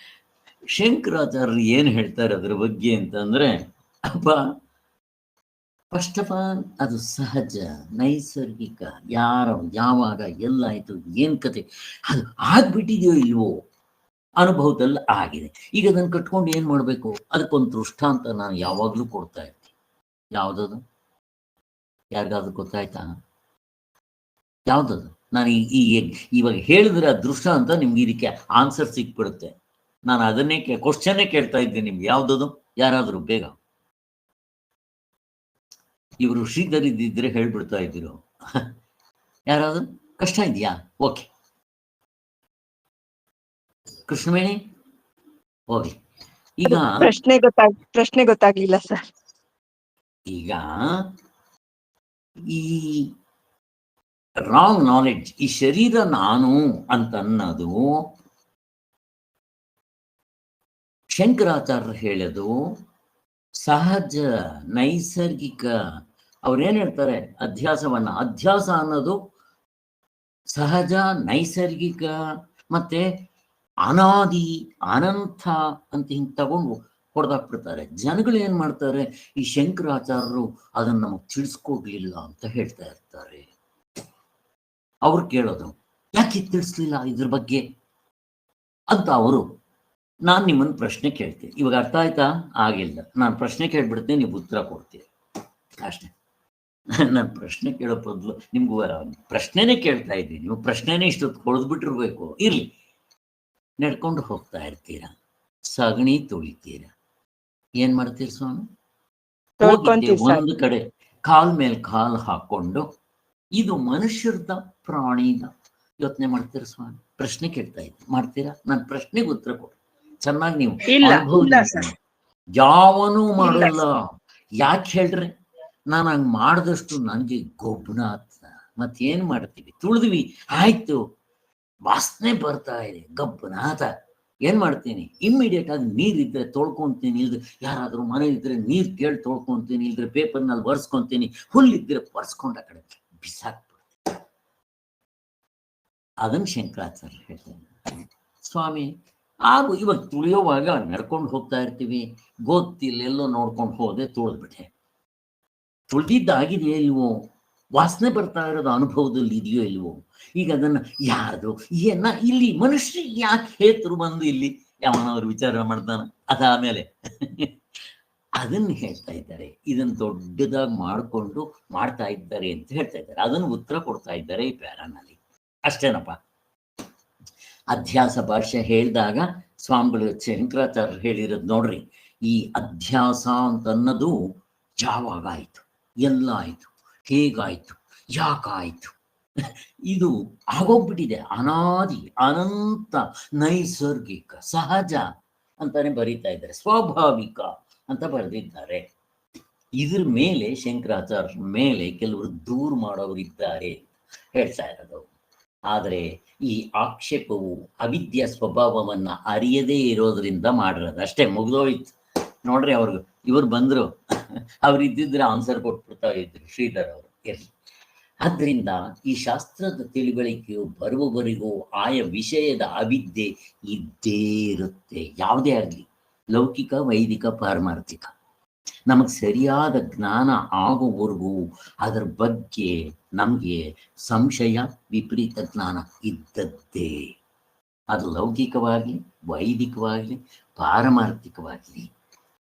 S1: ಶಂಕರಾಚಾರ್ಯರು ಏನು ಹೇಳ್ತಾರೆ ಅದ್ರ ಬಗ್ಗೆ ಅಂತಂದ್ರೆ, ಅಪ್ಪ ಫಸ್ಟ್ ಆಫ್ ಆಲ್ ಅದು ಸಹಜ, ನೈಸರ್ಗಿಕ, ಯಾವಾಗ ಎಲ್ಲಾಯ್ತು, ಏನ್ ಕತೆ, ಅದು ಆಗ್ಬಿಟ್ಟಿದೆಯೋ ಇಲ್ವೋ ಅನುಭವದಲ್ಲಿ ಆಗಿದೆ. ಈಗ ಅದನ್ನು ಕಟ್ಕೊಂಡು ಏನ್ ಮಾಡ್ಬೇಕು? ಅದಕ್ಕೊಂದು ದೃಷ್ಟಾಂತ ನಾನು ಯಾವಾಗ್ಲೂ ಕೊಡ್ತಾ ಇರ್ತೀನಿ. ಯಾವ್ದದು? ಯಾರಿಗಾದ್ರೂ ಗೊತ್ತಾಯ್ತಾ? ಯಾವ್ದದು? ನಾನು ಇವಾಗ ಹೇಳಿದ್ರೆ ಅದೃಷ್ಟ ಅಂತ ನಿಮ್ಗೆ ಇದಕ್ಕೆ ಆನ್ಸರ್ ಸಿಕ್ಬಿಡುತ್ತೆ. ನಾನು ಅದನ್ನೇ ಕ್ವಶನ್ನೇ ಕೇಳ್ತಾ ಇದ್ದೀನಿ ನಿಮ್ಗೆ. ಯಾವ್ದದು? ಯಾರಾದ್ರೂ ಬೇಗ. ಇವರು ಶ್ರೀಧರ್ ಇದ್ದಿದ್ರೆ ಹೇಳ್ಬಿಡ್ತಾ ಇದ್ರು. ಯಾರಾದ್ರೂ? ಕಷ್ಟ ಇದೆಯಾ? ಓಕೆ, ಕೃಷ್ಣವೇಣಿ ಹೋಗಿ. ಈಗ
S5: ಪ್ರಶ್ನೆ ಗೊತ್ತಾಗ್ಲಿಲ್ಲ ಸರ್.
S1: ಈಗ ಈ ರಾಂಗ್ ನಾಲೆಡ್ಜ್, ಈ ಶರೀರ ನಾನು ಅಂತನ್ನೋದು ಶಂಕರಾಚಾರ್ಯರು ಹೇಳೋದು ಸಹಜ, ನೈಸರ್ಗಿಕ. ಅವ್ರೇನ್ ಹೇಳ್ತಾರೆ? ಅಧ್ಯಾಸ ಅನ್ನೋದು ಸಹಜ, ನೈಸರ್ಗಿಕ, ಮತ್ತೆ ಅನಾದಿ, ಅನಂತ ಅಂತ ಹಿಂಗೆ ತಗೊಂಡು ಹೊಡೆದಾಕ್ಬಿಡ್ತಾರೆ. ಜನಗಳು ಏನ್ ಮಾಡ್ತಾರೆ? ಈ ಶಂಕರಾಚಾರ್ಯರು ಅದನ್ನ ನಮಗ್ ತಿಳಿಸ್ಕೊಡ್ಲಿಲ್ಲ ಅಂತ ಹೇಳ್ತಾ ಇರ್ತಾರೆ. ಅವ್ರು ಕೇಳೋದು, ಯಾಕೆ ತಿಳಿಸ್ಲಿಲ್ಲ ಇದ್ರ ಬಗ್ಗೆ ಅಂತ ಅವರು. ನಾನು ನಿಮ್ಮನ್ನು ಪ್ರಶ್ನೆ ಕೇಳ್ತೀನಿ. ಇವಾಗ ಅರ್ಥ ಆಯ್ತಾ? ಆಗಿಲ್ಲ. ನಾನು ಪ್ರಶ್ನೆ ಕೇಳ್ಬಿಡ್ತೀನಿ, ನೀವು ಉತ್ತರ ಕೊಡ್ತೀರಿ ಅಷ್ಟೇ. ನಾನು ಪ್ರಶ್ನೆ ಕೇಳೋ ಬದಲು ನಿಮ್ಗೂ ಪ್ರಶ್ನೆನೇ ಕೇಳ್ತಾ ಇದ್ದೀನಿ. ನೀವು ಪ್ರಶ್ನೆನೇ ಇಷ್ಟೊತ್ತು ಹೊಡೆದ್ಬಿಟ್ಟಿರ್ಬೇಕು. ಇರ್ಲಿ, ನಡ್ಕೊಂಡು ಹೋಗ್ತಾ ಇರ್ತೀರಾ, ಸಗಣಿ ತುಳಿತೀರಾ, ಏನ್ ಮಾಡ್ತೀರಿ ಸ್ವಾಮಿ? ಒಂದು ಕಡೆ ಕಾಲ್ ಮೇಲೆ ಕಾಲ್ ಹಾಕೊಂಡು ಇದು ಮನುಷ್ಯರ್ದ ಪ್ರಾಣಿದ ಯೋಚನೆ ಮಾಡ್ತೀರಾ ಸ್ವಾಮಿ? ಪ್ರಶ್ನೆ ಕೇಳ್ತಾ ಇದ್ದೀನಿ, ಮಾಡ್ತೀರಾ? ನನ್ನ ಪ್ರಶ್ನೆಗೆ ಉತ್ತರ ಕೊಡಿ ಚೆನ್ನಾಗಿ. ನೀವು ಯಾವನೂ ಮಾಡಲ್ಲ. ಯಾಕೆ ಹೇಳ್ರಿ? ನಾನು ಹಂಗ್ ಮಾಡಿದಷ್ಟು ನನಗೆ ಗೊಬ್ಬನ ಮತ್ತೇನ್ ಮಾಡ್ತೀವಿ, ತುಳಿದ್ವಿ, ಆಯ್ತು, ವಾಸನೆ ಬರ್ತಾ ಇದೆ ಗಬ್ಬನಾಥ, ಏನ್ ಮಾಡ್ತೀನಿ, ಇಮ್ಮಿಡಿಯೇಟ್ ಆಗಿ ನೀರಿದ್ರೆ ತೊಳ್ಕೊಂತೀನಿ, ಇಲ್ದ್ರೆ ಯಾರಾದ್ರೂ ಮನೆ ಇದ್ರೆ ನೀರ್ ಕೇಳಿ ತೊಳ್ಕೊಂತೀನಿ, ಇಲ್ದ್ರೆ ಪೇಪರ್ನಲ್ಲಿ ಒರೆಸ್ಕೊಂತೀನಿ, ಹುಲ್ಲಿದ್ರೆ ಒರೆಸ್ಕೊಂಡ ಕಡೆ ಬಿಸಾಕ್ಬಿಡ್ತೀನಿ. ಅದನ್ನ ಶಂಕರಾಚಾರ್ಯ ಹೇಳ್ತಾರೆ, ಸ್ವಾಮಿ ಹಾಗೂ ಇವಾಗ ತುಳಿಯೋವಾಗ ನಡ್ಕೊಂಡು ಹೋಗ್ತಾ ಇರ್ತೀವಿ, ಗೊತ್ತಿಲ್ಲ ಎಲ್ಲೋ ನೋಡ್ಕೊಂಡು ಹೋದೆ, ತುಳಿದ್ಬಿಟ್ಟೆ, ತುಳಿದಿದ್ದಾಗಿದೆಯೋ ಇಲ್ವೋ, ವಾಸನೆ ಬರ್ತಾ ಇರೋದು ಅನುಭವದಲ್ಲಿ ಇದೆಯೋ ಇಲ್ವೋ, ಈಗ ಅದನ್ನ ಯಾರ್ದು ಏನ ಇಲ್ಲಿ ಮನುಷ್ಯರಿಗೆ ಯಾಕೆ ಹೇತರು ಬಂದು ಇಲ್ಲಿ ಯಾವನವ್ರು ವಿಚಾರ ಮಾಡ್ತಾನ, ಅದಾದ್ಮೇಲೆ ಅದನ್ನ ಹೇಳ್ತಾ ಇದ್ದಾರೆ. ಇದನ್ನ ದೊಡ್ಡದಾಗಿ ಮಾಡಿಕೊಂಡು ಮಾಡ್ತಾ ಇದ್ದಾರೆ ಅಂತ ಹೇಳ್ತಾ ಇದ್ದಾರೆ. ಅದನ್ನು ಉತ್ತರ ಕೊಡ್ತಾ ಇದ್ದಾರೆ ಈ ಪ್ಯಾರಾನಲ್ಲಿ. ಅಷ್ಟೇನಪ್ಪ. ಅಧ್ಯಾಸ ಭಾಷೆ ಹೇಳಿದಾಗ ಸ್ವಾಮಿಗಳು ಶಂಕರಾಚಾರ್ಯರು ಹೇಳಿರೋದು ನೋಡ್ರಿ, ಈ ಅಧ್ಯಾಸ ಅಂತ ಅನ್ನೋದು ಯಾವಾಗ ಆಯ್ತು, ಎಲ್ಲ ಆಯ್ತು, ಹೇಗಾಯ್ತು, ಯಾಕಾಯ್ತು, ಇದು ಆಗೋಗ್ಬಿಟ್ಟಿದೆ, ಅನಾದಿ ಅನಂತ ನೈಸರ್ಗಿಕ ಸಹಜ ಅಂತಾನೆ ಬರೀತಾ ಇದ್ದಾರೆ, ಸ್ವಾಭಾವಿಕ ಅಂತ ಬರೆದಿದ್ದಾರೆ. ಇದ್ರ ಮೇಲೆ ಶಂಕರಾಚಾರ್ಯ ಮೇಲೆ ಕೆಲವರು ದೂರ ಮಾಡೋರಿದ್ದಾರೆ ಹೇಳ್ತಾ ಇರೋದು. ಆದರೆ ಈ ಆಕ್ಷೇಪವು ಅವಿದ್ಯಾ ಸ್ವಭಾವವನ್ನ ಅರಿಯದೇ ಇರೋದ್ರಿಂದ ಮಾಡಿರೋದು ಅಷ್ಟೇ, ಮುಗ್ದೋಯ್ತು ನೋಡ್ರಿ. ಇವ್ರು ಬಂದ್ರು, ಅವ್ರು ಇದ್ದಿದ್ರೆ ಆನ್ಸರ್ ಕೊಟ್ಬಿಡ್ತಾ ಇದ್ರು ಶ್ರೀಧರ್ ಅವರು. ಎಲ್ಲಿ ಆದ್ರಿಂದ ಈ ಶಾಸ್ತ್ರದ ತಿಳುವಳಿಕೆಯು ಬರುವವರೆಗೂ ಆಯಾ ವಿಷಯದ ಅವಿದ್ಯೆ ಇದ್ದೇ ಇರುತ್ತೆ. ಯಾವುದೇ ಆಗಲಿ, ಲೌಕಿಕ, ವೈದಿಕ, ಪಾರಮಾರ್ಥಿಕ, ನಮಗೆ ಸರಿಯಾದ ಜ್ಞಾನ ಆಗುವವರೆಗೂ ಅದರ ಬಗ್ಗೆ ನಮಗೆ ಸಂಶಯ, ವಿಪರೀತ ಜ್ಞಾನ ಇದ್ದದ್ದೇ. ಅದು ಲೌಕಿಕವಾಗಲಿ, ವೈದಿಕವಾಗಲಿ, ಪಾರಮಾರ್ಥಿಕವಾಗಲಿ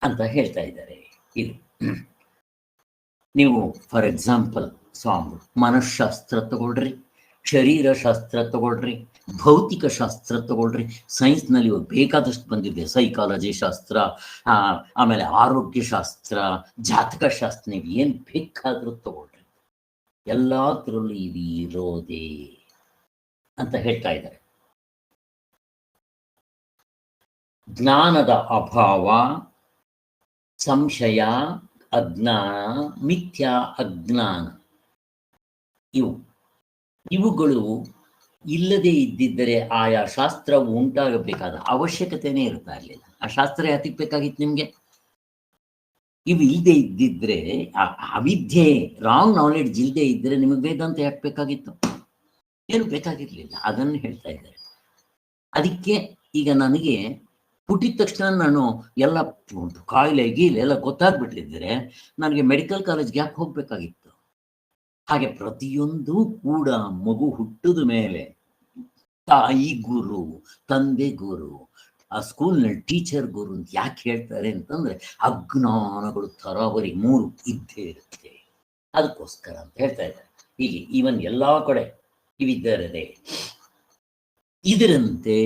S1: ಅಂತ ಹೇಳ್ತಾ ಇದ್ದಾರೆ. ಇದು ನೀವು ಫಾರ್ ಎಕ್ಸಾಂಪಲ್ ಸ್ವಾಮಿ ಮನಃಶಾಸ್ತ್ರ ತಗೊಳ್ರಿ, ಶರೀರಶಾಸ್ತ್ರ ತಗೊಳ್ರಿ, ಭೌತಿಕ ಶಾಸ್ತ್ರ ತಗೊಳ್ರಿ, ಸೈನ್ಸ್ನಲ್ಲಿ ಬೇಕಾದಷ್ಟು ಬಂದಿದೆ, ಸೈಕಾಲಜಿ ಶಾಸ್ತ್ರ, ಆಮೇಲೆ ಆರೋಗ್ಯ ಶಾಸ್ತ್ರ, ಜಾತಕ ಶಾಸ್ತ್ರ, ನೀವು ಏನು ಬೇಕಾದರೂ ತಗೊಳ್ರಿ, ಎಲ್ಲದರಲ್ಲೂ ಇದು ಇರೋದೇ ಅಂತ ಹೇಳ್ತಾ ಇದ್ದಾರೆ. ಜ್ಞಾನದ ಅಭಾವ, ಸಂಶಯ, ಅಜ್ಞಾನ, ಮಿಥ್ಯಾ ಅಜ್ಞಾನ, ಇವುಗಳು ಇಲ್ಲದೆ ಇದ್ದಿದ್ದರೆ ಆಯಾ ಶಾಸ್ತ್ರ ಉಂಟಾಗಬೇಕಾದ ಅವಶ್ಯಕತೆನೇ ಇರ್ತಾ ಇರಲಿಲ್ಲ. ಆ ಶಾಸ್ತ್ರ ಯಾತಿಗೆ ಬೇಕಾಗಿತ್ತು ನಿಮ್ಗೆ? ಇವು ಇಲ್ಲದೆ ಇದ್ದಿದ್ರೆ, ಅವಿದ್ಯೆ, ರಾಂಗ್ ನಾಲೆಡ್ಜ್ ಇಲ್ಲದೆ ಇದ್ದರೆ ನಿಮಗೆ ವೇದಾಂತ ಯಾಕೆ ಬೇಕಾಗಿತ್ತು? ಏನು ಬೇಕಾಗಿರ್ಲಿಲ್ಲ. ಅದನ್ನು ಹೇಳ್ತಾ ಇದ್ದಾರೆ. ಅದಕ್ಕೆ ಈಗ ನನಗೆ ಹುಟ್ಟಿದ ತಕ್ಷಣ ನಾನು ಎಲ್ಲ ಕಾಯಿಲೆ ಗೀಲೆ ಎಲ್ಲ ಗೊತ್ತಾಗ್ಬಿಟ್ಟಿದ್ರೆ ನನಗೆ ಮೆಡಿಕಲ್ ಕಾಲೇಜ್ಗೆ ಯಾಕೆ ಹೋಗ್ಬೇಕಾಗಿತ್ತು? ಹಾಗೆ ಪ್ರತಿಯೊಂದು ಕೂಡ ಮಗು ಹುಟ್ಟಿದ ಮೇಲೆ ತಾಯಿ ಗುರು, ತಂದೆ ಗುರು, ಆ ಸ್ಕೂಲ್ನಲ್ಲಿ ಟೀಚರ್ ಗುರು ಅಂತ ಯಾಕೆ ಹೇಳ್ತಾರೆ ಅಂತಂದ್ರೆ ಅಜ್ಞಾನಗಳು ತರಾವರಿ 3 ಇದ್ದೇ ಇರುತ್ತೆ, ಅದಕ್ಕೋಸ್ಕರ ಅಂತ ಹೇಳ್ತಾ ಇದ್ದಾರೆ. ಹೀಗೆ ಈವನ್ ಎಲ್ಲಾ ಕಡೆ ಇವಿದ್ದರದೆ. ಇದರಂತೆ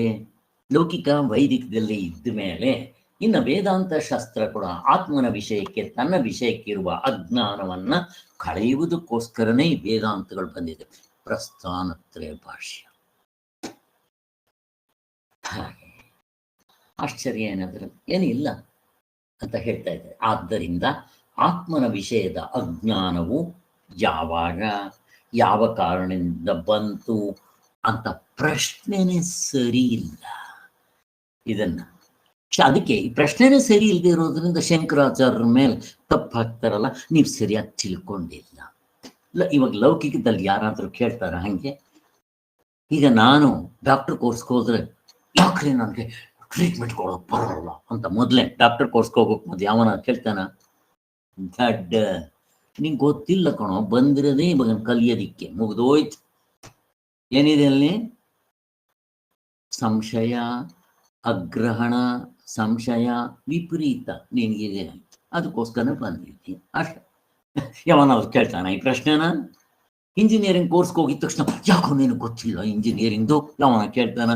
S1: ಲೌಕಿಕ ವೈದಿಕದಲ್ಲಿ ಇದ್ದ ಮೇಲೆ ಇನ್ನು ವೇದಾಂತ ಶಾಸ್ತ್ರ ಕೂಡ ಆತ್ಮನ ವಿಷಯಕ್ಕೆ, ತನ್ನ ವಿಷಯಕ್ಕಿರುವ ಅಜ್ಞಾನವನ್ನ ಕಳೆಯುವುದಕ್ಕೋಸ್ಕರನೇ ಈ ವೇದಾಂತಗಳು ಬಂದಿದೆ. ಪ್ರಸ್ಥಾನತ್ರಯ ಭಾಷ್ಯ. ಹಾಗೆ ಆಶ್ಚರ್ಯ ಏನಾದರೂ ಏನಿಲ್ಲ ಅಂತ ಹೇಳ್ತಾ ಇದ್ದಾರೆ. ಆದ್ದರಿಂದ ಆತ್ಮನ ವಿಷಯದ ಅಜ್ಞಾನವು ಯಾವಾಗ, ಯಾವ ಕಾರಣದಿಂದ ಬಂತು ಅಂತ ಪ್ರಶ್ನೆನೇ ಸರಿ ಇಲ್ಲ. ಇದನ್ನ ಅದಕ್ಕೆ ಈ ಪ್ರಶ್ನೆನೇ ಸರಿ ಇಲ್ಲದೆ ಇರೋದ್ರಿಂದ ಶಂಕರಾಚಾರ್ಯರ ಮೇಲೆ ತಪ್ಪು ಹಾಕ್ತಾರಲ್ಲ, ನೀವು ಸರಿಯಾಗಿ ತಿಳ್ಕೊಂಡಿಲ್ಲ. ಇವಾಗ ಲೌಕಿಕದಲ್ಲಿ ಯಾರಾದ್ರೂ ಕೇಳ್ತಾರ ಹಂಗೆ? ಈಗ ನಾನು ಡಾಕ್ಟರ್ ಕೋರ್ಸ್ಗೆ ಹೋದ್ರೆ ಯಾಕ್ರಿ ನನಗೆ ಟ್ರೀಟ್ಮೆಂಟ್ ಕೊಡೋಕೆ ಬರೋಲ್ಲ ಅಂತ ಮೊದಲೇ ಡಾಕ್ಟರ್ ಕೋರ್ಸ್ಗೆ ಹೋಗೋಕೆ ಮೊದಲು ಯಾವನ ಕೇಳ್ತಾನ? ದಡ್ಡ, ನಿಂಗೆ ಗೊತ್ತಿಲ್ಲ ಕಣೋ, ಬಂದಿರೋದೇ ಇವಾಗ ಕಲಿಯೋದಿಕ್ಕೆ, ಮುಗ್ದೋಯ್ತು. ಏನಿದೆ ಅಲ್ಲಿ? ಸಂಶಯ, ಅಗ್ರಹಣ, ಸಂಶಯ, ವಿಪರೀತ ನಿನಗಿದೆ, ಅದಕ್ಕೋಸ್ಕರ ಬಂದಿದ್ದೀನಿ ಅಷ್ಟೆ. ಯಾವನಾದ್ರು ಕೇಳ್ತಾನ ಈ ಪ್ರಶ್ನೆನ? ಇಂಜಿನಿಯರಿಂಗ್ ಕೋರ್ಸ್ಗೆ ಹೋಗಿದ ತಕ್ಷಣ ಯಾಕೋ ನಿನಗೆ ಗೊತ್ತಿಲ್ಲ ಇಂಜಿನಿಯರಿಂಗ್ದು ಯಾವನ ಕೇಳ್ತಾನ?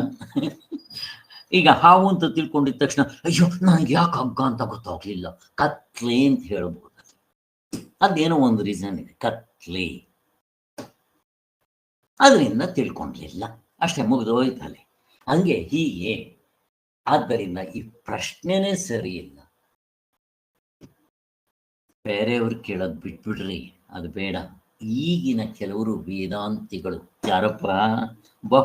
S1: ಈಗ ಹಾವು ಅಂತ ತಿಳ್ಕೊಂಡಿದ ತಕ್ಷಣ ಅಯ್ಯೋ ನನಗೆ ಯಾಕೆ ಹಗ್ಗ ಅಂತ ಗೊತ್ತಾಗ್ಲಿಲ್ಲ, ಕತ್ಲೆ ಅಂತ ಹೇಳ್ಬೋದು. ಅದೇನೋ ಒಂದು ರೀಸನ್ ಇದೆ, ಕತ್ಲೆ, ಅದರಿಂದ ತಿಳ್ಕೊಂಡಿಲ್ಲ ಅಷ್ಟೇ, ಮುಗಿದೋಯ್ತಲ್ಲಿ. ಹಂಗೆ ಹೀಗೆ. ಆದ್ದರಿಂದ ಈ ಪ್ರಶ್ನೆನೇ ಸರಿ ಇಲ್ಲ. ಬೇರೆಯವ್ರು ಕೇಳೋದು ಬಿಟ್ಬಿಡ್ರಿ, ಅದು ಬೇಡ. ಈಗಿನ ಕೆಲವರು ವೇದಾಂತಿಗಳು ಯಾರಪ್ಪ ಬ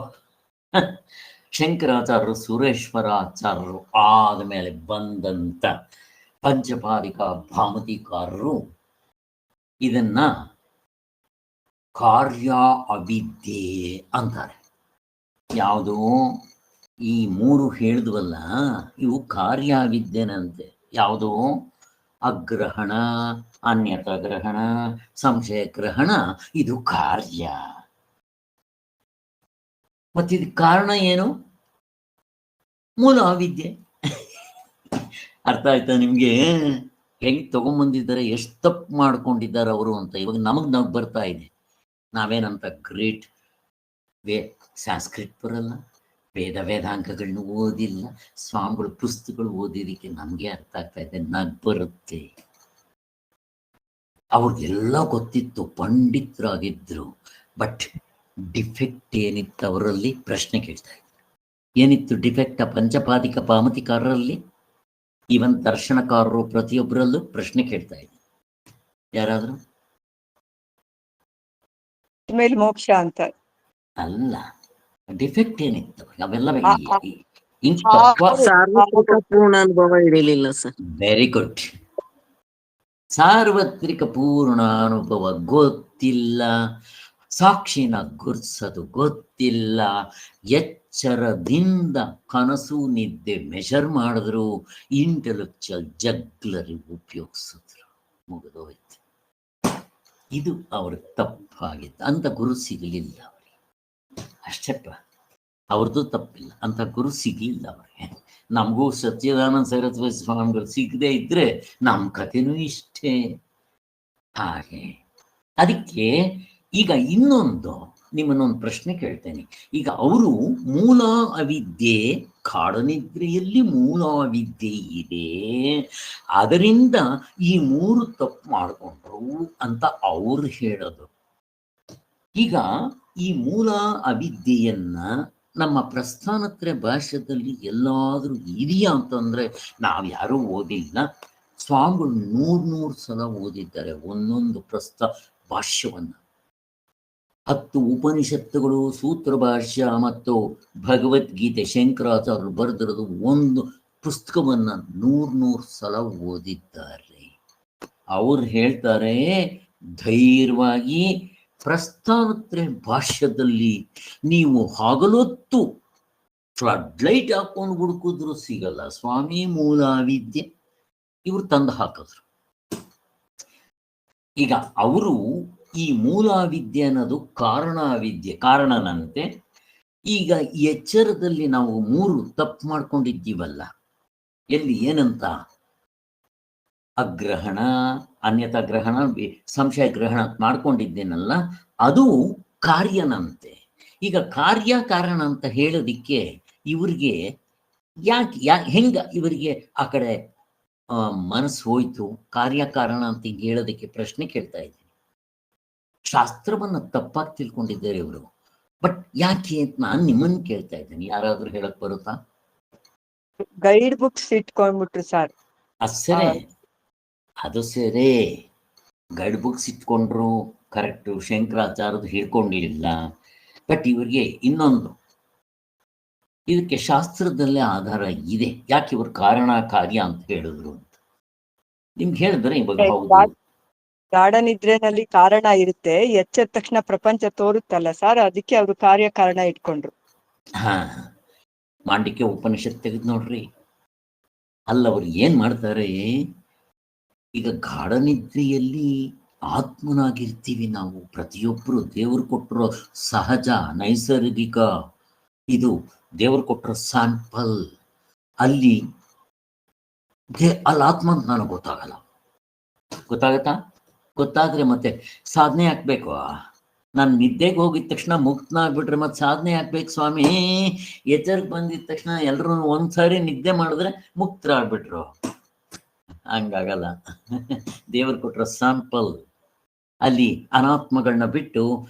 S1: ಶಂಕರಾಚಾರ್ಯರು ಸುರೇಶ್ವರಾಚಾರ್ಯರು ಆದಮೇಲೆ ಬಂದಂತ ಪಂಚಪಾದಿಕ ಭಾಮತಿಕಾರರು ಇದನ್ನ ಕಾರ್ಯ ಅವಿದ್ಯೆ ಅಂತಾರೆ. ಯಾವುದು ಈ ಮೂರು ಹೇಳಿದ್ವಲ್ಲ ಇವು ಕಾರ್ಯಾವಿದ್ಯೆನಂತೆ. ಯಾವುದು ಅಗ್ರಹಣ, ಅನ್ಯತ ಗ್ರಹಣ, ಸಂಶಯ ಗ್ರಹಣ, ಇದು ಕಾರ್ಯ. ಮತ್ತಿದ ಕಾರಣ ಏನು? ಮೂಲ ಅವಿದ್ಯೆ. ಅರ್ಥ ಆಯ್ತಾ ನಿಮ್ಗೆ? ಹೆಂಗ್ ತಗೊಂಬಂದಿದ್ದಾರೆ, ಎಷ್ಟು ತಪ್ಪು ಮಾಡ್ಕೊಂಡಿದ್ದಾರೆ ಅವರು ಅಂತ ಇವಾಗ ನಮಗ್ ಬರ್ತಾ ಇದೆ. ನಾವೇನಂತ ಗ್ರೇಟ್ ಸಂಸ್ಕೃತ್ ಬರಲ್ಲ, ವೇದಾಂಗಗಳನ್ನ ಓದಿಲ್ಲ, ಸ್ವಾಮಿಗಳು ಪುಸ್ತಕಗಳು ಓದಿದಕ್ಕೆ ನಮ್ಗೆ ಅರ್ಥ ಆಗ್ತಾ ಇದೆ, ನಗ್ ಬರುತ್ತೆ. ಅವ್ರಿಗೆಲ್ಲ ಗೊತ್ತಿತ್ತು, ಪಂಡಿತರಾಗಿದ್ರು. ಬಟ್ ಡಿಫೆಕ್ಟ್ ಏನಿತ್ತು ಅವರಲ್ಲಿ? ಪ್ರಶ್ನೆ ಕೇಳ್ತಾ ಇದ್ರು. ಏನಿತ್ತು ಡಿಫೆಕ್ಟ್ ಆ ಪಂಚಪಾದಿಕ ಪಾಮತಿಕಾರರಲ್ಲಿ? ಈವನ್ ದರ್ಶನಕಾರರು ಪ್ರತಿಯೊಬ್ಬರಲ್ಲೂ ಪ್ರಶ್ನೆ ಕೇಳ್ತಾ ಇದ್ರು. ಯಾರಾದ್ರೂ?
S5: ಮೇಲೆ ಮೋಕ್ಷ ಅಂತ
S1: ಅಲ್ಲ, ಡಿಫೆಕ್ಟ್ ಏನಿತ್ತು ಅವೆಲ್ಲ
S2: ಸಾರ್ವತ್ರಿಕ ಪೂರ್ಣ ಅನುಭವ ಹಿಡಿಲಿಲ್ಲ ಸರ್.
S1: Very good. ಸಾರ್ವತ್ರಿಕ ಪೂರ್ಣ ಅನುಭವ ಗೊತ್ತಿಲ್ಲ, ಸಾಕ್ಷಿನ ಗುರ್ಸೋದು ಗೊತ್ತಿಲ್ಲ, ಎಚ್ಚರದಿಂದ ಕನಸು ನಿದ್ದೆ ಮೆಷರ್ ಮಾಡಿದ್ರು, ಇಂಟೆಲೆಕ್ಚುಯಲ್ ಜಗ್ಲರಿ ಉಪಯೋಗಿಸಿದ್ರು, ಮುಗಿದೋಯ್ತು. ಇದು ಅವ್ರಿಗೆ ತಪ್ಪಾಗಿತ್ತು. ಅಂತ ಗುರು ಸಿಗಲಿಲ್ಲ ಅವರಿಗೆ, ಅಷ್ಟಪ್ಪ. ಅವ್ರದ್ದು ತಪ್ಪಿಲ್ಲ, ಅಂತ ಗುರು ಸಿಗಲಿಲ್ಲ ಅವ್ರಿಗೆ. ನಮಗೂ ಸತ್ಯದಾನಂದ ಸರಸ್ವತಿ ಸ್ವಾಮಿಗಳು ಸಿಗದೆ ಇದ್ರೆ ನಮ್ಮ ಕಥೆನೂ ಇಷ್ಟೇ. ಹಾಗೆ ಅದಕ್ಕೆ ಈಗ ಇನ್ನೊಂದು ನಿಮ್ಮನ್ನೊಂದು ಪ್ರಶ್ನೆ ಕೇಳ್ತೇನೆ. ಈಗ ಅವರು ಮೂಲ ಅವಿದ್ಯೆ, ಕಾಡನಿದ್ರೆಯಲ್ಲಿ ಮೂಲ ಅವಿದ್ಯೆ ಇದೆ, ಅದರಿಂದ ಈ ಮೂರು ತಪ್ಪು ಮಾಡಿಕೊಂಡ್ರು ಅಂತ ಅವ್ರು ಹೇಳೋದು. ಈಗ ಈ ಮೂಲ ಅವಿದ್ಯೆಯನ್ನ ನಮ್ಮ ಪ್ರಸ್ಥಾನತ್ರಯ ಭಾಷ್ಯದಲ್ಲಿ ಎಲ್ಲಾದ್ರೂ ಇದೆಯಾ ಅಂತಂದ್ರೆ ನಾವು ಯಾರೂ ಓದಿಲ್ಲ. ಸ್ವಾಮಿಗಳು 100 ಸಲ ಓದಿದ್ದಾರೆ ಒಂದೊಂದು ಭಾಷ್ಯವನ್ನ. 10 ಉಪನಿಷತ್ತುಗಳು, ಸೂತ್ರ ಭಾಷ್ಯ ಮತ್ತು ಭಗವದ್ಗೀತೆ ಶಂಕರಾಚಾರ್ಯರು ಬರೆದಿರೋದು ಒಂದು ಪುಸ್ತಕವನ್ನ 100 ಸಲ ಓದಿದ್ದಾರೆ. ಅವ್ರು ಹೇಳ್ತಾರೆ ಧೈರ್ಯವಾಗಿ ಪ್ರಸ್ಥಾನತ್ರಯ ಭಾಷ್ಯದಲ್ಲಿ ನೀವು ಹಗಲೊತ್ತು ಫ್ಲಡ್ ಲೈಟ್ ಹಾಕೊಂಡು ಹುಡುಕಿದ್ರು ಸಿಗಲ್ಲ ಸ್ವಾಮಿ ಮೂಲ ಅವಿದ್ಯೆ. ಇವ್ರು ತಂದು ಹಾಕಿದ್ರು. ಈಗ ಅವರು ಈ ಮೂಲ ಅವಿದ್ಯೆ ಅನ್ನೋದು ಕಾರಣ ಅವಿದ್ಯೆ, ಕಾರಣನಂತೆ. ಈಗ ಎಚ್ಚರದಲ್ಲಿ ನಾವು 3 ತಪ್ಪು ಮಾಡ್ಕೊಂಡಿದ್ದೀವಲ್ಲ, ಎಲ್ಲಿ ಏನಂತ? ಅಗ್ರಹಣ, ಅನ್ಯತಾ ಗ್ರಹಣ, ಸಂಶಯ ಗ್ರಹಣ ಮಾಡ್ಕೊಂಡಿದ್ದೇನಲ್ಲ, ಅದು ಕಾರ್ಯನಂತೆ. ಈಗ ಕಾರ್ಯ ಕಾರಣ ಅಂತ ಹೇಳೋದಿಕ್ಕೆ ಇವ್ರಿಗೆ ಹೆಂಗ ಇವರಿಗೆ ಆ ಕಡೆ ಮನಸ್ಸು ಹೋಯ್ತು? ಕಾರ್ಯಕಾರಣ ಅಂತ ಹೇಳೋದಕ್ಕೆ ಪ್ರಶ್ನೆ ಕೇಳ್ತಾ ಇದ್ದೀನಿ. ಶಾಸ್ತ್ರವನ್ನ ತಪ್ಪಾಗಿ ತಿಳ್ಕೊಂಡಿದ್ದಾರೆ ಇವರು. ಬಟ್ ಯಾಕೆ ಅಂತ ನಾನು ನಿಮ್ಮನ್ನು ಕೇಳ್ತಾ ಇದ್ದೀನಿ. ಯಾರಾದ್ರೂ ಹೇಳಕ್ ಬರುತ್ತಾ?
S5: ಗೈಡ್ ಬುಕ್ಸ್ ಇಟ್ಕೊಂಡ್ಬಿಟ್ರು ಸರ್.
S1: ಅದು ಸರಿ, ಗೈಡ್ ಬುಕ್ಸ್ ಇಟ್ಕೊಂಡ್ರು, ಕರೆಕ್ಟು. ಶಂಕರಾಚಾರ್ಯದು ಹೇಳ್ಕೊಂಡಿಲ್ಲ. ಬಟ್ ಇವರಿಗೆ ಇನ್ನೊಂದು, ಇದಕ್ಕೆ ಶಾಸ್ತ್ರದಲ್ಲೇ ಆಧಾರ ಇದೆ. ಯಾಕೆ ಇವರು ಕಾರಣ ಕಾರ್ಯ ಅಂತ ಹೇಳಿದ್ರು ಅಂತ ನಿಮ್ಗೆ ಹೇಳಿದ್ರೆ ಇವಾಗ ಹೌದು.
S5: ಗಾಢನಿದ್ರೆನಲ್ಲಿ ಕಾರಣ ಇರುತ್ತೆ, ಎಚ್ಚದ ತಕ್ಷಣ ಪ್ರಪಂಚ ತೋರುತ್ತಲ್ಲ ಸರ್, ಅದಕ್ಕೆ ಅವರು ಕಾರ್ಯ ಕಾರಣ ಇಟ್ಕೊಂಡ್ರು.
S1: ಹಾ, ಮಾಂಡಿಕ್ಯ ಉಪನಿಷತ್ ತೆಗೆದು ನೋಡ್ರಿ. ಅಲ್ಲ ಅವ್ರು ಏನ್ ಮಾಡ್ತಾರೆ, ಈಗ ಗಾಢನಿದ್ರೆಯಲ್ಲಿ ಆತ್ಮನಾಗಿರ್ತೀವಿ ನಾವು ಪ್ರತಿಯೊಬ್ಬರು. ದೇವರು ಕೊಟ್ಟಿರೋ ಸಹಜ ನೈಸರ್ಗಿಕ ಇದು, ದೇವರು ಕೊಟ್ಟಿರೋ ಸ್ಯಾಂಪಲ್. ಅಲ್ಲಿ ಆತ್ಮ ಅಂತ ನನಗೆ ಗೊತ್ತಾಗಲ್ಲ. ಗೊತ್ತಾಗತ್ತಾ? ಗೊತ್ತಾದ್ರೆ ಮತ್ತೆ ಸಾಧನೆ ಹಾಕ್ಬೇಕು. ನಾನು ನಿದ್ದೆಗೆ ಹೋಗಿದ ತಕ್ಷಣ ಮುಕ್ತನಾಗ್ಬಿಟ್ರೆ ಮತ್ತೆ ಸಾಧನೆ ಹಾಕ್ಬೇಕು ಸ್ವಾಮಿ. ಎಚ್ಚರಕ್ಕೆ ಬಂದಿದ ತಕ್ಷಣ ಎಲ್ರು ಒಂದ್ಸಾರಿ ನಿದ್ದೆ ಮಾಡಿದ್ರೆ ಮುಕ್ತರಾಗ್ಬಿಟ್ರು. ಹಂಗಾಗಲ್ಲ. ದೇವರು ಕೊಟ್ಟಿರೋ ಸ್ಯಾಂಪಲ್ ಅಲ್ಲಿ ಅನಾತ್ಮಗಳನ್ನ ಬಿಟ್ಟು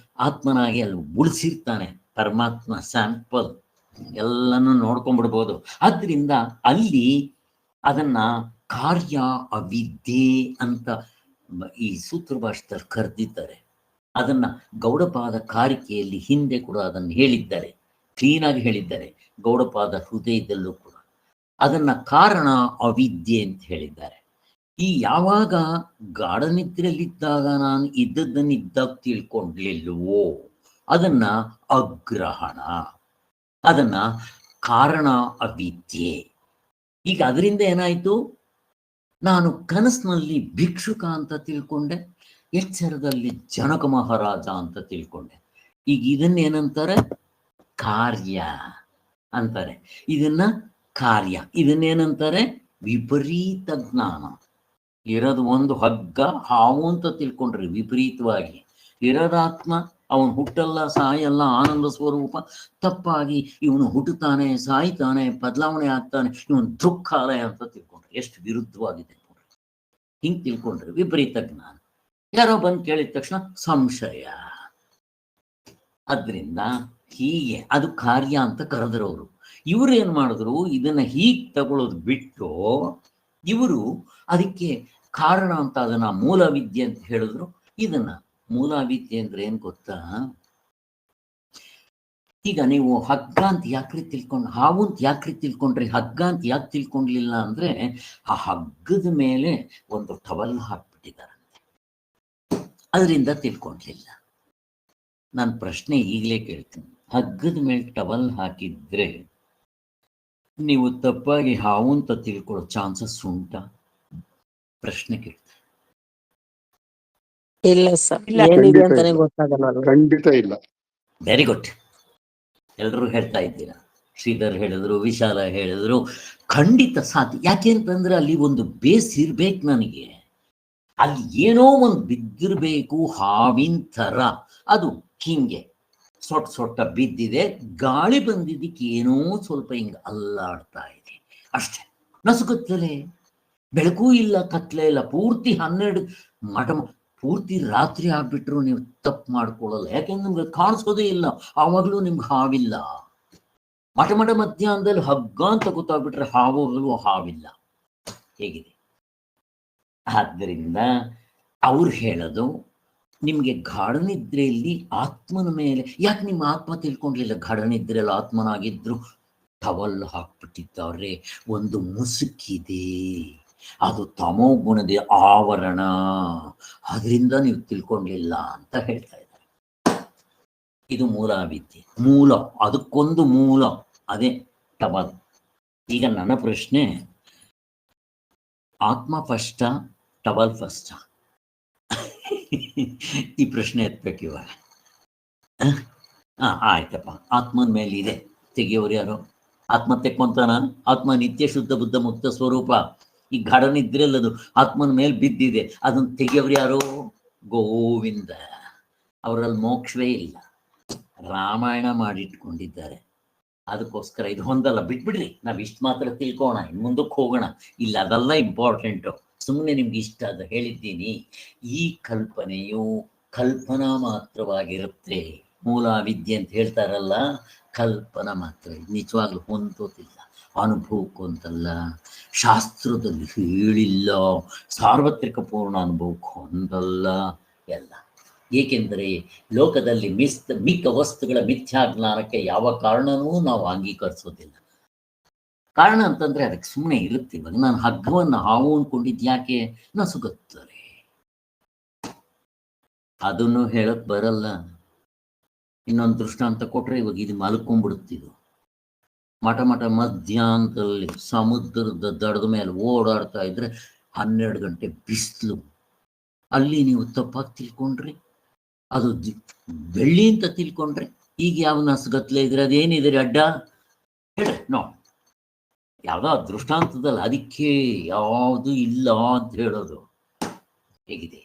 S1: ಆತ್ಮನಾಗಿ ಅಲ್ಲಿ ಉಳಿಸಿರ್ತಾನೆ ಪರಮಾತ್ಮ. ಸ್ಯಾಂಪಲ್ ಎಲ್ಲನೂ ನೋಡ್ಕೊಂಡ್ಬಿಡ್ಬೋದು. ಆದ್ರಿಂದ ಅಲ್ಲಿ ಅದನ್ನ ಕಾರ್ಯ ಅವಿದ್ಯೆ ಅಂತ ಈ ಸೂತ್ರ ಭಾಷೆಯಲ್ಲಿ ಕರೆದಿದ್ದಾರೆ. ಅದನ್ನ ಗೌಡಪಾದ ಕಾರಿಕೆಯಲ್ಲಿ ಹಿಂದೆ ಕೂಡ ಅದನ್ನು ಹೇಳಿದ್ದಾರೆ, ಕ್ಲೀನಾಗಿ ಹೇಳಿದ್ದಾರೆ. ಗೌಡಪಾದ ಹೃದಯದಲ್ಲೂ ಕೂಡ ಅದನ್ನ ಕಾರಣ ಅವಿದ್ಯೆ ಅಂತ ಹೇಳಿದ್ದಾರೆ. ಈ ಯಾವಾಗ ಗಾಢನಿದ್ರೆಯಲ್ಲಿದ್ದಾಗ ನಾನು ಇದ್ದದ್ದನ್ನು ಇದ್ದಾಗ ತಿಳ್ಕೊಂಡ್ಲಿಲ್ವೋ ಅದನ್ನ ಅಗ್ರಹಣ, ಅದನ್ನ ಕಾರಣ ಅವಿದ್ಯೆ. ಈಗ ಅದರಿಂದ ಏನಾಯ್ತು, ನಾನು ಕನಸಿನಲ್ಲಿ ಭಿಕ್ಷುಕ ಅಂತ ತಿಳ್ಕೊಂಡೆ, ಎಚ್ಚರದಲ್ಲಿ ಜನಕ ಮಹಾರಾಜ ಅಂತ ತಿಳ್ಕೊಂಡೆ. ಈಗ ಇದನ್ನೇನಂತಾರೆ, ಕಾರ್ಯ ಅಂತಾರೆ. ಇದನ್ನ ಕಾರ್ಯ, ಇದನ್ನೇನಂತಾರೆ, ವಿಪರೀತ ಜ್ಞಾನ. ಇರೋದು ಒಂದು ಹಗ್ಗ ಹಾವು ಅಂತ ತಿಳ್ಕೊಂಡ್ರಿ ವಿಪರೀತವಾಗಿ. ಇರೋದಾತ್ಮ, ಅವನು ಹುಟ್ಟಲ್ಲ ಸಾಯಲ್ಲ, ಆನಂದ ಸ್ವರೂಪ. ತಪ್ಪಾಗಿ ಇವನು ಹುಟ್ಟುತ್ತಾನೆ ಸಾಯ್ತಾನೆ ಬದಲಾವಣೆ ಆಗ್ತಾನೆ, ಇವನು ದುಃಖಾಲಯ ಅಂತ ತಿಳ್ಕೊಂಡ್ರಿ. ಎಷ್ಟು ವಿರುದ್ಧವಾಗಿದೆ ನೋಡ್ರಿ. ಹಿಂಗೆ ತಿಳ್ಕೊಂಡ್ರಿ ವಿಪರೀತ ಜ್ಞಾನ. ಯಾರೋ ಬಂದು ಕೇಳಿದ ತಕ್ಷಣ ಸಂಶಯ. ಅದರಿಂದ ಹೀಗೆ ಅದು ಕಾರ್ಯ ಅಂತ ಕರೆದ್ರವರು. ಇವರು ಏನ್ ಮಾಡಿದ್ರು, ಇದನ್ನ ಹೀಗೆ ತಗೊಳ್ಳೋದು ಬಿಟ್ಟು ಇವರು ಅದಕ್ಕೆ ಕಾರಣ ಅಂತ ಅದನ್ನ ಮೂಲ ವಿದ್ಯೆ ಅಂತ ಹೇಳಿದ್ರು. ಇದನ್ನ ಮೂಲ ವಿದ್ಯೆ ಅಂದ್ರೆ ಏನ್ ಗೊತ್ತಾ, ಈಗ ನೀವು ಹಗ್ಗ ಅಂತ ಯಾಕ್ರಿ ತಿಳ್ಕೊಂಡು, ಹಾವು ಅಂತ ಯಾಕ್ರಿ ತಿಳ್ಕೊಂಡ್ರಿ, ಹಗ್ಗ ಅಂತ ಯಾಕೆ ತಿಳ್ಕೊಂಡ್ಲಿಲ್ಲ ಅಂದ್ರೆ ಆ ಹಗ್ಗದ ಮೇಲೆ ಒಂದು ಟವಲ್ ಹಾಕ್ಬಿಟ್ಟಿದ್ದಾರೆ, ಅದರಿಂದ ತಿಳ್ಕೊಂಡ್ಲಿಲ್ಲ. ನಾನು ಪ್ರಶ್ನೆ ಈಗಲೇ ಕೇಳ್ತೀನಿ, ಹಗ್ಗದ ಮೇಲೆ ಟವಲ್ ಹಾಕಿದ್ರೆ ನೀವು ತಪ್ಪಾಗಿ ಹಾವು ಅಂತ ತಿಳ್ಕೊಳ್ಳೋ ಚಾನ್ಸಸ್ ಉಂಟಾ? ಪ್ರಶ್ನೆ ಕೇಳ್ತಾರೆ.
S2: ಇಲ್ಲ ಸರ್,
S5: ಇಲ್ಲ.
S2: ಏನಿದೆ
S4: ಖಂಡಿತ
S2: ಅಂತಾನೆ
S4: ಇಲ್ಲ.
S2: ಗೊತ್ತಾಗಲ್ಲ.
S4: ಖಂಡಿತ ಇಲ್ಲ.
S1: ವೆರಿ ಗುಡ್, ಎಲ್ಲರೂ ಹೇಳ್ತಾ ಇದ್ದೀರಾ. ಶ್ರೀಧರ್ ಹೇಳಿದ್ರು, ವಿಶಾಲ ಹೇಳಿದ್ರು, ಖಂಡಿತ ಸಾಧ್ಯ. ಯಾಕೆ ಅಂತಂದ್ರೆ ಅಲ್ಲಿ ಒಂದು ಬೇಸ್ ಇರ್ಬೇಕು ನನಗೆ, ಅಲ್ಲಿ ಏನೋ ಒಂದು ಬಿದ್ದಿರ್ಬೇಕು ಹಾವಿನ ಥರ. ಅದು ಹಿಂಗೆ ಸೊಟ್ಟ ಬಿದ್ದಿದೆ, ಗಾಳಿ ಬಂದಿದ್ದಕ್ಕೆ ಏನೋ ಸ್ವಲ್ಪ ಹಿಂಗೆ ಅಲ್ಲಾಡ್ತಾ ಇದೆ ಅಷ್ಟೇ, ನಸುಗುತ್ತಲೇ. ಬೆಳಕೂ ಇಲ್ಲ ಕತ್ಲೆ ಇಲ್ಲ, ಪೂರ್ತಿ 12 ಮಠ ಪೂರ್ತಿ ರಾತ್ರಿ ಆಗ್ಬಿಟ್ರು ನೀವು ತಪ್ಪು ಮಾಡ್ಕೊಳ್ಳಲ್ಲ. ಯಾಕೆಂದ್ರೆ ನಿಮ್ಗೆ ಕಾಣಿಸೋದೇ ಇಲ್ಲ, ಆವಾಗಲೂ ನಿಮ್ಗೆ ಹಾವಿಲ್ಲ. ಮಠ ಮಧ್ಯಾಹ್ನದಲ್ಲಿ ಹಗ್ಗ ಅಂತ ಗೊತ್ತಾಗ್ಬಿಟ್ರೆ ಹಾವಾಗಲೂ ಹಾವಿಲ್ಲ. ಹೇಗಿದೆ? ಆದ್ದರಿಂದ ಅವ್ರು ಹೇಳೋದು ನಿಮಗೆ ಗಾಢನಿದ್ರೆಯಲ್ಲಿ ಆತ್ಮನ ಮೇಲೆ, ಯಾಕೆ ನಿಮ್ಮ ಆತ್ಮ ತಿಳ್ಕೊಂಡ್ಲಿಲ್ಲ? ಗಾಢನಿದ್ರೆಯಲ್ಲಿ ಆತ್ಮನಾಗಿದ್ರು ಟವಲ್ ಹಾಕ್ಬಿಟ್ಟಿದ್ದಾರೆ, ಒಂದು ಮುಸುಕಿದೆ, ಅದು ತಮೋ ಗುಣದ ಆವರಣ, ಅದರಿಂದ ನೀವು ತಿಳ್ಕೊಂಡ್ಲಿಲ್ಲ ಅಂತ ಹೇಳ್ತಾ ಇದ್ದಾರೆ. ಇದು ಮೂಲ ವಿದ್ಯೆ, ಮೂಲ, ಅದಕ್ಕೊಂದು ಮೂಲ, ಅದೇ ಟವಲ್. ಈಗ ನನ್ನ ಪ್ರಶ್ನೆ, ಆತ್ಮ ಫಸ್ಟ ಟವಲ್ ಫಸ್ಟ? ಈ ಪ್ರಶ್ನೆ ಎತ್ಬೇಕು ಇವಾಗ. ಆಯ್ತಪ್ಪ, ಆತ್ಮನ ಮೇಲೆ ಇದೆ, ತೆಗಿಯೋರು ಯಾರು? ಆತ್ಮ ತೆಕ್ಕೊಂತಾನ? ಆತ್ಮ ನಿತ್ಯ ಶುದ್ಧ ಬುದ್ಧ ಮುಕ್ತ ಸ್ವರೂಪ. ಈ ಗಾಢನಿದ್ರೆಲ್ಲದು ಆತ್ಮನ ಮೇಲೆ ಬಿದ್ದಿದೆ, ಅದನ್ನು ತೆಗಿಯೋರು ಯಾರು? ಗೋವಿಂದ. ಅವರಲ್ಲಿ ಮೋಕ್ಷವೇ ಇಲ್ಲ, ರಾಮಾಯಣ ಮಾಡಿಟ್ಕೊಂಡಿದ್ದಾರೆ. ಅದಕ್ಕೋಸ್ಕರ ಇದು ಹೊಂದಲ್ಲ, ಬಿಟ್ಬಿಡ್ರಿ, ನಾವು ಇಷ್ಟು ಮಾತ್ರ ತಿಳ್ಕೋಣ, ಇನ್ನು ಮುಂದಕ್ಕೆ ಹೋಗೋಣ. ಇಲ್ಲ, ಅದೆಲ್ಲ ಇಂಪಾರ್ಟೆಂಟು. ಸುಮ್ಮನೆ ನಿಮ್ಗೆ ಇಷ್ಟ ಅದ ಹೇಳಿದ್ದೀನಿ. ಈ ಕಲ್ಪನೆಯು ಕಲ್ಪನಾ ಮಾತ್ರವಾಗಿರುತ್ತೆ. ಮೂಲ ವಿದ್ಯೆ ಅಂತ ಹೇಳ್ತಾರಲ್ಲ, ಕಲ್ಪನಾ ಮಾತ್ರ, ನಿಜವಾಗ್ಲೂ ಹೊಂದೋದಿಲ್ಲ, ಅನುಭವಕ್ಕಂತಲ್ಲ, ಶಾಸ್ತ್ರದಲ್ಲಿ ಹೇಳಿಲ್ಲ, ಸಾರ್ವತ್ರಿಕ ಪೂರ್ಣ ಅನುಭವಕ್ಕೆ ಹೊಂದಲ್ಲ ಎಲ್ಲ. ಏಕೆಂದರೆ ಲೋಕದಲ್ಲಿ ಮಿಕ್ಕ ವಸ್ತುಗಳ ಮಿಥ್ಯಾಜ್ಞಾನಕ್ಕೆ ಯಾವ ಕಾರಣವೂ ನಾವು ಅಂಗೀಕರಿಸೋದಿಲ್ಲ. ಕಾರಣ ಅಂತಂದ್ರೆ ಅದಕ್ಕೆ ಸುಮ್ಮನೆ ಇರುತ್ತೆ. ಇವಾಗ ನಾನು ಹಗ್ಗವನ್ನು ಹಾವು ಅಂದ್ಕೊಂಡಿದ್ದು ಯಾಕೆ? ನಸುಗುತ್ತಾರೆ, ಅದನ್ನು ಹೇಳಕ್ ಬರಲ್ಲ. ಇನ್ನೊಂದು ದೃಷ್ಟಾಂತ ಕೊಟ್ರೆ, ಇವಾಗ ಇದು ಮಲ್ಕೊಂಡ್ಬಿಡುತ್ತಿದ್ದು ಮಠ ಮಧ್ಯಾಹ್ನದಲ್ಲಿ ಸಮುದ್ರದ ದಡದ ಮೇಲೆ ಓಡಾಡ್ತಾ ಇದ್ರೆ 12 ಗಂಟೆ ಬಿಸಿಲು, ಅಲ್ಲಿ ನೀವು ತಪ್ಪಾಗಿ ತಿಳ್ಕೊಂಡ್ರಿ, ಅದು ಬೆಳ್ಳಿ ಅಂತ ತಿಳ್ಕೊಂಡ್ರೆ. ಈಗ ಯಾವ ನಸುಗತ್ಲೆ ಇದ್ರೆ ಅದೇನಿದ್ರೆ ಅಡ್ಡ ಹೇಳ್ರಿ ನೋ, ಯಾವುದೋ ದೃಷ್ಟಾಂತದಲ್ಲ, ಅದಕ್ಕೆ ಯಾವುದು ಇಲ್ಲ ಅಂತ ಹೇಳೋದು ಹೇಗಿದೆ?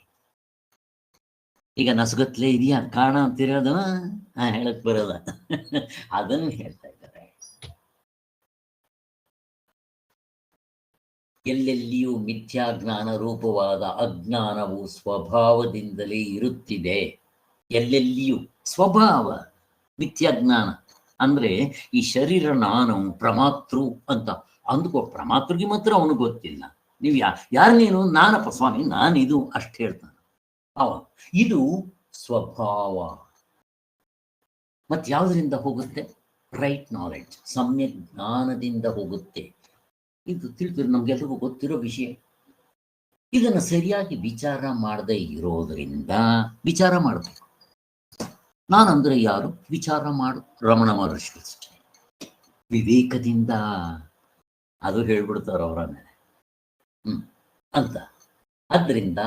S1: ಈಗ ನಸುಗತ್ಲೆ ಇದೆಯಾ ಕಾರಣ ಅಂತಿರೋದು? ಹೇಳಕ್ ಬರಲ್ಲ. ಅದನ್ನು ಹೇಳ್ತಾ ಇದ್ದಾರೆ. ಎಲ್ಲೆಲ್ಲಿಯೂ ಮಿಥ್ಯಾಜ್ಞಾನ ರೂಪವಾದ ಅಜ್ಞಾನವು ಸ್ವಭಾವದಿಂದಲೇ ಇರುತ್ತಿದೆ. ಎಲ್ಲೆಲ್ಲಿಯೂ ಸ್ವಭಾವ ಮಿಥ್ಯಾಜ್ಞಾನ ಅಂದ್ರೆ ಈ ಶರೀರ ನಾನು ಪ್ರಮಾತೃ ಅಂತ ಅಂದ್ಕೋ. ಪ್ರಮಾತೃಗೆ ಮಾತ್ರ ಅವನಿಗೆ ಗೊತ್ತಿಲ್ಲ. ನೀವು ಯಾರು ನೀನು? ನಾನಪ್ಪ ಸ್ವಾಮಿ, ನಾನಿದು ಅಷ್ಟು ಹೇಳ್ತಾನೆ ಅವ. ಇದು ಸ್ವಭಾವ. ಮತ್ತೆ ಯಾವುದರಿಂದ ಹೋಗುತ್ತೆ? ರೈಟ್ ನಾಲೆಡ್ಜ್, ಸಮ್ಯಕ್ ಜ್ಞಾನದಿಂದ ಹೋಗುತ್ತೆ. ಇದು ತಿಳಿದ್ರೆ ನಮ್ಗೆಲ್ರಿಗೂ ಗೊತ್ತಿರೋ ವಿಷಯ. ಇದನ್ನು ಸರಿಯಾಗಿ ವಿಚಾರ ಮಾಡದೇ ಇರೋದ್ರಿಂದ, ವಿಚಾರ ಮಾಡಬೇಕು. ನಾನಂದ್ರೆ ಯಾರು? ವಿಚಾರ ಮಾಡು. ರಮಣ ಮಹರ್ಷಿ ಅಷ್ಟೇ, ವಿವೇಕದಿಂದ. ಅದು ಹೇಳ್ಬಿಡ್ತಾರೆ ಅವರ ಮೇಲೆ ಅಂತ. ಆದ್ದರಿಂದ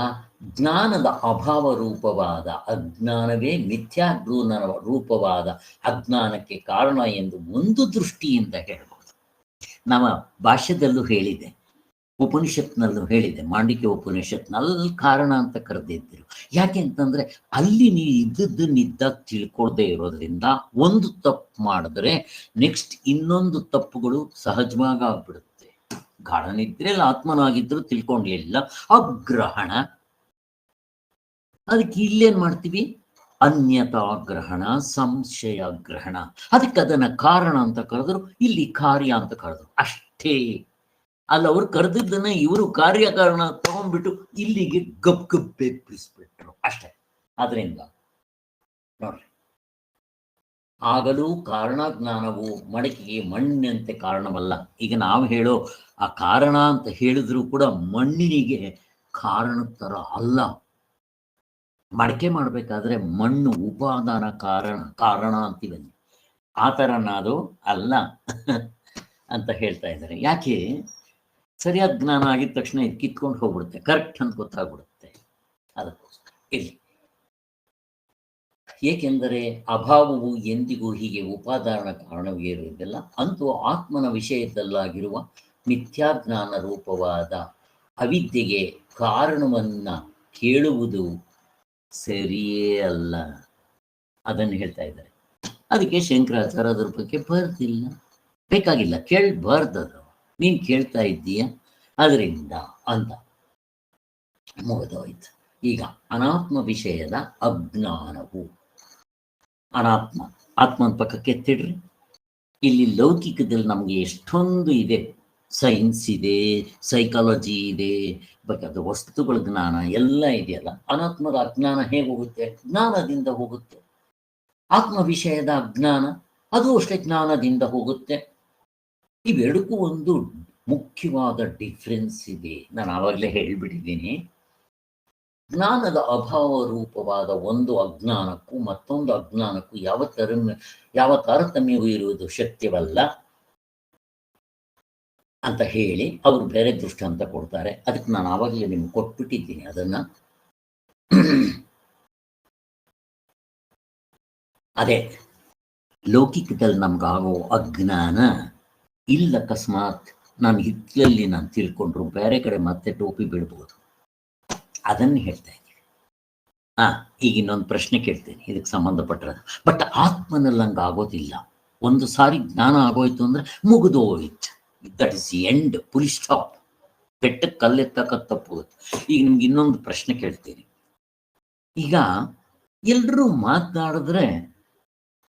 S1: ಜ್ಞಾನದ ಅಭಾವ ರೂಪವಾದ ಅಜ್ಞಾನವೇ ಮಿಥ್ಯಾಜ್ಞಾನ ರೂಪವಾದ ಅಜ್ಞಾನಕ್ಕೆ ಕಾರಣ ಎಂದು ಒಂದು ದೃಷ್ಟಿಯಿಂದ ಹೇಳ್ಬೋದು. ನಮ್ಮ ಭಾಷ್ಯದಲ್ಲೂ ಹೇಳಿದೆ, ಉಪನಿಷತ್ನಲ್ಲೂ ಹೇಳಿದೆ, ಮಾಂಡಿಕ್ಯ ಉಪನಿಷತ್ನಲ್ಲಿ ಕಾರಣ ಅಂತ ಕರೆದಿದ್ದರು. ಯಾಕೆ ಅಂತಂದ್ರೆ ಅಲ್ಲಿ ನೀವು ಇದ್ದದ್ದನ್ನಿದ್ದಾಗ ತಿಳ್ಕೊಳ್ದೇ ಇರೋದ್ರಿಂದ ಒಂದು ತಪ್ಪು ಮಾಡಿದ್ರೆ ನೆಕ್ಸ್ಟ್ ಇನ್ನೊಂದು ತಪ್ಪುಗಳು ಸಹಜವಾಗಿ ಆಗ್ಬಿಡುತ್ತೆ. ಗಾಢ ನಿದ್ರೆಯಲ್ಲಿ ಆತ್ಮನಾಗಿದ್ರು ತಿಳ್ಕೊಂಡಿಲ್ಲ, ಅಗ್ರಹಣ. ಅದಕ್ಕೆ ಇಲ್ಲೇನ್ ಮಾಡ್ತೀವಿ? ಅನ್ಯತಾ ಗ್ರಹಣ, ಸಂಶಯ ಗ್ರಹಣ. ಅದಕ್ಕೆ ಅದನ್ನ ಕಾರಣ ಅಂತ ಕರೆದ್ರು, ಇಲ್ಲಿ ಕಾರ್ಯ ಅಂತ ಕರೆದ್ರು ಅಷ್ಟೇ. ಅಲ್ಲ, ಅವ್ರು ಕರೆದಿದ್ದನ್ನ ಇವರು ಕಾರ್ಯಕಾರಣ ತಗೊಂಡ್ಬಿಟ್ಟು ಇಲ್ಲಿಗೆ ಗಬ್ಬೆ ಬಿಡಿಸ್ಬಿಟ್ರು ಅಷ್ಟೇ. ಆದ್ರಿಂದ ನೋಡ್ರಿ, ಆಗಲೂ ಕಾರಣ ಜ್ಞಾನವು ಮಡಕೆಗೆ ಮಣ್ಣಿನಂತೆ ಕಾರಣವಲ್ಲ. ಈಗ ನಾವು ಹೇಳೋ ಆ ಕಾರಣ ಅಂತ ಹೇಳಿದ್ರು ಕೂಡ ಮಣ್ಣಿನಿಗೆ ಕಾರಣದ ಥರ ಅಲ್ಲ. ಮಡಕೆ ಮಾಡಬೇಕಾದ್ರೆ ಮಣ್ಣು ಉಪಾದಾನ ಕಾರಣ ಅಂತೀವಿ, ಆ ಥರನಾದು ಅಲ್ಲ ಅಂತ ಹೇಳ್ತಾ ಇದ್ದಾರೆ. ಯಾಕೆ? ಸರಿಯಾದ ಜ್ಞಾನ ಆಗಿದ ತಕ್ಷಣ ಇದು ಕಿತ್ಕೊಂಡು ಹೋಗ್ಬಿಡುತ್ತೆ, ಕರೆಕ್ಟ್ ಅಂತ ಗೊತ್ತಾಗ್ಬಿಡುತ್ತೆ. ಅದಕ್ಕೋಸ್ಕರ ಇಲ್ಲಿ, ಏಕೆಂದರೆ ಅಭಾವವು ಎಂದಿಗೂ ಹೀಗೆ ಉಪಾದಾನ ಕಾರಣವೇ ಇರುವುದಿಲ್ಲ. ಅಂತೂ ಆತ್ಮನ ವಿಷಯದಲ್ಲಾಗಿರುವ ಮಿಥ್ಯಾಜ್ಞಾನ ರೂಪವಾದ ಅವಿದ್ಯೆಗೆ ಕಾರಣವನ್ನ ಕೇಳುವುದು ಸರಿಯೇ ಅಲ್ಲ. ಅದನ್ನು ಹೇಳ್ತಾ ಇದ್ದಾರೆ. ಅದಕ್ಕೆ ಶಂಕರಾಚಾರ್ಯ ಅದ್ರ ಬಗ್ಗೆ ಬರ್ದಿಲ್ಲ, ಬೇಕಾಗಿಲ್ಲ, ಕೇಳಬಾರ್ದದು. ನೀನು ಕೇಳ್ತಾ ಇದ್ದೀಯ ಅದರಿಂದ ಅಂತ ಮುಗಿದೋಯ್ತು. ಈಗ ಅನಾತ್ಮ ವಿಷಯದ ಅಜ್ಞಾನವು, ಅನಾತ್ಮ, ಆತ್ಮನ ಪಕ್ಕಕ್ಕೆ ಎತ್ತಿಡ್ರಿ. ಇಲ್ಲಿ ಲೌಕಿಕದಲ್ಲಿ ನಮಗೆ ಎಷ್ಟೊಂದು ಇದೆ, ಸೈನ್ಸ್ ಇದೆ, ಸೈಕಾಲಜಿ ಇದೆ, ಬೇಕಾದ ವಸ್ತುಗಳ ಜ್ಞಾನ ಎಲ್ಲ ಇದೆಯಲ್ಲ. ಅನಾತ್ಮದ ಅಜ್ಞಾನ ಹೇಗೆ ಹೋಗುತ್ತೆ? ಜ್ಞಾನದಿಂದ ಹೋಗುತ್ತೆ. ಆತ್ಮ ವಿಷಯದ ಅಜ್ಞಾನ ಅದು ಅಷ್ಟೇ ಜ್ಞಾನದಿಂದ ಹೋಗುತ್ತೆ. ಇವೆರಡಕ್ಕೂ ಒಂದು ಮುಖ್ಯವಾದ ಡಿಫ್ರೆನ್ಸ್ ಇದೆ. ನಾನು ಆವಾಗಲೇ ಹೇಳಿಬಿಟ್ಟಿದ್ದೀನಿ. ಜ್ಞಾನದ ಅಭಾವ ರೂಪವಾದ ಒಂದು ಅಜ್ಞಾನಕ್ಕೂ ಮತ್ತೊಂದು ಅಜ್ಞಾನಕ್ಕೂ ಯಾವ ತಾರತಮ್ಯವೂ ಇರುವುದು ಶಕ್ಯವಲ್ಲ ಅಂತ ಹೇಳಿ ಅವರು ಬೇರೆ ದೃಷ್ಟಾಂತ ಕೊಡ್ತಾರೆ. ಅದಕ್ಕೆ ನಾನು ಆವಾಗಲೇ ನಿಮ್ಗೆ ಕೊಟ್ಬಿಟ್ಟಿದ್ದೀನಿ ಅದನ್ನ. ಅದೇ ಲೌಕಿಕದಲ್ಲಿ ನಮ್ಗಾಗೋ ಅಜ್ಞಾನ ಇಲ್ಲ. ಅಕಸ್ಮಾತ್ ನಾನು ಹಿತ್ತಲಲ್ಲಿ ನಾನು ತಿಳ್ಕೊಂಡ್ರು ಬೇರೆ ಕಡೆ ಮತ್ತೆ ಟೋಪಿ ಬಿಡ್ಬೋದು. ಅದನ್ನು ಹೇಳ್ತಾ ಇದ್ದೀನಿ. ಈಗ ಇನ್ನೊಂದು ಪ್ರಶ್ನೆ ಕೇಳ್ತೇನೆ ಇದಕ್ಕೆ ಸಂಬಂಧಪಟ್ಟರೆ. ಬಟ್ ಆತ್ಮನಲ್ಲಿ ಹಂಗೆ ಆಗೋದಿಲ್ಲ. ಒಂದು ಸಾರಿ ಜ್ಞಾನ ಆಗೋಯ್ತು ಅಂದ್ರೆ ಮುಗಿದೋಯ್ತು. That is end, full stop. ಬೆಟ್ಟಕ್ಕೆ ಕಲ್ಲೆತ್ತಕ್ಕ ತಪ್ಪೋಗುತ್ತೆ. ಈಗ ನಿಮ್ಗೆ ಇನ್ನೊಂದು ಪ್ರಶ್ನೆ ಕೇಳ್ತೀನಿ. ಈಗ ಎಲ್ಲರೂ ಮಾತನಾಡಿದ್ರೆ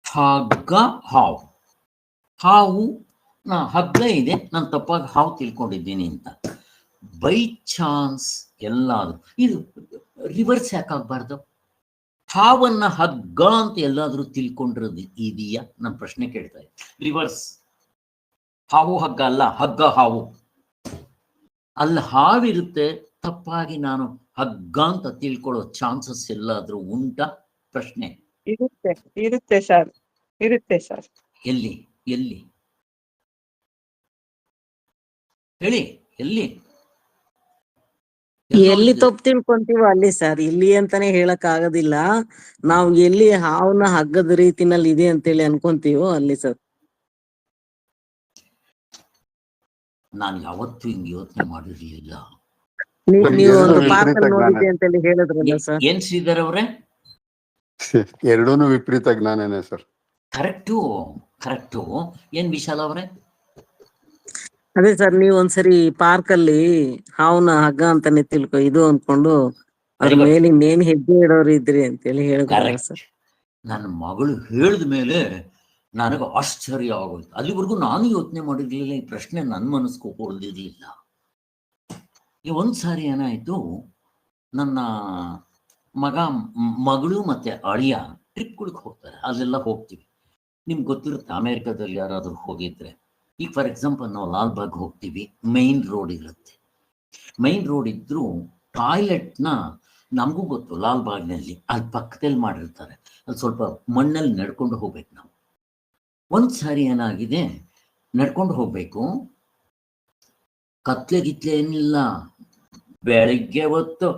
S1: ಹಗ್ಗ ಹಾವು, ಹಾವು ಹಗ್ಗ ಇದೆ, ನಾನು ತಪ್ಪಾಗಿ ಹಾವು ತಿಳ್ಕೊಂಡಿದ್ದೀನಿ ಅಂತ. ಬೈ ಚಾನ್ಸ್ ಎಲ್ಲಾದ್ರೂ ಇದು ರಿವರ್ಸ್ ಯಾಕಾಗಬಾರ್ದು? ಹಾವನ್ನ ಹಗ್ಗ ಅಂತ ಎಲ್ಲಾದ್ರೂ ತಿಳ್ಕೊಂಡಿರೋದು ಇದೆಯಾ? ನನ್ನ ಪ್ರಶ್ನೆ ಕೇಳ್ತಾ ಇದ್ದೆ. ರಿವರ್ಸ್, ಹಾವು ಹಗ್ಗ ಅಲ್ಲ, ಹಗ್ಗ ಹಾವು. ಅಲ್ಲಿ ಹಾವಿರುತ್ತೆ, ತಪ್ಪಾಗಿ ನಾನು ಹಗ್ಗ ಅಂತ ತಿಳ್ಕೊಳ್ಳೋ ಚಾನ್ಸಸ್ ಎಲ್ಲಾದ್ರೂ ಉಂಟಾ? ಪ್ರಶ್ನೆ.
S5: ಇರುತ್ತೆ ಸರ್, ಇರುತ್ತೆ ಸರ್.
S1: ಎಲ್ಲಿ ಎಲ್ಲಿ ಹೇಳಿ, ಎಲ್ಲಿ
S2: ಎಲ್ಲಿ ತಪ್ಪು ತಿಳ್ಕೊಂತೀವೋ ಅಲ್ಲಿ ಸರ್. ಇಲ್ಲಿ ಅಂತಾನೆ ಹೇಳಕ್ ಆಗೋದಿಲ್ಲ. ನಾವು ಎಲ್ಲಿ ಹಾವನ್ನ ಹಗ್ಗದ ರೀತಿನಲ್ಲಿ ಇದೆ ಅಂತೇಳಿ ಅನ್ಕೊಂತೀವೋ ಅಲ್ಲಿ ಸರ್.
S1: ನಾನು ಯಾವತ್ತೂ ಹಿಂಗೆ ಯೋಚನೆ ಮಾಡಿರ್ಲಿಲ್ಲ.
S2: ನೀವು ಒಂದು ಪಾರ್ಕ್ ಅಲ್ಲಿ ನೋಡಿದ್ದೆ ಅಂತೇಳಿ ಹೇಳಿದ್ರಲ್ಲ ಸರ್.
S1: ಏನ್ ಶ್ರೀಧರ್ ಅವ್ರೆ?
S4: ಎರಡೂನು ವಿಪರೀತ ಜ್ಞಾನನೇ ಸರ್.
S1: Correct correct. ಏನ್ ವಿಶಾಲ ಅವ್ರೆ?
S2: ಅದೇ ಸರ್, ನೀವು ಒಂದ್ಸರಿ ಪಾರ್ಕ್ ಅಲ್ಲಿ ಹಾವನ್ನ ಹಗ್ಗ ಅಂತಾನೆ ತಿಳ್ಕೊ ಇದು ಅನ್ಕೊಂಡು ಅದ್ರ ಮೇಲೆ ಇನ್ನೇನ್ ಹೆಜ್ಜೆ ಇಡೋರು ಇದ್ರಿ ಅಂತೇಳಿ ಹೇಳಿದ್ರಲ್ಲ ಸರ್.
S1: ನನ್ನ ಮಗಳು ಹೇಳಿದ ಮೇಲೆ ನನಗೆ ಆಶ್ಚರ್ಯ ಆಗೋಯ್ತು. ಅಲ್ಲಿವರೆಗೂ ನಾನು ಯೋಚನೆ ಮಾಡಿರ್ಲಿಲ್ಲ, ಈ ಪ್ರಶ್ನೆ ನನ್ನ ಮನಸ್ಸಿಗೆ ಹೊಡೆದಿರ್ಲಿಲ್ಲ. ಒಂದ್ಸಾರಿ ಏನಾಯ್ತು, ನನ್ನ ಮಗಳು ಮತ್ತೆ ಅಳಿಯ ಟ್ರಿಪ್ಗಳಿಗೆ ಹೋಗ್ತಾರೆ, ಅಲ್ಲೆಲ್ಲ ಹೋಗ್ತೀವಿ. ನಿಮ್ಗೆ ಗೊತ್ತಿರುತ್ತೆ, ಅಮೇರಿಕಾದಲ್ಲಿ ಯಾರಾದರೂ ಹೋಗಿದ್ರೆ, ಈಗ ಫಾರ್ ಎಕ್ಸಾಂಪಲ್ ನಾವು ಲಾಲ್ಬಾಗ್ ಹೋಗ್ತೀವಿ, ಮೈನ್ ರೋಡ್ ಇರುತ್ತೆ. ಮೈನ್ ರೋಡ್ ಇದ್ರೂ ಟಾಯ್ಲೆಟ್ನ ನಮಗೂ ಗೊತ್ತು, ಲಾಲ್ಬಾಗ್ನಲ್ಲಿ ಅಲ್ಲಿ ಪಕ್ಕದಲ್ಲಿ ಮಾಡಿರ್ತಾರೆ, ಅಲ್ಲಿ ಸ್ವಲ್ಪ ಮಣ್ಣಲ್ಲಿ ನಡ್ಕೊಂಡು ಹೋಗ್ಬೇಕು ನಾವು. ಒಂದು ಸಾರಿ ಏನಾಗಿದೆ, ನಡ್ಕೊಂಡು ಹೋಗ್ಬೇಕು, ಕತ್ಲೆ ಗಿತ್ಲೆ ಏನಿಲ್ಲ, ಬೆಳಿಗ್ಗೆ ಹೊತ್ತು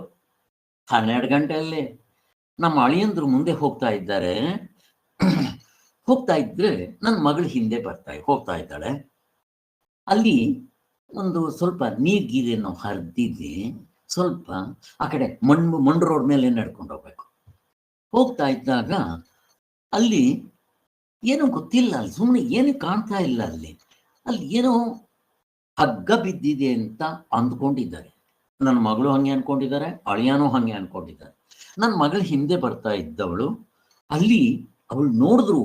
S1: 12 ಗಂಟೆಯಲ್ಲಿ ನಮ್ಮ ಅಳಿಯಂದ್ರು ಮುಂದೆ ಹೋಗ್ತಾ ಇದ್ದಾರೆ. ಹೋಗ್ತಾ ಇದ್ರೆ ನನ್ನ ಮಗಳು ಹಿಂದೆ ಹೋಗ್ತಾ ಇದ್ದಾಳೆ. ಅಲ್ಲಿ ಒಂದು ಸ್ವಲ್ಪ ನೀರ್ಗೀರೇನೋ ಹರಿದಿದೆ, ಸ್ವಲ್ಪ ಆ ಕಡೆ ಮಣ್ಣು ರೋಡ್ ಮೇಲೆ ನಡ್ಕೊಂಡು ಹೋಗ್ತಾ ಇದ್ದಾಗ ಅಲ್ಲಿ ಏನೋ ಗೊತ್ತಿಲ್ಲ, ಅಲ್ಲಿ ಸುಮ್ಮನೆ ಏನು ಕಾಣ್ತಾ ಇಲ್ಲ, ಅಲ್ಲಿ ಏನೋ ಹಗ್ಗ ಬಿದ್ದಿದೆ ಅಂತ ಅಂದ್ಕೊಂಡಿದ್ದಾರೆ. ನನ್ನ ಮಗಳು ಹಂಗೆ ಅನ್ಕೊಂಡಿದ್ದಾರೆ, ಅಳಿಯಾನೂ ಹಂಗೆ ಅನ್ಕೊಂಡಿದ್ದಾರೆ. ನನ್ನ ಮಗಳು ಹಿಂದೆ ಬರ್ತಾ ಇದ್ದವಳು, ಅಲ್ಲಿ ಅವಳು ನೋಡಿದ್ರು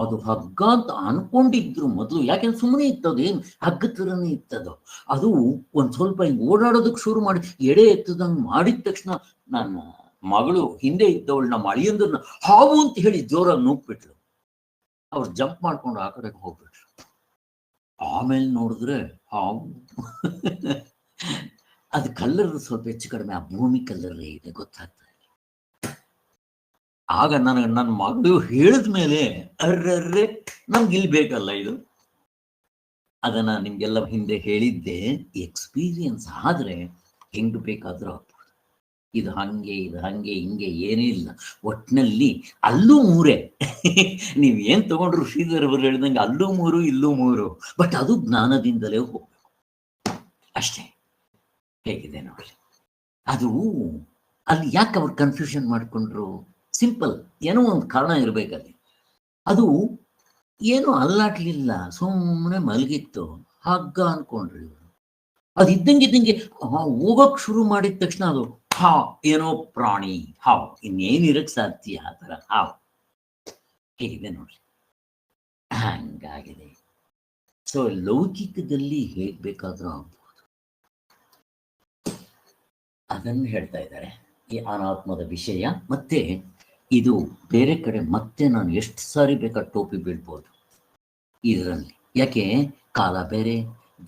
S1: ಅದು ಹಗ್ಗ ಅಂತ ಅನ್ಕೊಂಡಿದ್ರು ಮೊದಲು, ಯಾಕೆಂದ್ರೆ ಸುಮ್ಮನೆ ಇತ್ತದು, ಏನು ಹಗ್ಗ ಥರನೇ ಇತ್ತದು. ಅದು ಒಂದು ಸ್ವಲ್ಪ ಹಿಂಗೆ ಓಡಾಡೋದಕ್ಕೆ ಶುರು ಮಾಡಿ ಎಡೆ ಎತ್ತದಂಗೆ ಮಾಡಿದ ತಕ್ಷಣ ನನ್ನ ಮಗಳು ಹಿಂದೆ ಇದ್ದವಳು ನಮ್ಮ ಅಳಿಯಂದ್ರನ್ನ ಹಾವು ಅಂತ ಹೇಳಿ ಜೋರಾಗಿ ನೂಕ್ಬಿಟ್ಲು. ಅವ್ರು ಜಂಪ್ ಮಾಡ್ಕೊಂಡು ಆ ಕಡೆಗೆ ಹೋಗ್ಬಿಟ್ರು. ಆಮೇಲೆ ನೋಡಿದ್ರೆ ಹಾವು ಅದು ಕಲ್ಲರ್ ಸ್ವಲ್ಪ ಹೆಚ್ಚು ಕಡಿಮೆ ಆ ಭೂಮಿ ಕಲ್ಲರೇ ಇದೆ, ಗೊತ್ತಾಗ್ತಾ ಇದೆ. ಆಗ ನನ್ನ ಮಗಳು ಹೇಳಿದ ಮೇಲೆ ಅರ್ರರ್ರೆ ನಮ್ಗೆ ಇಲ್ಲಿ ಬೇಕಲ್ಲ ಇದು. ಅದನ್ನ ನಿಮ್ಗೆಲ್ಲ ಹಿಂದೆ ಹೇಳಿದ್ದೆ, ಎಕ್ಸ್ಪೀರಿಯನ್ಸ್ ಆದ್ರೆ ಹೆಂಗ್ ಬೇಕಾದ್ರೂ ಆಗ್ಬೋದು. ಇದು ಹಂಗೆ ಹಿಂಗೆ ಏನೇ ಇಲ್ಲ, ಒಟ್ಟಿನಲ್ಲಿ ಅಲ್ಲೂ ಮೂರೇ. ನೀವ್ ಏನ್ ತಗೊಂಡ್ರು ಶ್ರೀಧರ್ ಅವರು ಹೇಳಿದಂಗೆ ಅಲ್ಲೂ 3 ಇಲ್ಲೂ 3, ಬಟ್ ಅದು ಜ್ಞಾನದಿಂದಲೇ ಹೋಗ್ಬೇಕು ಅಷ್ಟೇ. ಹೇಗಿದೆ ನೋಡಿ, ಅದು ಅಲ್ಲಿ ಯಾಕೆ ಅವ್ರು ಕನ್ಫ್ಯೂಷನ್ ಮಾಡ್ಕೊಂಡ್ರು? ಸಿಂಪಲ್, ಏನೋ ಒಂದು ಕಾರಣ ಇರ್ಬೇಕಲ್ಲಿ. ಅದು ಏನೂ ಅಲ್ಲಾಡ್ಲಿಲ್ಲ, ಸುಮ್ಮನೆ ಮಲಗಿತ್ತು, ಹಗ್ಗ ಅನ್ಕೊಂಡ್ರಿ ಇವರು. ಅದು ಇದ್ದಂಗೆ ಹೋಗಕ್ ಶುರು ಮಾಡಿದ ತಕ್ಷಣ ಅದು ಏನೋ ಪ್ರಾಣಿ, ಹಾವು, ಇನ್ನೇನಿರಕ್ ಸಾಧ್ಯ ಆ ಥರ ಹಾವು. ಹೇಗಿದೆ ನೋಡ್ರಿ, ಹಂಗಾಗಿದೆ. ಸೊ ಲೌಕಿಕದಲ್ಲಿ ಹೇಗ್ ಬೇಕಾದ್ರೂ ಆಗ್ಬೋದು, ಅದನ್ನು ಹೇಳ್ತಾ ಇದ್ದಾರೆ ಈ ಅನಾತ್ಮದ ವಿಷಯ. ಮತ್ತೆ ಇದು ಬೇರೆ ಕಡೆ ಮತ್ತೆ ನಾನು ಎಷ್ಟು ಸಾರಿ ಬೇಕಾದ ಟೋಪಿ ಬೀಳ್ಬೋದು ಇದರಲ್ಲಿ. ಯಾಕೆ, ಕಾಲ ಬೇರೆ,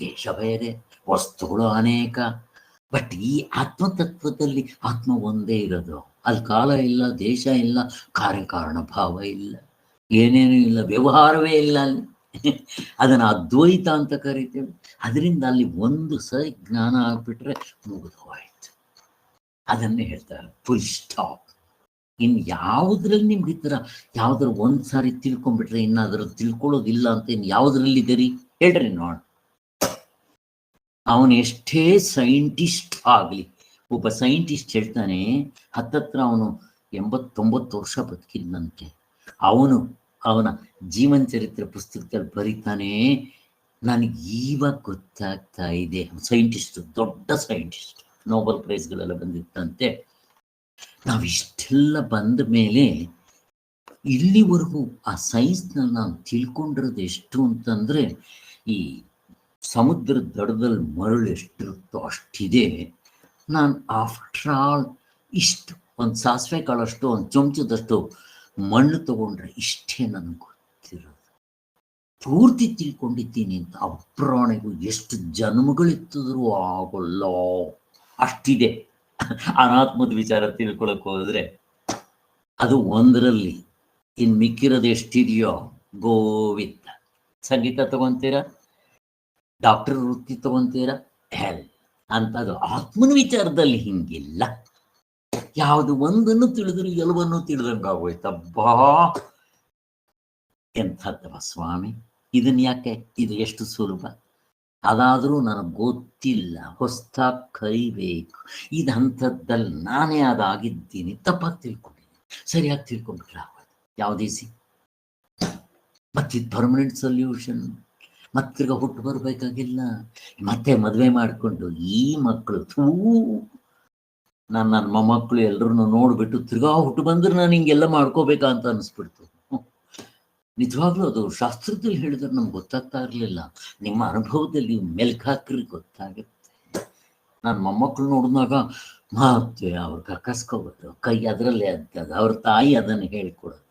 S1: ದೇಶ ಬೇರೆ, ವಸ್ತುಗಳು ಅನೇಕ, ಬಟ್ ಈ ಆತ್ಮತತ್ವದಲ್ಲಿ ಆತ್ಮ ಒಂದೇ ಇರೋದು. ಅಲ್ಲಿ ಕಾಲ ಇಲ್ಲ, ದೇಶ ಇಲ್ಲ, ಕಾರ್ಯಕಾರಣ ಭಾವ ಇಲ್ಲ, ಏನೇನೂ ಇಲ್ಲ, ವ್ಯವಹಾರವೇ ಇಲ್ಲ ಅಲ್ಲಿ. ಅದನ್ನು ಅದ್ವೈತ ಅಂತ ಕರಿತೇವೆ. ಅದರಿಂದ ಅಲ್ಲಿ ಒಂದು ಸರಿ ಜ್ಞಾನ ಆಗ್ಬಿಟ್ರೆ ಮುಗಿದು ಹೋಯ್ತು. ಅದನ್ನೇ ಹೇಳ್ತಾರೆ ಫುಲ್ ಸ್ಟಾಪ್. ಇನ್ನು ಯಾವುದ್ರಲ್ಲಿ ನಿಮ್ಗೆ ಈ ಥರ ಯಾವ್ದ್ರ ಒಂದು ಸಾರಿ ತಿಳ್ಕೊಂಡ್ಬಿಟ್ರೆ ಇನ್ನಾದ್ರೂ ತಿಳ್ಕೊಳ್ಳೋದಿಲ್ಲ ಅಂತ ಇನ್ನು ಯಾವುದ್ರಲ್ಲಿ ಇದೀರಿ ಹೇಳ್ರಿ ನೋಡ. ಅವನು ಎಷ್ಟೇ ಸೈಂಟಿಸ್ಟ್ ಆಗಲಿ, ಒಬ್ಬ ಸೈಂಟಿಸ್ಟ್ ಹೇಳ್ತಾನೆ, ಹತ್ತತ್ರ ಅವನು 80-90 ವರ್ಷ ಬದುಕಿದ್ನಂತೆ. ಅವನ ಜೀವನ ಚರಿತ್ರೆ ಪುಸ್ತಕದಲ್ಲಿ ಬರೀತಾನೆ, ನನಗೆ ಇವಾಗ ಗೊತ್ತಾಗ್ತಾ ಇದೆ. ಸೈಂಟಿಸ್ಟ್, ದೊಡ್ಡ ಸೈಂಟಿಸ್ಟ್, ನೋಬೆಲ್ ಪ್ರೈಸ್ಗಳೆಲ್ಲ ಬಂದಿತ್ತಂತೆ. ನಾವಿಷ್ಟೆಲ್ಲ ಬಂದ ಮೇಲೆ ಇಲ್ಲಿವರೆಗೂ ಆ ಸೈನ್ಸ್ನಲ್ಲಿ ನಾನು ತಿಳ್ಕೊಂಡಿರೋದು ಎಷ್ಟು ಅಂತಂದರೆ, ಈ ಸಮುದ್ರದ ದಡದಲ್ಲಿ ಮರಳು ಎಷ್ಟಿರುತ್ತೋ ಅಷ್ಟಿದೆ. ನಾನು ಆಫ್ಟರ್ ಆಲ್ ಇಷ್ಟು ಒಂದು ಸಾಸಿವೆ ಕಾಳಷ್ಟು, ಒಂದು ಚಮಚದಷ್ಟು ಮಣ್ಣು ತಗೊಂಡ್ರೆ ಇಷ್ಟೇ ನನಗೆ ಗೊತ್ತಿರೋದು. ಪೂರ್ತಿ ತಿಳ್ಕೊಂಡಿದ್ದೀನಿ ಅಂತ ಅಪ್ರಾಣಿಗೂ ಎಷ್ಟು ಜನ್ಮಗಳಿತ್ತಿದ್ರು ಆಗೋಲ್ಲ, ಅಷ್ಟಿದೆ. ಅನಾತ್ಮದ ವಿಚಾರ ತಿಳ್ಕೊಳಕ್ ಹೋದ್ರೆ ಅದು ಒಂದರಲ್ಲಿ, ಇನ್ನು ಮಿಕ್ಕಿರೋದು ಎಷ್ಟಿದೆಯೋ ಗೋವಿಂದ. ಸಂಗೀತ ತಗೊಂತೀರಾ, ಡಾಕ್ಟರ್ ವೃತ್ತಿ ತಗೊಂತೀರಾ, ಹೆಲ್ ಅಂತದು. ಆತ್ಮನ ವಿಚಾರದಲ್ಲಿ ಹಿಂಗಿಲ್ಲ. ಯಾವುದು ಒಂದನ್ನು ತಿಳಿದ್ರು ಎಲ್ಲವನ್ನೂ ತಿಳಿದಂಗಾಗೋಯ್ತಬ್ಬಾ, ಎಂಥದ್ದವ ಸ್ವಾಮಿ. ಇದನ್ನ ಯಾಕೆ, ಇದು ಎಷ್ಟು ಸುಲಭ. ಅದಾದರೂ ನನಗೆ ಗೊತ್ತಿಲ್ಲ, ಹೊಸ್ತಾಗಿ ಕಲಿಬೇಕು. ಇದು ಅಂಥದ್ದಲ್ಲಿ ನಾನೇ ಅದಾಗಿದ್ದೀನಿ, ತಪ್ಪಾಗಿ ತಿಳ್ಕೊಂಡಿದ್ದೀನಿ, ಸರಿಯಾಗಿ ತಿಳ್ಕೊಂಡ್ಬಿಟ್ರೆ ಆಗೋದು ಯಾವುದೀಸಿ. ಮತ್ತಿದು ಪರ್ಮನೆಂಟ್ ಸೊಲ್ಯೂಷನ್. ಮತ್ತಿರ್ಗ ಹುಟ್ಟು ಬರಬೇಕಾಗಿಲ್ಲ. ಮತ್ತೆ ಮದುವೆ ಮಾಡಿಕೊಂಡು ಈ ಮಕ್ಕಳು ನನ್ನ ಮೊಮ್ಮಕ್ಕಳು ಎಲ್ಲರನ್ನು ನೋಡ್ಬಿಟ್ಟು ತಿರ್ಗಾ ಹುಟ್ಟು ಬಂದ್ರೆ ನಾನು ಹಿಂಗೆಲ್ಲ ಮಾಡ್ಕೋಬೇಕಾ ಅಂತ ಅನಿಸ್ಬಿಡ್ತು. ನಿಜವಾಗ್ಲೂ ಅದು ಶಾಸ್ತ್ರದಲ್ಲಿ ಹೇಳಿದ್ರೆ ನಮ್ಗೆ ಗೊತ್ತಾಗ್ತಾ ಇರಲಿಲ್ಲ. ನಿಮ್ಮ ಅನುಭವದಲ್ಲಿ ಮೆಲ್ಕ್ ಹಾಕ್ರಿ ಗೊತ್ತಾಗುತ್ತೆ. ನಾನು ಮೊಮ್ಮಕ್ಕಳು ನೋಡಿದಾಗ ಮತ್ತೆ ಅವ್ರಿಗೆ ಕಸ್ಕೋಬೋದು, ಕೈ ಅದರಲ್ಲೇ ಅಂತದ್ದು, ಅವ್ರ ತಾಯಿ ಅದನ್ನು ಹೇಳ್ಕೊಡೋದು,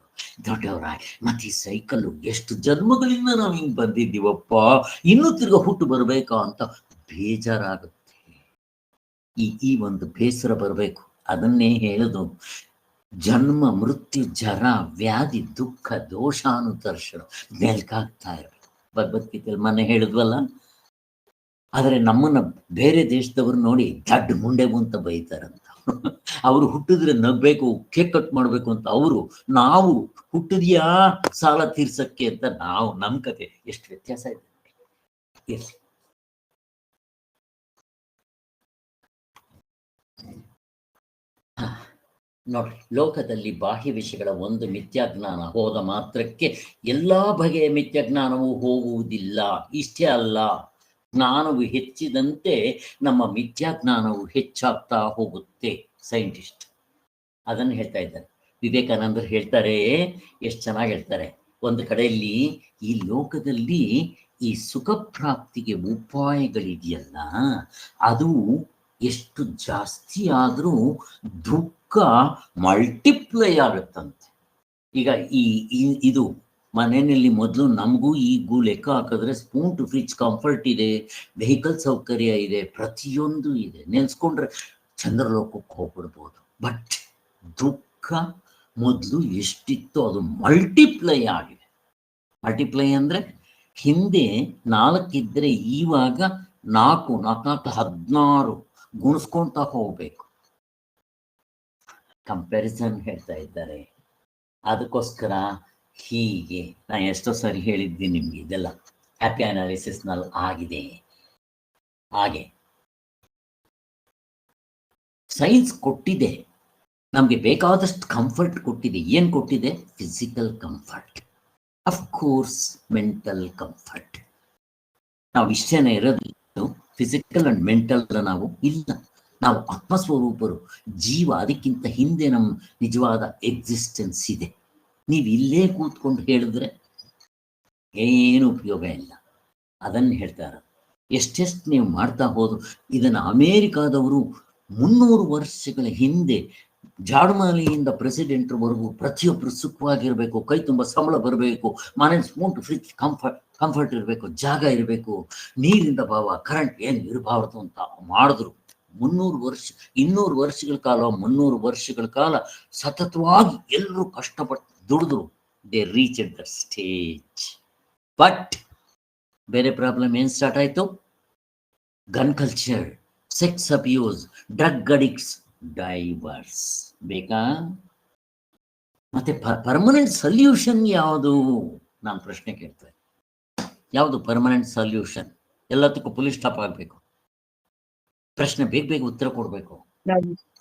S1: ದೊಡ್ಡವರ ಮತ್ತೆ ಈ ಸೈಕಲ್ಲು ಎಷ್ಟು ಜನ್ಮಗಳಿಂದ ನಾವು ಹಿಂಗೆ ಬಂದಿದ್ದೀವಪ್ಪ, ಇನ್ನೂ ತಿರ್ಗಾ ಹುಟ್ಟು ಬರಬೇಕಾ ಅಂತ ಬೇಜಾರಾಗುತ್ತೆ. ಈ ಒಂದು ಬೇಸರ ಬರಬೇಕು. ಅದನ್ನೇ ಹೇಳುದು, ಜನ್ಮ ಮೃತ್ಯು ಜರ ವ್ಯಾಧಿ ದುಃಖ ದೋಷಾನುದರ್ಶನ ಮೇಲ್ಕಾಗ್ತಾ ಇರಬೇಕು. ಭಗವದ್ಗೀತೆಯಲ್ಲಿ ಮೊನ್ನೆ ಹೇಳಿದ್ವಲ್ಲ. ಆದರೆ ನಮ್ಮನ್ನ ಬೇರೆ ದೇಶದವ್ರು ನೋಡಿ ದಡ್ಡ ಮುಂಡೆವು ಅಂತ ಬೈತಾರಂತ. ಅವರು ಹುಟ್ಟಿದ್ರೆ ನಗ್ಬೇಕು, ಕೇಕ್ ಕಟ್ ಮಾಡ್ಬೇಕು ಅಂತ ಅವರು, ನಾವು ಹುಟ್ಟಿದ್ಯಾ ಸಾಲ ತೀರ್ಸಕ್ಕೆ ಅಂತ ನಾವು. ನಮ್ಮ ಕತೆ ಎಷ್ಟು ವ್ಯತ್ಯಾಸ ಇದೆ ಇರ್ಲಿ. ನೋಡ್ರಿ, ಲೋಕದಲ್ಲಿ ಬಾಹ್ಯ ವಿಷಯಗಳ ಒಂದು ಮಿಥ್ಯಾಜ್ಞಾನ ಹೋದ ಮಾತ್ರಕ್ಕೆ ಎಲ್ಲಾ ಬಗೆಯ ಮಿಥ್ಯಾಜ್ಞಾನವು ಹೋಗುವುದಿಲ್ಲ. ಇಷ್ಟೇ ಅಲ್ಲ, ಜ್ಞಾನವು ಹೆಚ್ಚಿದಂತೆ ನಮ್ಮ ಮಿಥ್ಯಾಜ್ಞಾನವು ಹೆಚ್ಚಾಗ್ತಾ ಹೋಗುತ್ತೆ. ಸೈಂಟಿಸ್ಟ್ ಅದನ್ನು ಹೇಳ್ತಾ ಇದ್ದಾರೆ. ವಿವೇಕಾನಂದರು ಹೇಳ್ತಾರೆ, ಎಷ್ಟು ಚೆನ್ನಾಗಿ ಹೇಳ್ತಾರೆ. ಒಂದು ಕಡೆಯಲ್ಲಿ ಈ ಲೋಕದಲ್ಲಿ ಈ ಸುಖ ಪ್ರಾಪ್ತಿಗೆ ಉಪಾಯಗಳಿದೆಯಲ್ಲ, ಅದು ಎಷ್ಟು ಜಾಸ್ತಿ ಆದರೂ ದುಃಖ ಮಲ್ಟಿಪ್ಲೈ ಆಗುತ್ತಂತೆ. ಈಗ ಇದು ಮನೆಯಲ್ಲಿ ಮೊದಲು ನಮಗೂ ಈಗೂ ಲೆಕ್ಕ ಹಾಕಿದ್ರೆ ಸ್ಪೂನ್ ಟು ಫ್ರಿಜ್ ಕಂಫರ್ಟ್ ಇದೆ, ವೆಹಿಕಲ್ ಸೌಕರ್ಯ ಇದೆ, ಪ್ರತಿಯೊಂದು ಇದೆ. ನೆನೆಸ್ಕೊಂಡ್ರೆ ಚಂದ್ರಲೋಕಕ್ಕೆ ಹೋಗ್ಬಿಡ್ಬೋದು. ಬಟ್ ದುಃಖ ಮೊದಲು ಎಷ್ಟಿತ್ತು ಅದು ಮಲ್ಟಿಪ್ಲೈ ಆಗಿದೆ. ಮಲ್ಟಿಪ್ಲೈ ಅಂದರೆ ಹಿಂದೆ 4 ಇದ್ದರೆ ಇವಾಗ 4 16 ಗುಣಿಸ್ಕೊಳ್ತಾ ಹೋಗ್ಬೇಕು. ಕಂಪ್ಯಾರಿಸನ್ ಹೇಳ್ತಾ ಇದ್ದಾರೆ. ಅದಕ್ಕೋಸ್ಕರ ಹೀಗೆ ನಾನು ಎಷ್ಟೋ ಸರಿ ಹೇಳಿದ್ದೀನಿ ನಿಮ್ಗೆ, ಇದೆಲ್ಲ ಹ್ಯಾಪಿ ಅನಾಲಿಸಿಸ್ನಲ್ಲಿ ಆಗಿದೆ. ಹಾಗೆ ಸೈನ್ಸ್ ಕೊಟ್ಟಿದೆ, ನಮಗೆ ಬೇಕಾದಷ್ಟು ಕಂಫರ್ಟ್ ಕೊಟ್ಟಿದೆ. ಏನು ಕೊಟ್ಟಿದೆ? Physical comfort, of course mental comfort. ನಾವು ಇಷ್ಟೇನೆ ಇರೋದು, ಫಿಸಿಕಲ್ ಅಂಡ್ ಮೆಂಟಲ್ ನಾವು ಇಲ್ಲ. ನಾವು ಆತ್ಮಸ್ವರೂಪರು, ಜೀವ. ಅದಕ್ಕಿಂತ ಹಿಂದೆ ನಮ್ಮ ನಿಜವಾದ ಎಕ್ಸಿಸ್ಟೆನ್ಸ್ ಇದೆ. ನೀವು ಇಲ್ಲೇ ಕೂತ್ಕೊಂಡು ಹೇಳಿದ್ರೆ ಏನು ಉಪಯೋಗ ಇಲ್ಲ. ಅದನ್ನು ಹೇಳ್ತಾರೆ. ಎಷ್ಟೆಷ್ಟು ನೀವು ಮಾಡ್ತಾ ಹೋದ್ರು. ಇದನ್ನು ಅಮೇರಿಕಾದವರು 300 ವರ್ಷಗಳ ಹಿಂದೆ ಜಾಡಮಾಲಿಯಿಂದ ಪ್ರೆಸಿಡೆಂಟ್ವರೆಗೂ ಪ್ರತಿಯೊಬ್ಬರು ಸುಖವಾಗಿರಬೇಕು, ಕೈ ತುಂಬ ಸಂಬಳ ಬರಬೇಕು, ಮನೆ ಸ್ಪೂನ್ ಟು ಫ್ರಿಜ್ ಕಂಫರ್ಟ್ ಇರಬೇಕು, ಜಾಗ ಇರಬೇಕು, ನೀರಿಂದ ಭಾವ, ಕರೆಂಟ್ ಏನು ಇರಬಾರ್ದು ಅಂತ ಮಾಡಿದ್ರು. 300 ವರ್ಷ, 200 ವರ್ಷಗಳ ಕಾಲ, 300 ವರ್ಷಗಳ ಕಾಲ ಸತತವಾಗಿ ಎಲ್ಲರೂ ಕಷ್ಟಪಟ್ಟು ದುಡಿದ್ರು. They reach at the stage. But ಬೇರೆ ಪ್ರಾಬ್ಲಮ್ ಏನು ಸ್ಟಾರ್ಟ್ ಆಯಿತು? Gun culture, sex abuse, drug addicts, divorce. ಬೇಕಾ? ಮತ್ತೆ ಪರ್ಮನೆಂಟ್ ಸೊಲ್ಯೂಷನ್ ಯಾವುದು? ನಾನು ಪ್ರಶ್ನೆ ಕೇಳ್ತೇನೆ. ಯಾವುದು ಪರ್ಮನೆಂಟ್ ಸೊಲ್ಯೂಷನ್? ಎಲ್ಲದಕ್ಕೂ ಪೊಲೀಸ್ ಸ್ಟಾಪ್ ಆಗಬೇಕು. ಪ್ರಶ್ನೆ ಬೇಗ ಉತ್ತರ ಕೊಡಬೇಕು.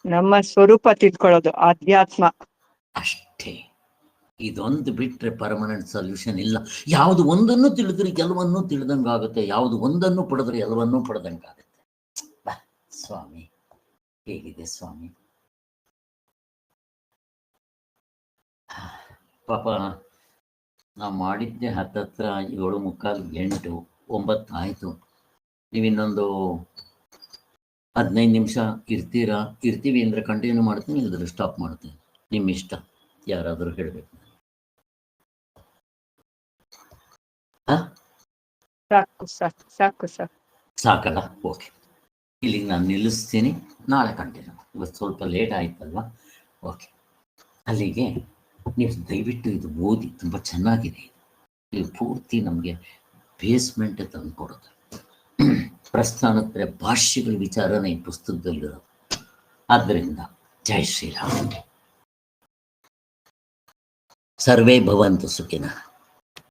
S5: ನಮ್ಮ ಸ್ವರೂಪ ತಿಳ್ಕೊಳ್ಳೋದು, ಅಧ್ಯಾತ್ಮ
S1: ಅಷ್ಟೇ. ಇದೊಂದು ಬಿಟ್ರೆ ಪರ್ಮನೆಂಟ್ ಸೊಲ್ಯೂಷನ್ ಇಲ್ಲ. ಯಾವುದು ಒಂದನ್ನು ತಿಳಿದ್ರೆ ಎಲ್ಲವನ್ನೂ ತಿಳಿದಂಗಾಗುತ್ತೆ, ಯಾವುದು ಒಂದನ್ನು ಪಡೆದ್ರೆ ಎಲ್ಲವನ್ನೂ ಪಡೆದಂಗಾಗುತ್ತೆ. ಸ್ವಾಮಿ ಹೇಗಿದೆ ಸ್ವಾಮಿ? ಪಾಪ ನಾವು ಮಾಡಿದ್ದೆ ಹತ್ತತ್ರ 7:45, 8, 9 ಆಯಿತು. ನೀವಿನ್ನೊಂದು 15 ನಿಮಿಷ ಇರ್ತೀವಿ ಅಂದರೆ ಕಂಟಿನ್ಯೂ ಮಾಡ್ತೀನಿ, ಇಲ್ಲದ್ರೆ ಸ್ಟಾಪ್ ಮಾಡ್ತೀನಿ. ನಿಮ್ಮ ಇಷ್ಟ. ಯಾರಾದರೂ ಹೇಳಬೇಕು.
S5: ಸಾಕು
S1: ಸಾಕಲ್ಲ? ಓಕೆ, ಇಲ್ಲಿಗೆ ನಾನು ನಿಲ್ಲಿಸ್ತೀನಿ. ನಾಳೆ ಕಂಟಿನ್ಯೂ. ಇವತ್ತು ಸ್ವಲ್ಪ ಲೇಟ್ ಆಯ್ತಲ್ವಾ? ಓಕೆ, ಅಲ್ಲಿಗೆ ನೀವು ದಯವಿಟ್ಟು ಇದು ಓದಿ, ತುಂಬ ಚೆನ್ನಾಗಿದೆ. ಇದು ಪೂರ್ತಿ ನಮಗೆ ಬೇಸ್ಮೆಂಟ್ ತಂದು ಕೊಡುತ್ತೆ. ಪ್ರಸ್ಥಾನತ್ರಯ ಭಾಷ್ಯಗಳ ವಿಚಾರನೇ ಈ ಪುಸ್ತಕದಲ್ಲಿರೋದು. ಆದ್ದರಿಂದ ಜೈ ಶ್ರೀರಾಮ್. ಸರ್ವೇ ಭವಂತು ಸುಖಿನಃ.